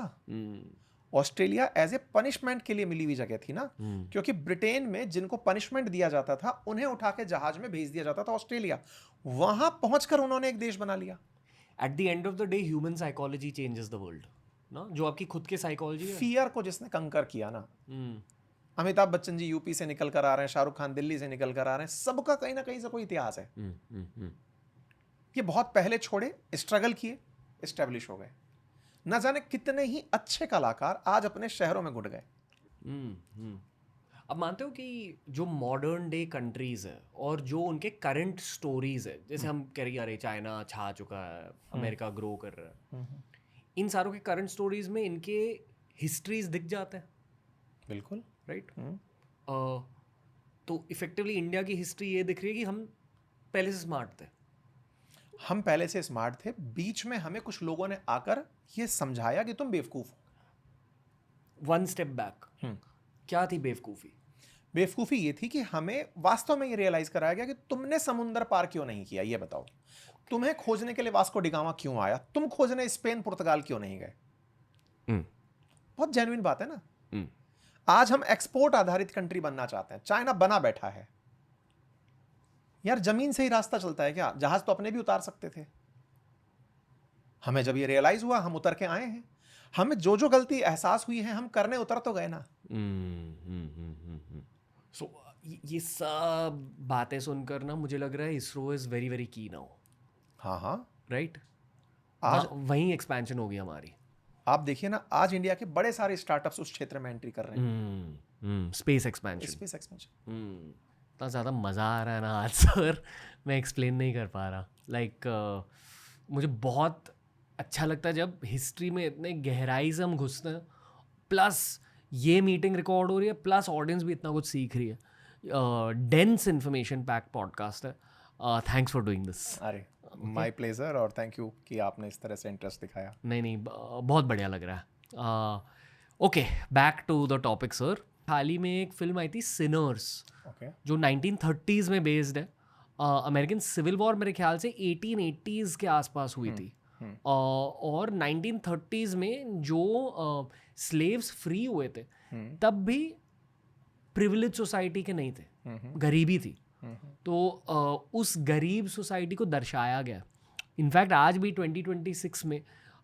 ऑस्ट्रेलिया एज ए पनिशमेंट के लिए मिली हुई जगह थी ना, क्योंकि ब्रिटेन में जिनको पनिशमेंट दिया जाता था उन्हें उठा के जहाज में भेज दिया जाता था ऑस्ट्रेलिया। वहां पहुंचकर उन्होंने एक देश बना लिया। At the end of the day human psychology changes the world ना, जो आपकी खुद की साइकोलॉजी है। फियर को जिसने कंकर किया ना, अमिताभ बच्चन जी यूपी से निकल कर आ रहे हैं, शाहरुख खान दिल्ली से निकल कर आ रहे हैं, सबका कहीं ना कहीं से कोई इतिहास है। ये बहुत पहले छोड़े, स्ट्रगल किए, एस्टेब्लिश हो गए। न जाने कितने ही अच्छे कलाकार आज अपने शहरों में घुट गए। अब मानते हो कि जो मॉडर्न डे कंट्रीज है और जो उनके करंट स्टोरीज है, जैसे हम कह रहे हैं अरे चाइना छा चुका है, अमेरिका ग्रो कर रहा है, इन सारों के करंट स्टोरीज में इनके हिस्ट्रीज दिख जाते हैं। बिल्कुल राइट। तो इफेक्टिवली इंडिया की हिस्ट्री ये दिख रही है कि हम पहले से स्मार्ट थे। हम पहले से स्मार्ट थे, बीच में हमें कुछ लोगों ने आकर ये समझाया कि तुम बेवकूफ हो। One step back. क्या थी बेवकूफ़ी? बेवकूफ़ी ये थी कि हमें वास्तव में ये रियलाइज कराया गया कि तुमने समुंदर पार क्यों नहीं किया, ये बताओ। तुम्हें खोजने के लिए वास्को डिगामा क्यों आया, तुम खोजने स्पेन पुर्तगाल क्यों नहीं गए। बहुत जेन्युइन बात है ना। आज हम एक्सपोर्ट आधारित कंट्री बनना चाहते हैं, चाइना बना बैठा है। यार जमीन से ही रास्ता चलता है क्या? जहाज तो अपने भी उतार सकते थे। हमें जब ये रियलाइज हुआ हम उतर के आए हैं। हमें जो जो गलती एहसास हुई है हम करने उतर तो गए ना। सो ये सब बातें सुनकर ना मुझे लग रहा है इसरो इज वेरी वेरी की नाउ। हाँ राइट। आज वहीं एक्सपेंशन होगी हमारी। आप देखिए ना, आज इंडिया के बड़े सारे स्टार्टअप्स उस क्षेत्र में एंट्री कर रहे हैं। Space expansion. इतना ज़्यादा मज़ा आ रहा है ना आज सर, मैं एक्सप्लेन नहीं कर पा रहा। लाइक मुझे बहुत अच्छा लगता है जब हिस्ट्री में इतने गहराई से हम घुसते हैं, प्लस ये मीटिंग रिकॉर्ड हो रही है, प्लस ऑडियंस भी इतना कुछ सीख रही है। डेंस इन्फॉर्मेशन पैक पॉडकास्ट है। Thanks for doing this. अरे माय प्लेजर, और थैंक यू कि आपने इस तरह से इंटरेस्ट दिखाया। नहीं बहुत बढ़िया लग रहा है। Okay, back to the topic sir. हाल ही में एक फिल्म आई थी सिनर्स, जो 1930s में बेस्ड है। अमेरिकन सिविल वॉर मेरे ख्याल से 1880s के आसपास हुई थी। और 1930s में जो स्लेव्स फ्री हुए थे तब भी प्रिविलेज सोसाइटी के नहीं थे, गरीबी थी। तो उस गरीब सोसाइटी को दर्शाया गया। इनफैक्ट आज भी 2026 में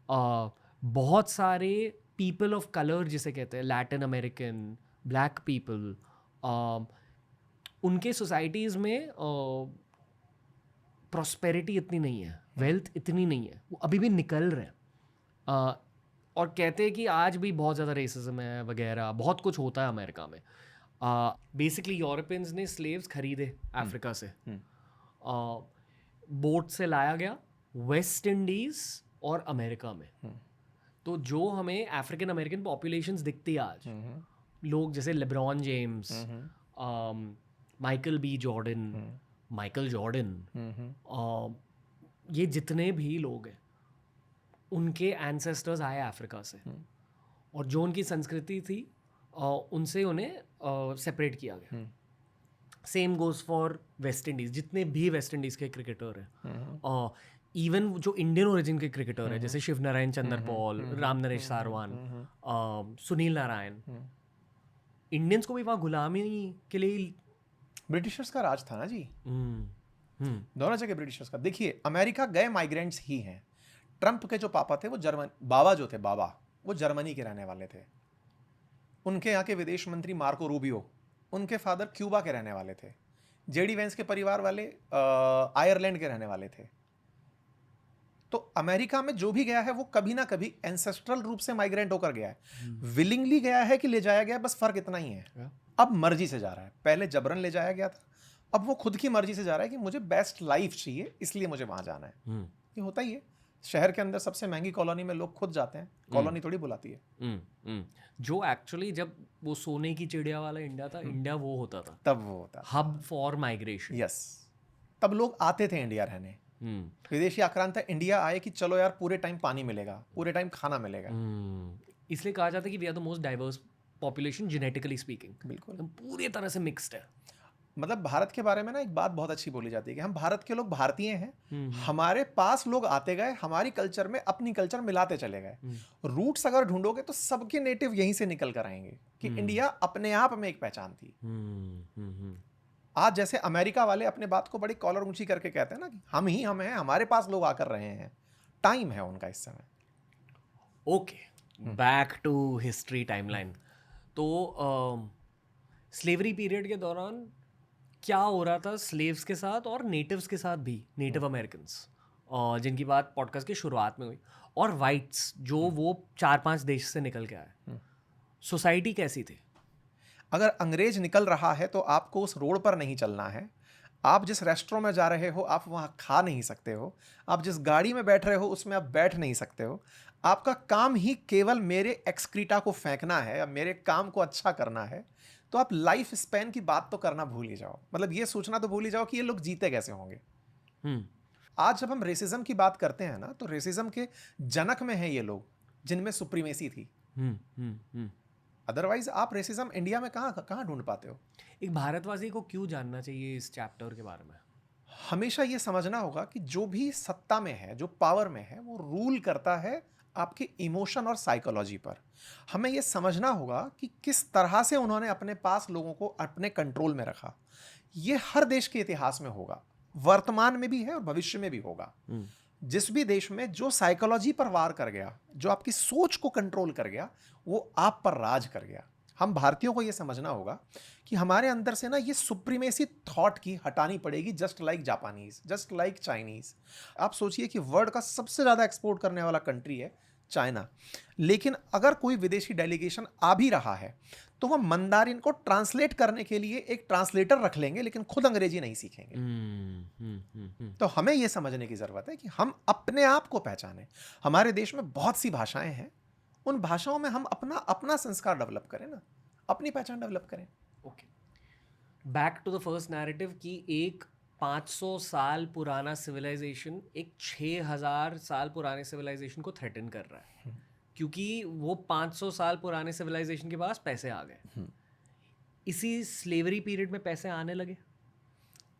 बहुत सारे पीपल ऑफ कलर जिसे कहते हैं, लैटिन अमेरिकन, ब्लैक पीपल, उनके सोसाइटीज़ में प्रॉस्पेरिटी इतनी नहीं है, वेल्थ इतनी नहीं है, वो अभी भी निकल रहे हैं। और कहते हैं कि आज भी बहुत ज़्यादा रेसिज्म है वगैरह, बहुत कुछ होता है अमेरिका में। बेसिकली यूरोपियंस ने स्लेव्स खरीदे अफ्रीका से, बोट से लाया गया वेस्ट इंडीज़ और अमेरिका में। तो जो हमें अफ्रीकन अमेरिकन पॉपुलेशंस दिखती है आज, लोग जैसे LeBron James, Michael B Jordan, Michael Jordan, ये जितने भी लोग हैं उनके एंसेस्टर्स आए अफ्रीका से, और जो उनकी संस्कृति थी उनसे उन्हें सेपरेट किया गया। Same goes for West Indies, जितने भी वेस्ट इंडीज़ के क्रिकेटर हैं, इवन जो इंडियन ओरिजिन के क्रिकेटर हैं जैसे शिव नारायण चंद्रपॉल, राम नरेश सारवान, सुनील नारायण, इंडियंस को भी वहाँ गुलामी के लिए ब्रिटिशर्स का राज था ना जी। दोनों जगह ब्रिटिशर्स का। देखिए, अमेरिका गए माइग्रेंट्स ही हैं। ट्रंप के जो पापा थे वो बाबा जो थे, बाबा वो जर्मनी के रहने वाले थे। उनके यहाँ के विदेश मंत्री मार्को रूबियो, उनके फादर क्यूबा के रहने वाले थे। जेडी वेंस के परिवार वाले आयरलैंड के रहने वाले थे। तो अमेरिका में जो भी गया है वो कभी ना कभी एंसेस्ट्रल रूप से माइग्रेंट होकर गया है। विलिंगली गया है कि ले जाया गया, बस फर्क इतना ही है। अब मर्जी से जा रहा है, पहले जबरन ले जाया गया था, अब वो खुद की मर्जी से जा रहा है कि मुझे बेस्ट लाइफ चाहिए, इसलिए मुझे वहां जाना है। ये होता ही है। शहर के अंदर सबसे महंगी कॉलोनी में लोग खुद जाते हैं, कॉलोनी थोड़ी बुलाती है। जो एक्चुअली जब वो सोने की चिड़िया वाला इंडिया था, इंडिया वो होता था, तब वो होता हब फॉर माइग्रेशन। यस, तब लोग आते थे इंडिया रहने। विदेशी आक्रांत इंडिया आए कि चलो यार पूरे टाइम पानी मिलेगा, पूरे टाइम खाना मिलेगा। इसलिए कहा जाता है कि we are the most diverse population genetically speaking. बिल्कुल, हम पूरी तरह से मिक्स्ड है। मतलब भारत के बारे में ना एक बात बहुत अच्छी बोली जाती है कि हम भारत के लोग भारतीय हैं। हमारे पास लोग आते गए, हमारी कल्चर में अपनी कल्चर मिलाते चले गए। रूट्स अगर ढूंढोगे तो सबके नेटिव यहीं से निकल कर आएंगे कि इंडिया अपने आप में एक पहचान थी। आज जैसे अमेरिका वाले अपने बात को बड़ी कॉलर ऊंची करके कहते हैं ना कि हम ही हम हैं, हमारे पास लोग आकर रहे हैं। टाइम है उनका इस समय। Okay, back to history timeline. तो स्लेवरी पीरियड के दौरान क्या हो रहा था स्लेव्स के साथ और नेटिव्स के साथ भी, नेटिव अमेरिकन्स जिनकी बात पॉडकास्ट की शुरुआत में हुई, और वाइट्स जो वो 4-5 देश से निकल के आए, सोसाइटी कैसी थी? अगर अंग्रेज निकल रहा है तो आपको उस रोड पर नहीं चलना है। आप जिस रेस्टोरेंट में जा रहे हो आप वहाँ खा नहीं सकते हो। आप जिस गाड़ी में बैठ रहे हो उसमें आप बैठ नहीं सकते हो। आपका काम ही केवल मेरे एक्सक्रीटा को फेंकना है या मेरे काम को अच्छा करना है। तो आप लाइफ स्पैन की बात तो करना भूल ही जाओ, मतलब ये सोचना तो भूल ही जाओ कि ये लोग जीते कैसे होंगे। आज जब हम रेसिज्म की बात करते हैं ना, तो रेसिज्म के जनक में है ये लोग जिनमें सुप्रीमेसी थी। अदरवाइज आप रेसिज्म इंडिया में कहाँ ढूंढ पाते हो? एक भारतवासी को क्यों जानना चाहिए इस चैप्टर के बारे में? हमेशा ये समझना होगा कि जो भी सत्ता में है, जो पावर में है, वो रूल करता है आपके इमोशन और साइकोलॉजी पर। हमें ये समझना होगा कि किस तरह से उन्होंने अपने पास लोगों को अपने कंट्रोल में रखा। ये हर देश के इतिहास में होगा, वर्तमान में भी है और भविष्य में भी होगा। जिस भी देश में जो साइकोलॉजी पर वार कर गया, जो आपकी सोच को कंट्रोल कर गया, वो आप पर राज कर गया। हम भारतीयों को ये समझना होगा कि हमारे अंदर से ना ये सुप्रीमेसी थॉट की हटानी पड़ेगी, just like Japanese, just like Chinese. आप सोचिए कि वर्ल्ड का सबसे ज़्यादा एक्सपोर्ट करने वाला कंट्री है चाइना, लेकिन अगर कोई विदेशी डेलीगेशन आ भी रहा है तो वह मंदारिन को ट्रांसलेट करने के लिए एक ट्रांसलेटर रख लेंगे, लेकिन खुद अंग्रेजी नहीं सीखेंगे। तो हमें यह समझने की जरूरत है कि हम अपने आप को पहचानें। हमारे देश में बहुत सी भाषाएं हैं, उन भाषाओं में हम अपना संस्कार डेवलप करें ना, अपनी पहचान डेवलप करें। Okay, back to the first narrative कि एक 500 साल पुराना सिविलाइजेशन एक 6000 साल पुराने सिविलाइजेशन को थ्रेटन कर रहा है, क्योंकि वो 500 साल पुराने सिविलाइजेशन के पास पैसे आ गए। इसी स्लेवरी पीरियड में पैसे आने लगे।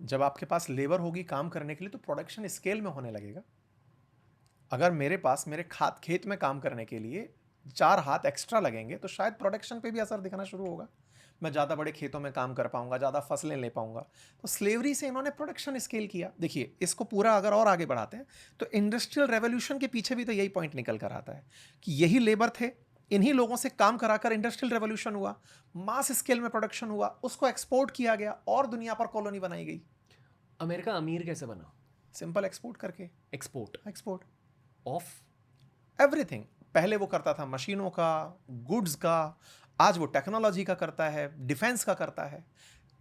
जब आपके पास लेबर होगी काम करने के लिए तो प्रोडक्शन स्केल में होने लगेगा। अगर मेरे पास मेरे खेत में काम करने के लिए 4 हाथ एक्स्ट्रा लगेंगे तो शायद प्रोडक्शन पे भी असर दिखना शुरू होगा। मैं ज़्यादा बड़े खेतों में काम कर पाऊंगा, ज़्यादा फसलें ले पाऊंगा। तो स्लेवरी से इन्होंने प्रोडक्शन स्केल किया। देखिए, इसको पूरा अगर और आगे बढ़ाते हैं तो इंडस्ट्रियल रेवोल्यूशन के पीछे भी तो यही पॉइंट निकल कर आता है कि यही लेबर थे, इन्हीं लोगों से काम कराकर इंडस्ट्रियल रेवोल्यूशन हुआ, मास स्केल में प्रोडक्शन हुआ, उसको एक्सपोर्ट किया गया और दुनिया पर कॉलोनी बनाई गई। अमेरिका अमीर कैसे बना? सिंपल, एक्सपोर्ट करके। Export of everything. पहले वो करता था मशीनों का, गुड्स का, आज वो टेक्नोलॉजी का करता है, डिफेंस का करता है।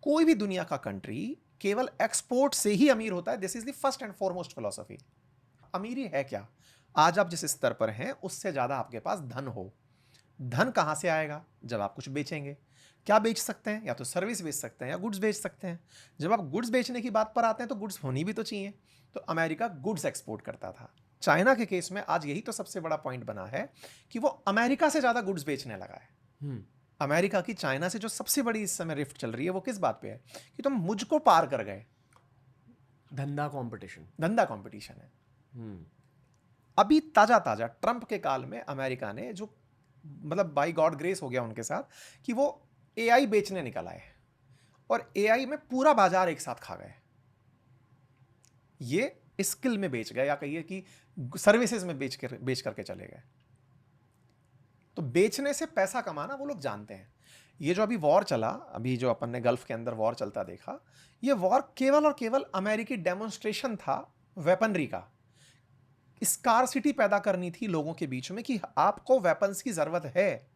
कोई भी दुनिया का कंट्री केवल एक्सपोर्ट से ही अमीर होता है। This is the first and foremost philosophy. अमीरी है क्या? आज आप जिस स्तर पर हैं उससे ज़्यादा आपके पास धन हो। धन कहाँ से आएगा? जब आप कुछ बेचेंगे। क्या बेच सकते हैं? या तो सर्विस बेच सकते हैं या गुड्स बेच सकते हैं। जब आप गुड्स बेचने की बात पर आते हैं तो गुड्स होनी भी तो चाहिए। तो अमेरिका गुड्स एक्सपोर्ट करता था। चाइना के केस में आज यही तो सबसे बड़ा पॉइंट बना है कि वो अमेरिका से ज़्यादा गुड्स बेचने लगा है। अमेरिका की चाइना से जो सबसे बड़ी इस समय रिफ्ट चल रही है वो किस बात पे है कि तुम मुझको पार कर गए। धंधा कंपटीशन है। अभी ताजा ट्रंप के काल में अमेरिका ने जो, मतलब बाय गॉड ग्रेस हो गया उनके साथ कि वो एआई बेचने निकल आए और एआई में पूरा बाजार एक साथ खा गए। ये स्किल में बेच गए, या कहिए कि सर्विसेज में बेच करके चले गए। तो बेचने से पैसा कमाना वो लोग जानते हैं। ये जो अभी वॉर चला, अभी जो अपन ने गल्फ के अंदर वॉर चलता देखा, ये वॉर केवल और केवल अमेरिकी डेमोन्स्ट्रेशन था वेपनरी का। स्कारसिटी पैदा करनी थी लोगों के बीच में कि आपको वेपन्स की जरूरत है,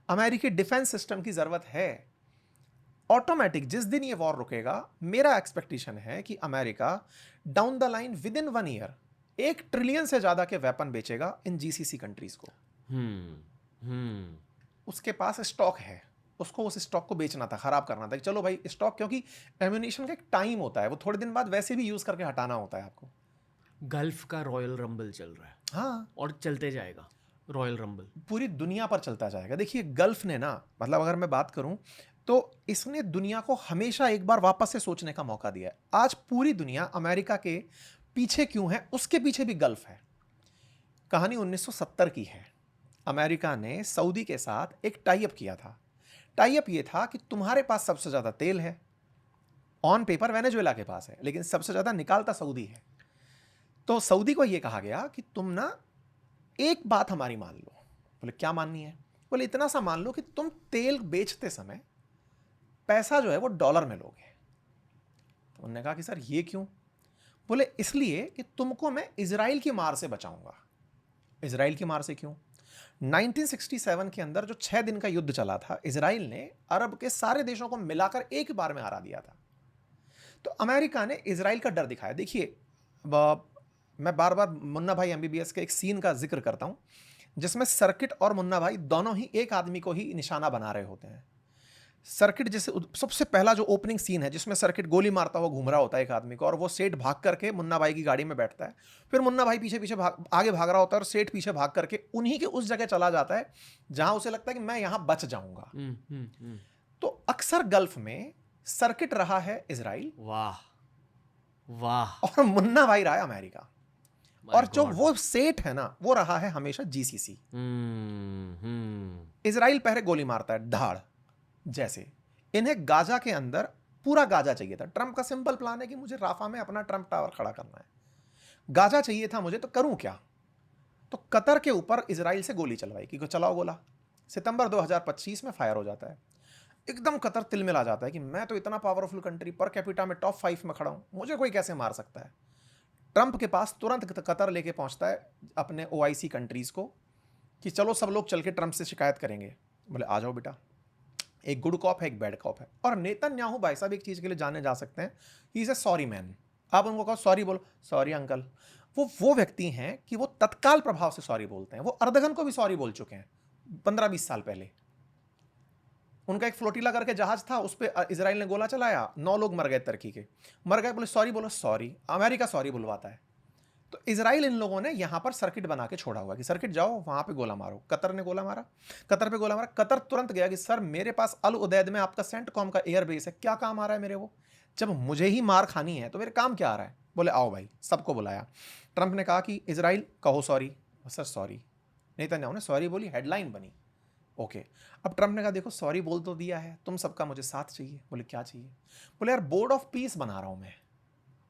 अमेरिकी डिफेंस सिस्टम की जरूरत है। ऑटोमेटिक जिस दिन ये वॉर रुकेगा, मेरा एक्सपेक्टेशन है कि America down the line with in 1 year 1 trillion से ज्यादा के वेपन बेचेगा इन जीसीसी कंट्रीज को। उसके पास स्टॉक है, उसको उस स्टॉक को बेचना था, खराब करना था कि चलो भाई स्टॉक, क्योंकि एम्यूनिशन का एक टाइम होता है, वो थोड़े दिन बाद वैसे भी यूज करके हटाना होता है आपको। गल्फ का रॉयल रंबल चल रहा है। हाँ, और चलते जाएगा रॉयल रंबल, पूरी दुनिया पर चलता जाएगा। देखिए गल्फ ने ना, मतलब अगर मैं बात करूं तो इसने दुनिया को हमेशा एक बार वापस से सोचने का मौका दिया है। आज पूरी दुनिया अमेरिका के पीछे क्यों है, उसके पीछे भी गल्फ है। कहानी 1970 की है। अमेरिका ने सऊदी के साथ एक टाई अप किया था। टाई अप ये था कि तुम्हारे पास सबसे ज्यादा तेल है, ऑन पेपर वेनेजुएला के पास है, लेकिन सबसे ज्यादा निकालता सऊदी है। तो सऊदी को यह कहा गया कि तुम ना एक बात हमारी मान लो। बोले क्या माननी है? बोले इतना सा मान लो कि तुम तेल बेचते समय पैसा जो है वो डॉलर में लोगे। तो उन्होंने कहा कि सर ये क्यों? बोले इसलिए कि तुमको मैं इजराइल की मार से बचाऊंगा। इजराइल की मार से क्यों? 1967 के अंदर जो 6 दिन का युद्ध चला था, इजराइल ने अरब के सारे देशों को मिलाकर एक बार में हरा दिया था। तो अमेरिका ने इजराइल का डर दिखाया। देखिए मैं बार बार मुन्ना भाई एमबीबीएस के एक सीन का जिक्र करता हूं, जिसमें सर्किट और मुन्ना भाई दोनों ही एक आदमी को ही निशाना बना रहे होते हैं। सर्किट जैसे सबसे पहला जो ओपनिंग सीन है, जिसमें सर्किट गोली मारता हुआ घूम रहा होता है एक आदमी को, और वो सेठ भाग करके मुन्ना भाई की गाड़ी में बैठता है। फिर मुन्ना भाई पीछे पीछे आगे भाग रहा होता है, और सेठ पीछे भाग करके उन्हीं के उस जगह चला जाता है जहां उसे लगता है कि मैं यहां बच जाऊंगा। तो अक्सर गल्फ में सर्किट रहा है इजराइल, वाह वाह, और मुन्ना भाई रहा है अमेरिका, और जो वो सेठ है ना, वो रहा है हमेशा जीसीसी। इजराइल पहले गोली मारता है धाड़ जैसे। इन्हें गाजा के अंदर पूरा गाजा चाहिए था। ट्रंप का सिंपल प्लान है कि मुझे राफा में अपना ट्रंप टावर खड़ा करना है, गाजा चाहिए था मुझे, तो करूं क्या? तो कतर के ऊपर इजराइल से गोली चलवाई कि चलाओ गोला। सितंबर 2025 में फायर हो जाता है। एकदम कतर तिलमिला जाता है कि मैं तो इतना पावरफुल कंट्री, पर कैपिटा में टॉप 5 में खड़ा हूं, मुझे कोई कैसे मार सकता है? ट्रंप के पास तुरंत कतर लेके पहुंचता है अपने ओआईसी कंट्रीज को कि चलो सब लोग चल के ट्रंप से शिकायत करेंगे। बोले आ जाओ बेटा, एक गुड कॉप है, एक बैड कॉप है। और नेतन्याहू भाई साहब एक चीज के लिए जाने जा सकते हैं, he is a sorry man. आप उनको कहो सॉरी बोलो, सॉरी अंकल। वो व्यक्ति हैं कि वो तत्काल प्रभाव से सॉरी बोलते हैं। वो अर्दगन को भी सॉरी बोल चुके हैं 15-20 साल पहले। उनका एक फ्लोटिला करके जहाज था, उस पर इजराइल ने गोला चलाया, 9 लोग मर गए, तुर्की के मर गए। बोले सॉरी बोलो, सॉरी। अमेरिका सॉरी बुलवाता है। तो इजराइल इन लोगों ने यहां पर सर्किट बना के छोड़ा हुआ कि सर्किट जाओ वहां पे गोला मारो। कतर ने गोला मारा, कतर पे गोला मारा। कतर तुरंत गया कि सर मेरे पास अल उदैद में आपका सेंटकॉम का एयर बेस है, क्या काम आ रहा है मेरे? वो जब मुझे ही मार खानी है तो मेरे काम क्या आ रहा है? बोले आओ भाई, सबको बुलाया। ट्रंप ने कहा कि इजराइल कहो सॉरी। Sir sorry. नेतन्याहू ने सॉरी बोली, हेडलाइन बनी। ओके। अब ट्रंप ने कहा देखो सॉरी बोल तो दिया है, तुम सबका मुझे साथ चाहिए। बोले क्या चाहिए? बोले यार बोर्ड ऑफ पीस बना रहा हूं मैं,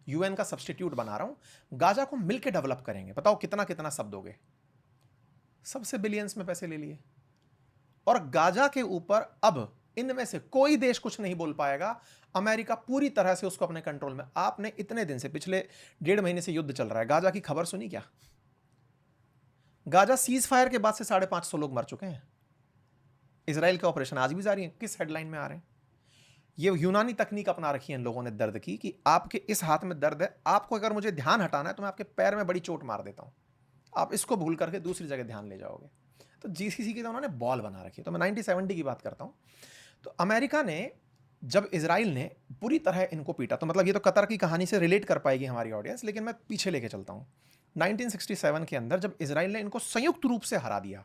यूएन का सब्स्टिट्यूट बना रहा हूं, गाजा को मिलकर डेवलप करेंगे। बताओ कितना कितना सब दोगे? सबसे बिलियंस में पैसे ले लिए। और गाजा के ऊपर अब इनमें से कोई देश कुछ नहीं बोल पाएगा। अमेरिका पूरी तरह से उसको अपने कंट्रोल में। आपने इतने दिन से, पिछले 1.5 महीने से युद्ध चल रहा है, गाजा की खबर सुनी क्या? गाजा सीज फायर के बाद से 550 लोग मर चुके हैं। इजराइल के ऑपरेशन आज भी जारी है। किस हेडलाइन में आ रहे हैं? ये यूनानी तकनीक अपना रखी है इन लोगों ने दर्द की, कि आपके इस हाथ में दर्द है, आपको अगर मुझे ध्यान हटाना है तो मैं आपके पैर में बड़ी चोट मार देता हूं, आप इसको भूल करके दूसरी जगह ध्यान ले जाओगे। तो जीसीसी की तो उन्होंने बॉल बना रखी है। तो मैं 1970 की बात करता हूं। तो अमेरिका ने, जब इजराइल ने बुरी तरह इनको पीटा, तो मतलब ये तो कतर की कहानी से रिलेट कर पाएगी हमारी ऑडियंस, लेकिन मैं पीछे लेके चलता हूं। 1967 के अंदर जब इजराइल ने इनको संयुक्त रूप से हरा दिया,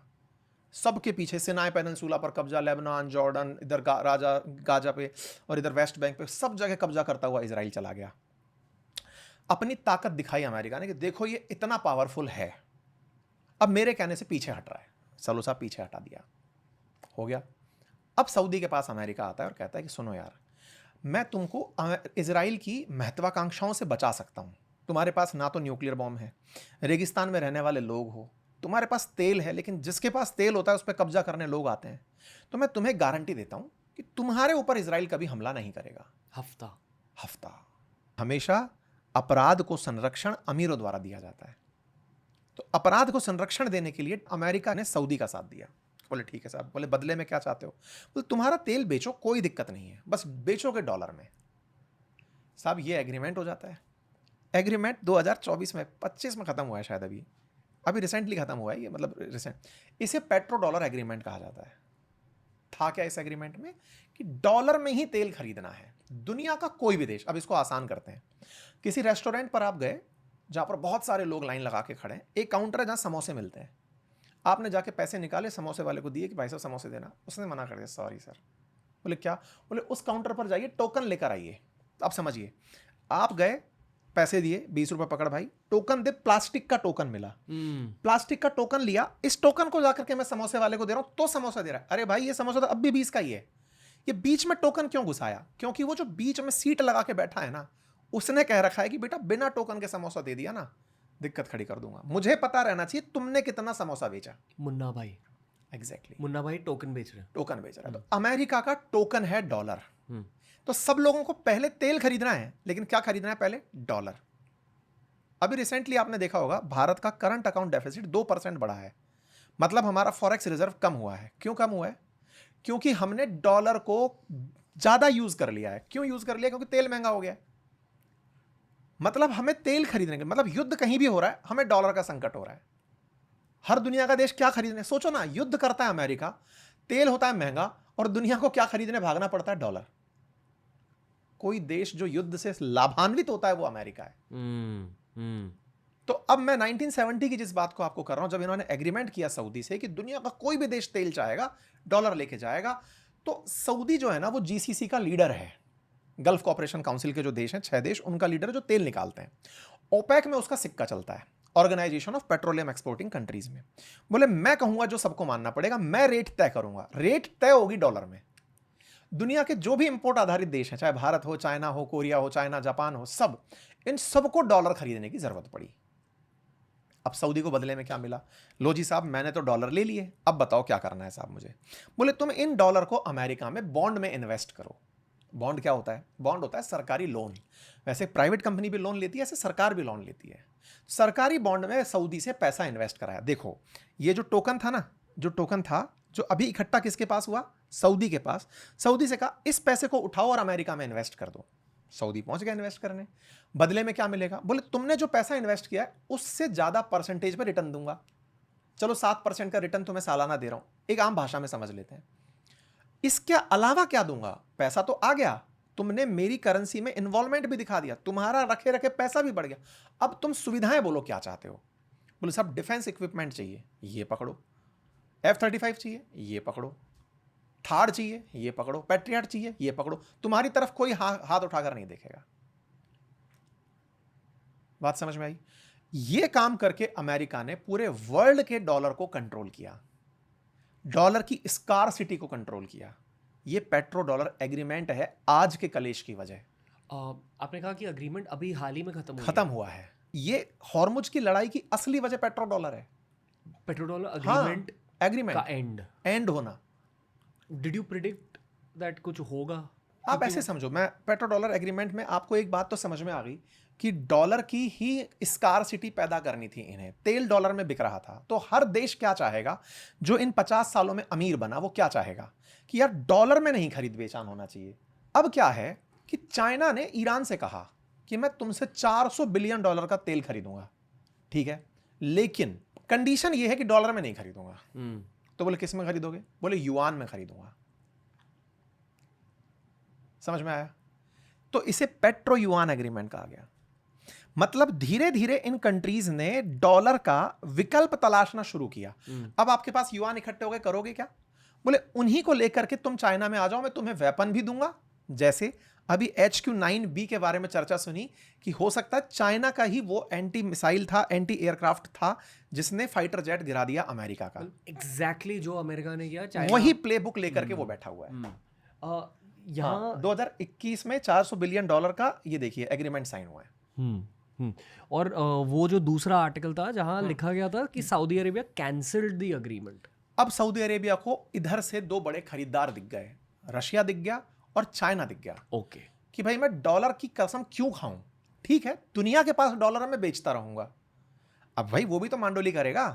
सबके पीछे सिनाई पेनिनसुला पर कब्जा, लेबनान, जॉर्डन, इधर गाजा पे, और इधर वेस्ट बैंक पे, सब जगह कब्जा करता हुआ इजराइल चला गया। अपनी ताकत दिखाई अमेरिका ने कि देखो ये इतना पावरफुल है, अब मेरे कहने से पीछे हट रहा है। चलो साहब पीछे हटा दिया, हो गया। अब सऊदी के पास अमेरिका आता है और कहता है कि सुनो यार, मैं तुमको इजराइल की महत्वाकांक्षाओं से बचा सकता हूं, तुम्हारे पास ना तो न्यूक्लियर बॉम्ब है, रेगिस्तान में रहने वाले लोग हो, तुम्हारे पास तेल है, लेकिन जिसके पास तेल होता है उस पर कब्जा करने लोग आते हैं, तो मैं तुम्हें गारंटी देता हूं कि तुम्हारे ऊपर इजराइल कभी हमला नहीं करेगा। हफ्ता। हमेशा अपराध को संरक्षण अमीरों द्वारा दिया जाता है। तो अपराध को संरक्षण देने के लिए अमेरिका ने सऊदी का साथ दिया। बोले ठीक है साहब। बोले बदले में क्या चाहते हो? बोले तुम्हारा तेल बेचो, कोई दिक्कत नहीं है, बस बेचोगे डॉलर में। साहब ये एग्रीमेंट हो जाता है। एग्रीमेंट 2024 में 25 में खत्म हुआ है शायद, अभी रिसेंटली खत्म हुआ है ये, मतलब रिसेंट। इसे पेट्रो डॉलर एग्रीमेंट कहा जाता है। था क्या इस एग्रीमेंट में कि डॉलर में ही तेल खरीदना है, दुनिया का कोई भी देश। अब इसको आसान करते हैं। किसी रेस्टोरेंट पर आप गए जहां पर बहुत सारे लोग लाइन लगा के खड़े हैं, एक काउंटर है जहां समोसे मिलते हैं, आपने जाके पैसे निकाले, समोसे वाले को दिए कि भाई साहब समोसे देना, उसने मना कर दिया, सॉरी सर। बोले क्या? बोले उस काउंटर पर जाइए, टोकन लेकर आइए। अब समझिए, आप गए, पैसे दिए, 20 रुपए पकड़ भाई, टोकन दे, प्लास्टिक का टोकन मिला, प्लास्टिक का टोकन लिया, इस टोकन को जाकर के मैं समोसे वाले को दे रहा हूं, तो समोसा दे रहा है। अरे भाई ये समोसा तो अब भी 20 का ही है, ये बीच में टोकन क्यों घुसाया? क्योंकि वो जो बीच में सीट लगा के बैठा है ना, उसने कह रखा है कि बेटा बिना टोकन के समोसा दे दिया ना, दिक्कत खड़ी कर दूंगा। मुझे पता रहना चाहिए तुमने कितना समोसा बेचा। मुन्ना भाई, एग्जैक्टली, मुन्ना भाई टोकन बेच रहे हैं। टोकन बेच रहा है। तो अमेरिका का टोकन है डॉलर। तो सब लोगों को पहले तेल खरीदना है, लेकिन क्या खरीदना है पहले? डॉलर। अभी रिसेंटली आपने देखा होगा भारत का करंट अकाउंट डेफिसिट 2% बढ़ा है, मतलब हमारा फॉरेक्स रिजर्व कम हुआ है। क्यों कम हुआ है? क्योंकि हमने डॉलर को ज्यादा यूज कर लिया है। क्यों यूज कर लिया? क्योंकि तेल महंगा हो गया। मतलब हमें तेल खरीदने के, मतलब युद्ध कहीं भी हो रहा है, हमें डॉलर का संकट हो रहा है। हर दुनिया का देश क्या खरीदने, सोचो ना, युद्ध करता है अमेरिका, तेल होता है महंगा, और दुनिया को क्या खरीदने भागना पड़ता है? डॉलर। कोई देश जो युद्ध से लाभान्वित होता है वो अमेरिका है। तो अब मैं 1970 की जिस बात को आपको कर रहा हूं, जब इन्होंने एग्रीमेंट किया सऊदी से कि दुनिया का कोई भी देश तेल चाहेगा डॉलर लेके जाएगा, तो सऊदी जो है ना वो जीसीसी का लीडर है। गल्फ कॉपरेशन काउंसिल के जो देश हैं 6 देश, उनका लीडर जो तेल निकालते हैं। ओपेक में उसका सिक्का चलता है, organization of petroleum exporting countries में। बोले मैं कहूंगा जो सबको मानना पड़ेगा, मैं रेट तय करूंगा, रेट तय होगी डॉलर में। दुनिया के जो भी इंपोर्ट आधारित देश हैं, चाहे भारत हो, चाइना हो, कोरिया हो, चाइना, जापान हो, सब, इन सबको डॉलर खरीदने की जरूरत पड़ी। अब सऊदी को बदले में क्या मिला? लो जी साहब, मैंने तो डॉलर ले लिए, अब बताओ क्या करना है साहब मुझे। बोले तुम इन डॉलर को अमेरिका में बॉन्ड में इन्वेस्ट करो। बॉन्ड क्या होता है? बॉन्ड होता है सरकारी लोन। वैसे प्राइवेट कंपनी भी लोन लेती है, ऐसे सरकार भी लोन लेती है। सरकारी बॉन्ड में सऊदी से पैसा इन्वेस्ट कराया। देखो ये जो टोकन था ना, जो टोकन था, जो अभी इकट्ठा किसके पास हुआ? सऊदी के पास। सऊदी से कहा इस पैसे को उठाओ और अमेरिका में इन्वेस्ट कर दो। सऊदी पहुंच गया इन्वेस्ट करने। बदले में क्या मिलेगा? बोले तुमने जो पैसा इन्वेस्ट किया है उससे ज्यादा परसेंटेज पर रिटर्न दूंगा। चलो 7% का रिटर्न तुम्हें सालाना दे रहा हूं, एक आम भाषा में समझ लेते हैं। इसके अलावा क्या दूंगा? पैसा तो आ गया, तुमने मेरी करेंसी में इन्वॉल्वमेंट भी दिखा दिया, तुम्हारा रखे रखे पैसा भी बढ़ गया। अब तुम सुविधाएं बोलो क्या चाहते हो? बोले साहब डिफेंस इक्विपमेंट चाहिए, ये पकड़ो। F-35 चाहिए, ये पकड़ो। थार चाहिए, ये पकड़ो। पैट्रियट चाहिए, ये पकड़ो। तुम्हारी तरफ कोई हाथ उठाकर नहीं देखेगा। बात समझ में आई? ये काम करके अमेरिका ने पूरे वर्ल्ड के डॉलर को कंट्रोल किया, डॉलर की स्कारसिटी को कंट्रोल किया। ये पेट्रो डॉलर एग्रीमेंट है आज के कलेश की वजह। आपने कहा कि एग्रीमेंट अभी हाल ही में खत्म हुआ है। ये हॉर्मुज की लड़ाई की असली वजह पेट्रो डॉलर है। पेट्रो डॉलर एग्रीमेंट एग्रीमेंट का एंड होना। डिड यू प्रिडिक्ट दैट कुछ होगा? आप ऐसे समझो, मैं पेट्रो डॉलर एग्रीमेंट में आपको एक बात तो समझ में आ गई कि डॉलर की ही स्कारसिटी पैदा करनी थी इन्हें। तेल डॉलर में बिक रहा था, तो हर देश क्या चाहेगा जो इन 50 सालों में अमीर बना, वो क्या चाहेगा कि यार डॉलर में नहीं खरीद बेचान होना चाहिए। अब क्या है कि चाइना ने ईरान से कहा कि मैं तुमसे $400 बिलियन का तेल खरीदूंगा, ठीक है, लेकिन कंडीशन यह है कि डॉलर में नहीं खरीदूंगा। तो बोले किस में खरीदोगे? बोले युआन में खरीदूंगा। समझ में आया? तो इसे पेट्रो युआन एग्रीमेंट कहा गया। मतलब धीरे धीरे इन कंट्रीज ने डॉलर का विकल्प तलाशना शुरू किया। अब आपके पास युआन इकट्ठे हो गए, करोगे क्या? बोले उन्हीं को लेकर के तुम चाइना में आ जाओ, मैं तुम्हें वेपन भी दूंगा। जैसे अभी HQ-9B के बारे में चर्चा सुनी कि हो सकता है चाइना का ही वो एंटी मिसाइल था, एंटी एयरक्राफ्ट था, जिसने फाइटर जेट गिरा दिया अमेरिका का। एग्जैक्टली जो अमेरिका ने किया, वही प्लेबुक लेकर के वो बैठा हुआ है। यहाँ 2021 में $400 बिलियन का ये देखिए एग्रीमेंट साइन हुआ है। और वो जो दूसरा आर्टिकल था जहां लिखा गया था कि Saudi Arabia cancelled the agreement. अब सऊदी अरेबिया को इधर से दो बड़े खरीदार दिख गए, रशिया दिख गया और चाइना दिख गया। ओके। कि भाई मैं डॉलर की कसम क्यों खाऊं, ठीक है दुनिया के पास डॉलर में बेचता रहूंगा, अब भाई वो भी तो मांडोली करेगा।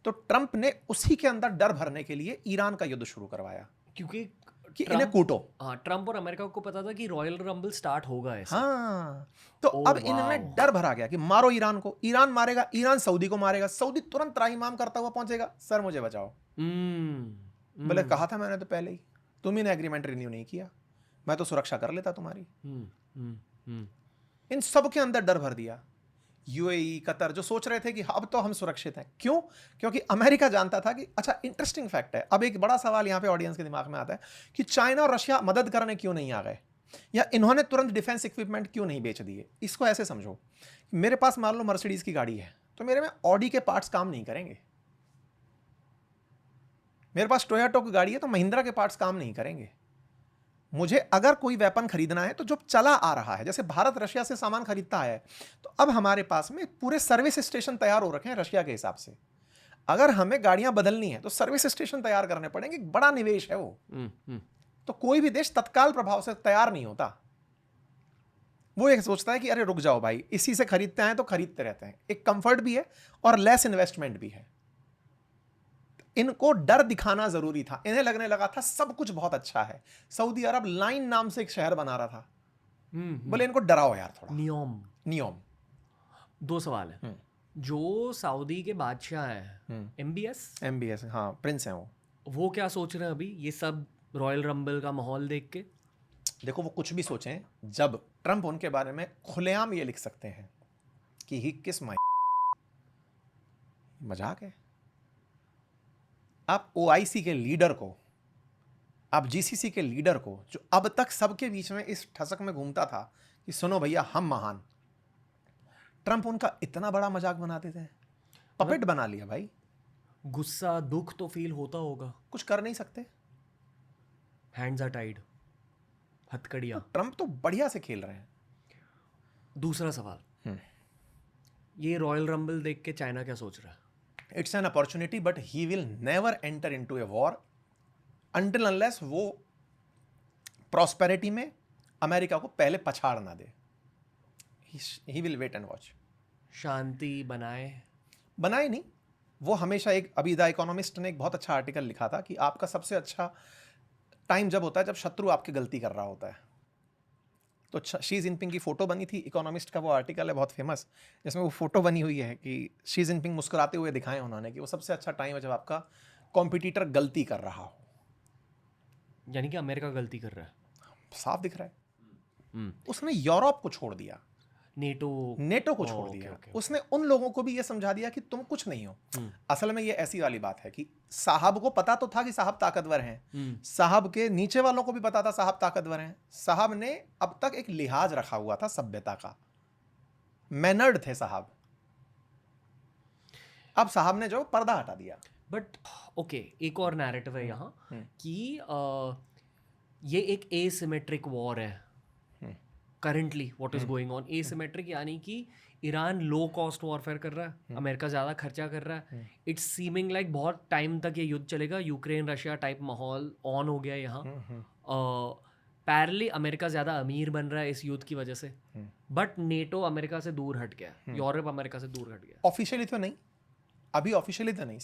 तो ट्रंप ने उसी के अंदर डर भरने के लिए ईरान का युद्ध शुरू करवाया क्योंकि कि इन्हें कूटो। हाँ, ट्रंप और अमेरिका को पता था कि रॉयल रंबल स्टार्ट होगा ऐसे। हाँ, तो अब इनमें डर भरा गया कि मारो ईरान को, ईरान मारेगा, ईरान सऊदी को मारेगा, सऊदी तुरंत त्राहीमाम करता हुआ पहुंचेगा, सर मुझे बचाओ। बोले कहा था मैंने तो पहले ही, तुम ही ने एग्रीमेंट रिन्यू नहीं किया, मैं तो सुरक्षा कर लेता तुम्हारी। इन सब के अंदर डर भर दिया। यूएई, कतर जो सोच रहे थे कि अब तो हम सुरक्षित हैं, क्यों? क्योंकि अमेरिका जानता था कि अच्छा इंटरेस्टिंग फैक्ट है, अब एक बड़ा सवाल यहां पे ऑडियंस के दिमाग में आता है कि चाइना और रशिया मदद करने क्यों नहीं आ गए, या इन्होंने तुरंत डिफेंस इक्विपमेंट क्यों नहीं बेच दिए। इसको ऐसे समझो, मेरे पास मान लो मर्सिडीज की गाड़ी है, तो मेरे में ऑडी के पार्ट्स काम नहीं करेंगे। मेरे पास टोयोटा की गाड़ी है, तो महिंद्रा के पार्ट्स काम नहीं करेंगे। मुझे अगर कोई वेपन खरीदना है तो जो चला आ रहा है, जैसे भारत रशिया से सामान खरीदता है, तो अब हमारे पास में पूरे सर्विस स्टेशन तैयार हो रखे हैं रशिया के हिसाब से। अगर हमें गाड़ियां बदलनी है तो सर्विस स्टेशन तैयार करने पड़ेंगे, बड़ा निवेश है वो। तो कोई भी देश तत्काल प्रभाव से तैयार नहीं होता, वो एक सोचता है कि अरे रुक जाओ भाई, इसी से खरीदते हैं तो खरीदते रहते हैं। एक कंफर्ट भी है और लेस इन्वेस्टमेंट भी है। इनको डर दिखाना जरूरी था। इन्हें लगने लगा था सब कुछ बहुत अच्छा है। सऊदी अरब लाइन नाम से एक शहर बना रहा था, बोले इनको डराओ यार थोड़ा। नियम। दो सवाल है। जो सऊदी के बादशाह हैं, एमबीएस, हाँ प्रिंस हैं वो क्या सोच रहे हैं अभी ये सब रॉयल रंबल का माहौल देख के? देखो वो कुछ भी सोचें, जब ट्रंप उनके बारे में खुलेआम ये लिख सकते हैं कि ही किस माई, मजाक है। आप ओआईसी के लीडर को, आप जीसीसी के लीडर को, जो अब तक सबके बीच में इस ठसक में घूमता था कि सुनो भैया हम महान, ट्रंप उनका इतना बड़ा मजाक बनाते थे, पपेट बना लिया भाई। गुस्सा दुख तो फील होता होगा, कुछ कर नहीं सकते, हैंड्स आर टाइड, हथकड़ियां। ट्रंप तो बढ़िया से खेल रहे हैं। दूसरा सवाल, ये रॉयल रंबल देख के चाइना क्या सोच रहा है? It's an opportunity, but he will never enter into a war until unless वो prosperity में अमेरिका को पहले पछाड़ ना दे। He will wait and watch. शांति बनाए नहीं, वो हमेशा एक, अभी द इकोनॉमिस्ट ने एक बहुत अच्छा आर्टिकल लिखा था कि आपका सबसे अच्छा टाइम जब होता है जब शत्रु आपकी गलती कर रहा होता है। तो शी जिनपिंग की फोटो बनी थी, इकोनॉमिस्ट का वो आर्टिकल है बहुत फेमस, जिसमें वो फोटो बनी हुई है कि शी जिनपिंग मुस्कुराते हुए दिखाएं उन्होंने कि वो सबसे अच्छा टाइम है जब आपका कॉम्पिटिटर गलती कर रहा हो। यानी कि अमेरिका गलती कर रहा है, साफ दिख रहा है। उसने यूरोप को छोड़ दिया, नेटो को छोड़ दिया। उसने उन लोगों को भी ये समझा दिया कि तुम कुछ नहीं हो। असल में ये ऐसी वाली बात है कि साहब को पता तो था कि साहब ताकतवर हैं, साहब के नीचे वालों को भी पता था साहब ताकतवर हैं। साहब ने अब तक एक लिहाज रखा हुआ था सभ्यता का, मैनर्ड थे साहब। अब साहब ने जो पर्दा हटा दिया। बट ओके, एक और नैरेटिव है यहाँ कि ये एक एसिमेट्रिक वॉर है currently what is going on. Asymmetric यानी कि ईरान लो कॉस्ट वॉरफेयर कर रहा है, अमेरिका ज़्यादा खर्चा कर रहा है। इट्स सीमिंग लाइक बहुत टाइम तक ये युद्ध चलेगा, यूक्रेन रशिया टाइप माहौल ऑन हो गया यहाँ। पैरेलली अमेरिका ज़्यादा अमीर बन रहा है इस युद्ध की वजह से, बट नेटो अमेरिका से दूर हट गया, यूरोप अमेरिका से दूर हट गया। ऑफिशियली तो नहीं, अभी ऑफिशियली तो नहीं,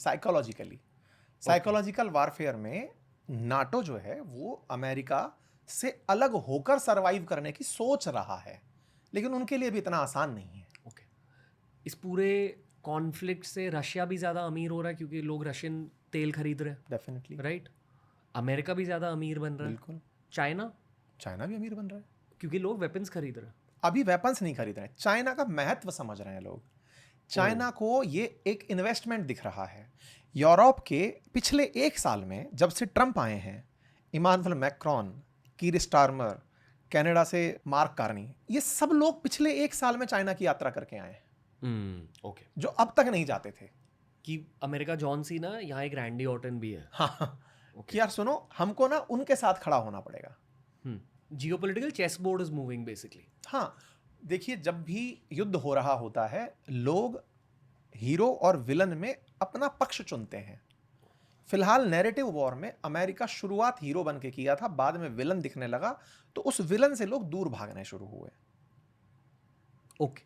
साइकोलॉजिकल वारफेयर में नाटो जो है वो अमेरिका से अलग होकर सरवाइव करने की सोच रहा है, लेकिन उनके लिए भी इतना आसान नहीं है। ओके, इस पूरे कॉन्फ्लिक्ट से रशिया भी ज़्यादा अमीर हो रहा है क्योंकि लोग रशियन तेल खरीद रहे हैं। Definitely right. अमेरिका भी ज़्यादा अमीर बन रहा है। बिल्कुल। चाइना भी अमीर बन रहा है क्योंकि लोग वेपन्स खरीद रहे हैं। अभी वेपन्स नहीं खरीद रहे हैं, चाइना का महत्व समझ रहे हैं लोग। चाइना को ये एक इन्वेस्टमेंट दिख रहा है। यूरोप के पिछले एक साल में जब से ट्रंप आए हैं, इमानुएल मैक्रोन, कीर स्टारमर, कनाडा से मार्क कार्नी, ये सब लोग पिछले एक साल में चाइना की यात्रा करके आए हैं। ओके, जो अब तक नहीं जाते थे। कि अमेरिका जॉन सीना, यहाँ एक रैंडी ऑर्टन भी है। हाँ, कि यार सुनो, हमको ना उनके साथ खड़ा होना पड़ेगा। Geopolitical chess board is moving basically. हाँ, देखिए, जब भी युद्ध हो रहा होता है, लोग हीरो और विलन में अपना पक्ष चुनते हैं। फिलहाल नैरेटिव वॉर में अमेरिका शुरुआत हीरो बन के किया था, बाद में विलन दिखने लगा, तो उस विलन से लोग दूर भागने शुरू हुए। ओके,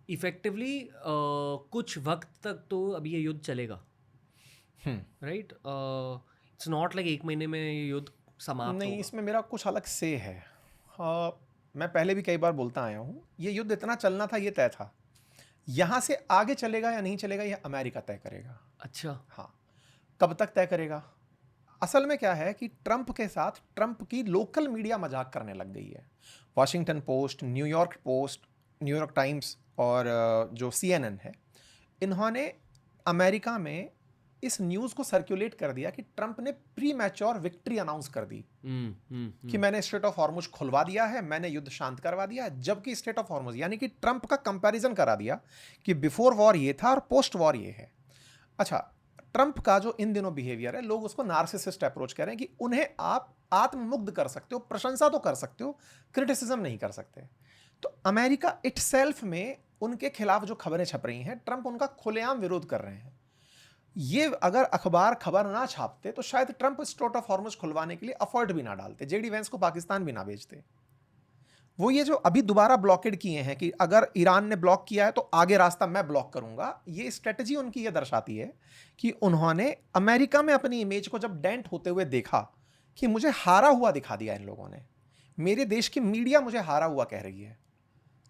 इफेक्टिवली कुछ वक्त तक तो अभी ये युद्ध चलेगा, राइट? इट्स नॉट लाइक 1 महीने में ये युद्ध समाप्त नहीं, होगा। इसमें मेरा कुछ अलग से है। मैं पहले भी कई बार बोलता आया हूँ, ये युद्ध इतना चलना था, ये तय था। यहाँ से आगे चलेगा या नहीं चलेगा, ये अमेरिका तय करेगा। अच्छा, हाँ, कब तक तय करेगा? असल में क्या है कि ट्रंप के साथ ट्रंप की लोकल मीडिया मजाक करने लग गई है। वॉशिंगटन पोस्ट, न्यूयॉर्क टाइम्स और जो CNN है, इन्होंने अमेरिका में इस न्यूज़ को सर्कुलेट कर दिया कि ट्रंप ने प्री मैच्योर विक्ट्री अनाउंस कर दी कि मैंने स्ट्रेट ऑफ हॉर्मुज खुलवा दिया है, मैंने युद्ध शांत करवा दिया है। जबकि स्ट्रेट ऑफ हॉर्मुज यानी कि ट्रंप का कंपैरिजन करा दिया कि बिफोर वॉर ये था और पोस्ट वॉर ये है। अच्छा, ट्रंप का जो इन दिनों बिहेवियर है, लोग उसको नार्सिसिस्ट अप्रोच कह रहे हैं कि उन्हें आप आत्ममुग्ध कर सकते हो, प्रशंसा तो कर सकते हो, क्रिटिसिज्म नहीं कर सकते। तो अमेरिका इटसेल्फ में उनके खिलाफ जो खबरें छप रही हैं, ट्रंप उनका खुलेआम विरोध कर रहे हैं। ये अगर अखबार खबर ना छापते तो शायद ट्रंप स्ट्रेट ऑफ हॉर्मुज खुलवाने के लिए एफर्ट भी ना डालते, जेडी वेंस को पाकिस्तान भी ना भेजते। वो ये जो अभी दोबारा ब्लॉकेड किए हैं कि अगर ईरान ने ब्लॉक किया है तो आगे रास्ता मैं ब्लॉक करूंगा, ये स्ट्रेटजी उनकी ये दर्शाती है कि उन्होंने अमेरिका में अपनी इमेज को जब डेंट होते हुए देखा कि मुझे हारा हुआ दिखा दिया इन लोगों ने, मेरे देश की मीडिया मुझे हारा हुआ कह रही है,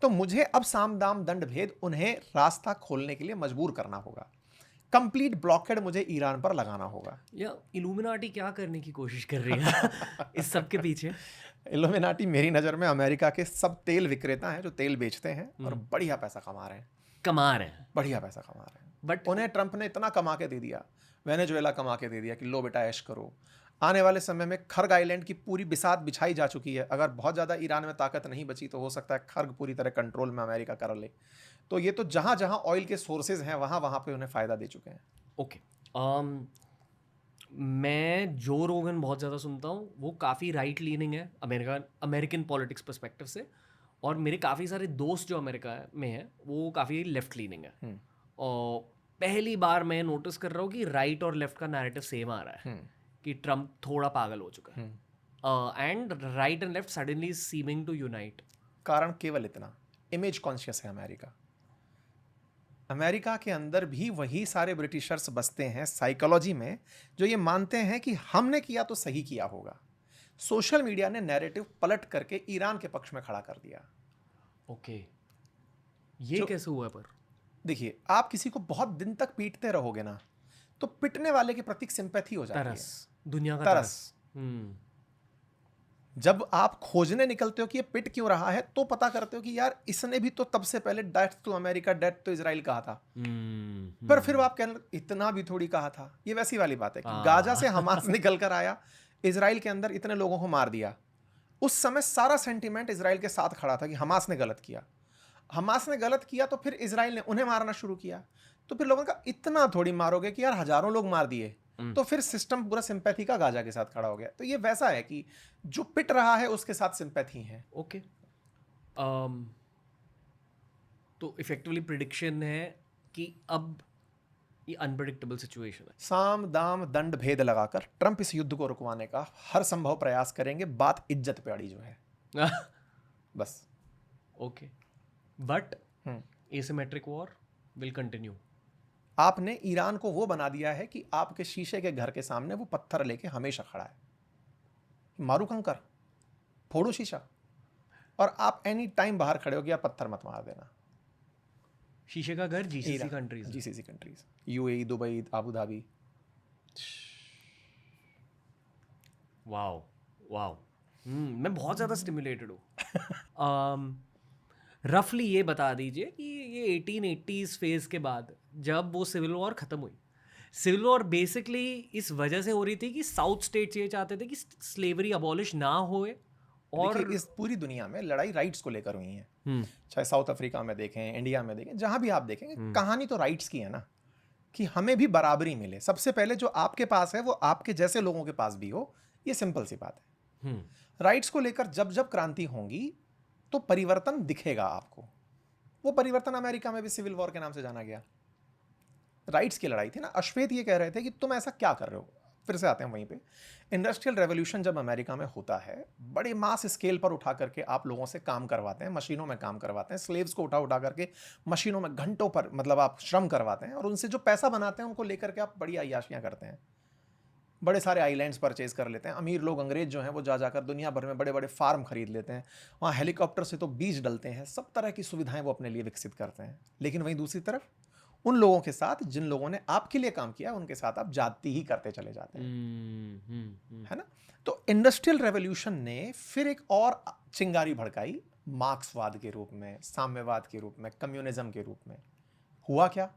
तो मुझे अब साम दाम दंड भेद उन्हें रास्ता खोलने के लिए मजबूर करना होगा। कंप्लीट ब्लॉकेड मुझे ईरान पर लगाना होगा। या इल्यूमिनाटी क्या करने की कोशिश कर रही है इस सब के पीछे? इल्यूमिनाटी मेरी नज़र में अमेरिका के सब तेल विक्रेता हैं जो तेल बेचते हैं और बढ़िया पैसा कमा रहे हैं, बढ़िया पैसा कमा रहे हैं। बट उन्हें ट्रंप ने इतना कमा के दे दिया, वेनेजुएला कमा के दे दिया कि लो बेटा ऐश करो। आने वाले समय में खर्ग आइलैंड की पूरी बिसात बिछाई जा चुकी है। अगर बहुत ज़्यादा ईरान में ताकत नहीं बची तो हो सकता है खर्ग पूरी तरह कंट्रोल में अमेरिका कर ले। तो ये तो जहाँ जहाँ ऑयल के सोर्सेज हैं वहाँ वहाँ पे उन्हें फ़ायदा दे चुके हैं। ओके, मैं जो रोगन बहुत ज़्यादा सुनता हूँ, वो काफ़ी राइट लीनिंग है अमेरिकन पॉलिटिक्स पर्सपेक्टिव से, और मेरे काफ़ी सारे दोस्त जो अमेरिका में हैं वो काफ़ी लेफ्ट लीनिंग है। और पहली बार मैं नोटिस कर रहा हूँ कि राइट और लेफ्ट का नैरेटिव सेम आ रहा है कि ट्रंप थोड़ा पागल हो चुका है, and right and left suddenly seeming to unite. कारण केवल इतना, इमेज कॉन्शियस है अमेरिका के अंदर भी वही सारे ब्रिटिशर्स बसते हैं साइकोलॉजी में जो ये मानते हैं कि हमने किया तो सही किया होगा। सोशल मीडिया ने नैरेटिव पलट करके ईरान के पक्ष में खड़ा कर दिया। ओके, ये कैसे हुआ? पर देखिए, आप किसी को बहुत दिन तक पीटते रहोगे ना, तो पिटने वाले के प्रति सिंपैथी हो जाती है, दुनिया का तरस। जब आप खोजने निकलते हो कि ये पिट क्यों रहा है, तो पता करते हो कि यार इसने भी तो तब से पहले death to America, death to Israel कहा था। पर फिर आप कहने इतना भी थोड़ी कहा था। ये वैसी वाली बात है कि गाजा से हमास निकल कर आया, इजराइल के अंदर इतने लोगों को मार दिया। उस समय सारा सेंटिमेंट इजराइल के साथ खड़ा था कि हमास ने गलत किया। हमास ने गलत किया तो फिर इजराइल ने उन्हें मारना शुरू किया। तो फिर लोगों का इतना थोड़ी मारोगे कि यार हजारों लोग मार दिए, तो फिर सिस्टम पूरा सिंपैथी का गाजा के साथ खड़ा हो गया। तो ये वैसा है कि जो पिट रहा है उसके साथ सिंपैथी है। ओके, तो इफेक्टिवली प्रिडिक्शन है कि अब ये अनप्रेडिक्टेबल सिचुएशन है। साम दाम दंड भेद लगाकर ट्रंप इस युद्ध को रुकवाने का हर संभव प्रयास करेंगे। बात इज्जत पे अड़ी जो है बस। Okay, but asymmetric war will continue. आपने ईरान को वो बना दिया है कि आपके शीशे के घर के सामने वो पत्थर लेके हमेशा खड़ा है, मारू कंकर, फोड़ू शीशा, और आप एनी टाइम बाहर खड़े हो गया, पत्थर मत मार देना। शीशे का घर GCC countries, UAE, Dubai, Abu Dhabi. Wow wow, मैं बहुत ज़्यादा स्टिमुलेटेड हूँ। रफली ये बता दीजिए कि ये 1880s फेज के बाद जब वो सिविल वॉर ख़त्म हुई, सिविल वॉर बेसिकली इस वजह से हो रही थी कि साउथ स्टेट्स ये चाहते थे कि स्लेवरी अबॉलिश ना होए, और इस पूरी दुनिया में लड़ाई राइट्स को लेकर हुई है। चाहे साउथ अफ्रीका में देखें, इंडिया में देखें, जहां भी आप देखेंगे कहानी तो राइट्स की है ना, कि हमें भी बराबरी मिले। सबसे पहले जो आपके पास है वो आपके जैसे लोगों के पास भी हो, ये सिंपल सी बात है। राइट्स को लेकर जब जब क्रांति होंगी, तो परिवर्तन दिखेगा आपको। वो परिवर्तन अमेरिका में भी सिविल वॉर के नाम से जाना गया, राइट्स की लड़ाई थी ना। अश्वेत ये कह रहे थे कि तुम ऐसा क्या कर रहे हो। फिर से आते हैं वहीं पे, इंडस्ट्रियल रेवोल्यूशन जब अमेरिका में होता है, बड़े मास स्केल पर उठा करके आप लोगों से काम करवाते हैं, मशीनों में काम करवाते हैं, स्लेव्स को उठा उठा करके मशीनों में घंटों पर मतलब आप श्रम करवाते हैं, और उनसे जो पैसा बनाते हैं उनको लेकर के आप बड़ी अय्याशियां करते हैं, बड़े सारे आइलैंड्स परचेज कर लेते हैं। अमीर लोग अंग्रेज जो हैं वो जा जाकर दुनिया भर में बड़े बड़े फार्म खरीद लेते हैं, वहाँ हेलीकॉप्टर से तो बीज डलते हैं, सब तरह की सुविधाएं वो अपने लिए विकसित करते हैं। लेकिन वहीं दूसरी तरफ उन लोगों के साथ जिन लोगों ने आपके लिए काम किया, उनके साथ आप जाति ही करते चले जाते हैं, है ना। तो इंडस्ट्रियल रेवोल्यूशन ने फिर एक और चिंगारी भड़काई, मार्क्सवाद के रूप में, साम्यवाद के रूप में, कम्युनिज्म के रूप में। हुआ क्या,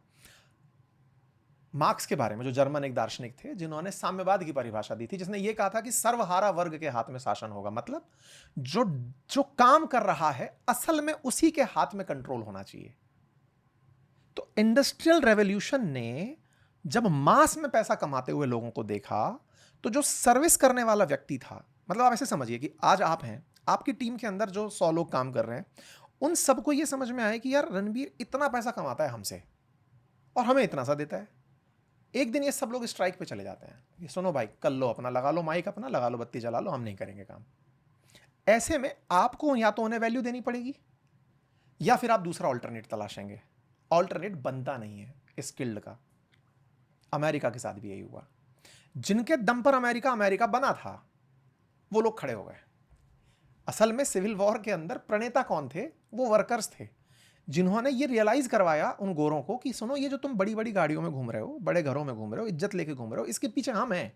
मार्क्स के बारे में, जो जर्मन एक दार्शनिक थे जिन्होंने साम्यवाद की परिभाषा दी थी, जिसने ये कहा था कि सर्वहारा वर्ग के हाथ में शासन होगा, मतलब जो जो काम कर रहा है असल में उसी के हाथ में कंट्रोल होना चाहिए। तो इंडस्ट्रियल रेवोल्यूशन ने जब मास में पैसा कमाते हुए लोगों को देखा, तो जो सर्विस करने वाला व्यक्ति था, मतलब आप ऐसे समझिए कि आज आप हैं, आपकी टीम के अंदर जो 100 लोग काम कर रहे हैं, उन सबको यह समझ में आया कि यार रणबीर इतना पैसा कमाता है हमसे और हमें इतना सा देता है। एक दिन ये सब लोग स्ट्राइक पे चले जाते हैं, ये सुनो भाई, कर लो अपना, लगा लो माइक अपना, लगा लो बत्ती जला लो, हम नहीं करेंगे काम। ऐसे में आपको या तो उन्हें वैल्यू देनी पड़ेगी या फिर आप दूसरा ऑल्टरनेट तलाशेंगे। ऑल्टरनेट बनता नहीं है स्किल्ड का। अमेरिका के साथ भी यही हुआ। जिनके दम पर अमेरिका बना था वो लोग खड़े हो गए। असल में सिविल वॉर के अंदर प्रणेता कौन थे, वो वर्कर्स थे, जिन्होंने ये रियलाइज करवाया उन गोरों को कि सुनो, ये जो तुम बड़ी बड़ी गाड़ियों में घूम रहे हो, बड़े घरों में घूम रहे हो, इज्जत लेके घूम रहे हो, इसके पीछे हम हैं।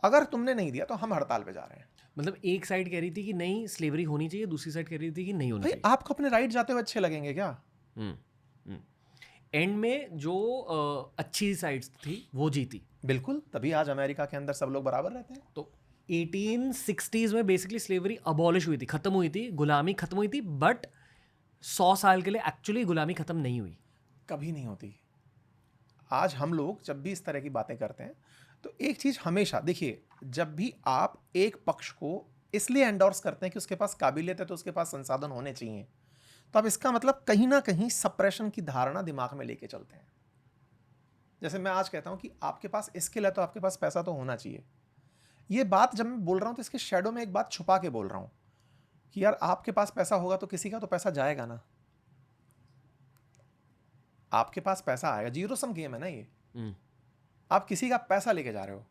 अगर तुमने नहीं दिया तो हम हड़ताल पे जा रहे हैं। मतलब एक साइड कह रही थी कि नहीं स्लेवरी होनी चाहिए, दूसरी साइड कह रही थी कि नहीं होनी चाहिए। आपको अपने राइट जाते हुए अच्छे लगेंगे क्या? एंड में जो अच्छी साइड्स थी वो जीती। बिल्कुल, तभी आज अमेरिका के अंदर सब लोग बराबर रहते हैं। तो 1860s में बेसिकली स्लेवरी अबॉलिश हुई थी, खत्म हुई थी, गुलामी खत्म हुई थी, बट 100 साल के लिए एक्चुअली गुलामी खत्म नहीं हुई। कभी नहीं होती। आज हम लोग जब भी इस तरह की बातें करते हैं तो एक चीज हमेशा देखिए, जब भी आप एक पक्ष को इसलिए एंडोर्स करते हैं कि उसके पास काबिलियत है तो उसके पास संसाधन होने चाहिए, तो अब इसका मतलब कहीं ना कहीं सप्रेशन की धारणा दिमाग में लेके चलते हैं। जैसे मैं आज कहता हूं कि आपके पास स्किल है तो आपके पास पैसा तो होना चाहिए। ये बात जब मैं बोल रहा हूं तो इसके शैडो में एक बात छुपा के बोल रहा हूं कि यार आपके पास पैसा होगा तो किसी का तो पैसा जाएगा ना। आपके पास पैसा आएगा, जीरो सम गेम है ना ये। आप किसी का पैसा लेके जा रहे हो,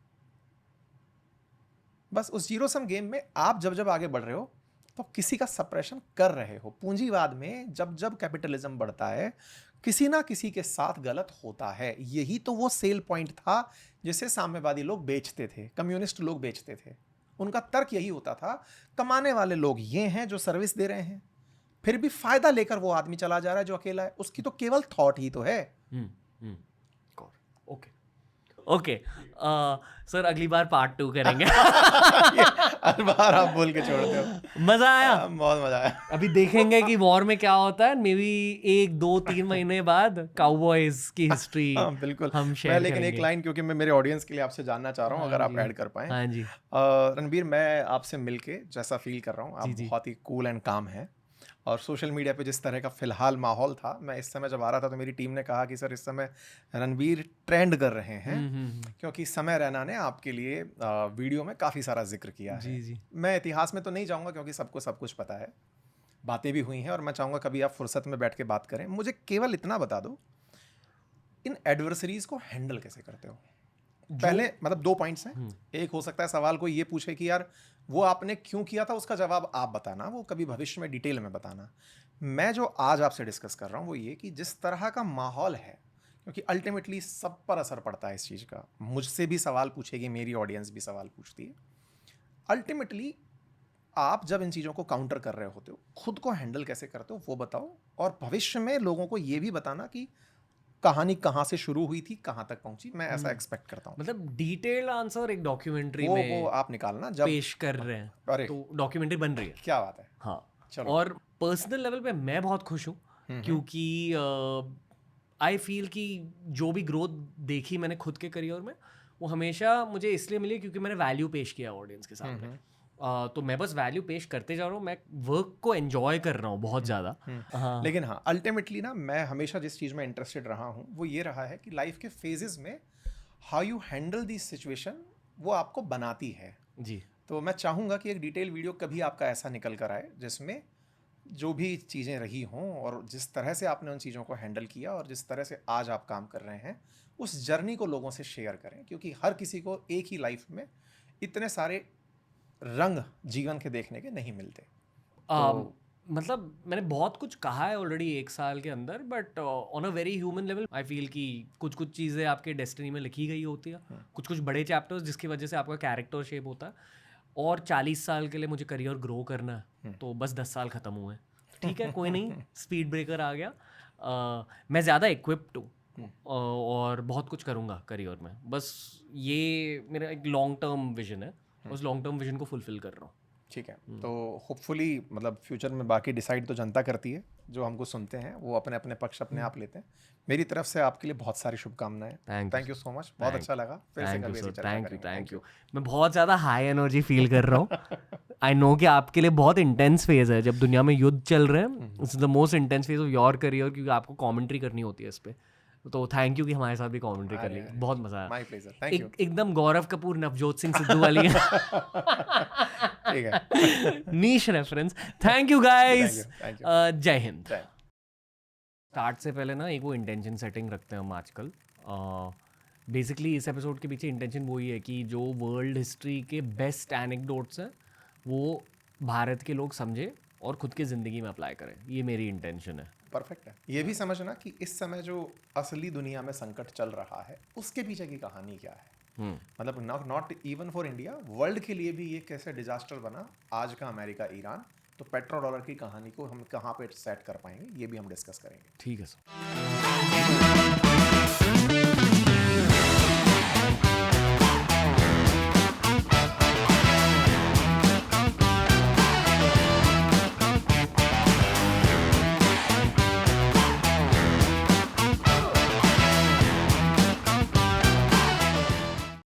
बस उस जीरो सम गेम में आप जब जब आगे बढ़ रहे हो तो किसी का सप्रेशन कर रहे हो। पूंजीवाद में जब जब कैपिटलिज्म बढ़ता है किसी ना किसी के साथ गलत होता है। यही तो वो सेल पॉइंट था जिसे साम्यवादी लोग बेचते थे, कम्युनिस्ट लोग बेचते थे। उनका तर्क यही होता था, कमाने वाले लोग ये हैं जो सर्विस दे रहे हैं, फिर भी फायदा लेकर वो आदमी चला जा रहा है जो अकेला है, उसकी तो केवल थॉट ही तो है। ओके ओके सर, अगली बार पार्ट 2 करेंगे। हर बार आप बोल के छोड़ते हो। मजा आया, बहुत मजा आया। अभी देखेंगे कि वॉर में क्या होता है। मे बी 1-2-3 महीने बाद काउबॉयज की हिस्ट्री बिल्कुल हम मैं शेयर लेकिन करेंगे। एक लाइन क्योंकि मैं मेरे ऑडियंस के लिए आपसे जानना चाह रहा हूँ, अगर आप ऐड कर पाएं। हाँ जी। रणबीर, मैं आपसे मिलके जैसा फील कर रहा हूँ, आप बहुत ही कूल एंड काम है। और सोशल मीडिया पे जिस तरह का फिलहाल माहौल था, मैं इस समय जब आ रहा था तो मेरी टीम ने कहा कि सर इस समय रणबीर ट्रेंड कर रहे हैं, क्योंकि समय रैना ने आपके लिए वीडियो में काफ़ी सारा जिक्र किया है। जी। मैं इतिहास में तो नहीं जाऊँगा क्योंकि सबको सब कुछ पता है, बातें भी हुई हैं, और मैं चाहूँगा कभी आप फुर्सत में बैठ के बात करें। मुझे केवल इतना बता दो, इन एडवर्सरीज को हैंडल कैसे करते हो? पहले मतलब 2 पॉइंट्स हैं। एक हो सकता है सवाल कोई ये पूछे कि यार वो आपने क्यों किया था, उसका जवाब आप बताना, वो कभी भविष्य में डिटेल में बताना। मैं जो आज आपसे डिस्कस कर रहा हूँ वो ये कि जिस तरह का माहौल है, क्योंकि अल्टीमेटली सब पर असर पड़ता है इस चीज़ का। मुझसे भी सवाल पूछेगी, मेरी ऑडियंस भी सवाल पूछती है। अल्टीमेटली आप जब इन चीज़ों को काउंटर कर रहे होते हो, खुद को हैंडल कैसे करते हो वो बताओ, और भविष्य में लोगों को ये भी बताना कि कहानी कहाँ से शुरू हुई थी, कहाँ तक पहुंची। मैं ऐसा एक्सपेक्ट करता हूँ। मतलब डिटेल्ड आंसर एक डॉक्यूमेंट्री में वो आप निकालना जब पेश कर रहे हैं। अरे तो डॉक्यूमेंट्री बन रही है। क्या बात है। हाँ, चलो। और पर्सनल लेवल पे मैं बहुत खुश हूँ, क्योंकि आई फील कि जो भी ग्रोथ देखी मैंने खुद के करियर में, वो हमेशा मुझे इसलिए मिली क्योंकि मैंने वैल्यू पेश किया ऑडियंस के सामने। तो मैं बस वैल्यू पेश करते जा रहा हूँ, मैं वर्क को एंजॉय कर रहा हूँ बहुत ज़्यादा। हाँ लेकिन हाँ, अल्टीमेटली ना मैं हमेशा जिस चीज़ में इंटरेस्टेड रहा हूँ वो ये रहा है कि लाइफ के फेजेस में how you handle this situation वो आपको बनाती है। जी। तो मैं चाहूँगा कि एक डिटेल वीडियो कभी आपका ऐसा निकल कर आए जिसमें जो भी चीज़ें रही हों और जिस तरह से आपने उन चीज़ों को हैंडल किया और जिस तरह से आज आप काम कर रहे हैं उस जर्नी को लोगों से शेयर करें, क्योंकि हर किसी को एक ही लाइफ में इतने सारे रंग जीवन के देखने के नहीं मिलते। मतलब मैंने बहुत कुछ कहा है ऑलरेडी 1 साल के अंदर, but on a very human level I feel कि कुछ कुछ चीज़ें आपके डेस्टिनी में लिखी गई होती है, कुछ कुछ बड़े चैप्टर्स जिसकी वजह से आपका कैरेक्टर शेप होता है। और 40 साल के लिए मुझे करियर ग्रो करना है, तो बस 10 साल ख़त्म हुए। ठीक है, कोई नहीं, स्पीड ब्रेकर आ गया। मैं ज़्यादा इक्विप्ड हूँ और बहुत कुछ करूँगा करियर में। बस ये मेरा एक लॉन्ग टर्म विजन है, उस लॉन्ग टर्म विजन को फुलफिल कर रहा हूँ। ठीक है, तो होपफुली मतलब फ्यूचर में बाकी डिसाइड तो जनता करती है, जो हमको सुनते हैं वो अपने अपने पक्ष अपने आप लेते हैं। मेरी तरफ से आपके लिए बहुत सारी शुभकामनाएं। थैंक यू सो मच, बहुत अच्छा लगा। फिर से कभी ऐसी चर्चा करेंगे। Thank you. मैं बहुत ज़्यादा हाई एनर्जी फील कर रहा हूँ। आई नो कि आपके लिए बहुत इंटेंस फेज है, जब दुनिया में युद्ध चल रहे हैं, it's the most intense phase of your career, क्योंकि आपको कमेंट्री करनी होती है इस पे। तो थैंक यू कि हमारे साथ भी कमेंट्री कर ली, बहुत मजा आया। My pleasure, thank you. एकदम गौरव कपूर नवजोत सिंह सिद्धू वाली ठीक है, niche reference. Thank you guys, thank you. जय हिंद। स्टार्ट से पहले ना एक वो इंटेंशन सेटिंग रखते हैं हम आजकल। बेसिकली इस एपिसोड के पीछे इंटेंशन वही है कि जो वर्ल्ड हिस्ट्री के बेस्ट एनेक्डोट्स हैं वो भारत के लोग समझे और खुद की ज़िंदगी में अप्लाई करें, ये मेरी इंटेंशन है। परफेक्ट है। ये भी समझना कि इस समय जो असली दुनिया में संकट चल रहा है उसके पीछे की कहानी क्या है। मतलब not even for India, world के लिए भी ये कैसे डिजास्टर बना आज का अमेरिका ईरान। तो पेट्रो डॉलर की कहानी को हम कहाँ पे सेट कर पाएंगे ये भी हम डिस्कस करेंगे। ठीक है सर।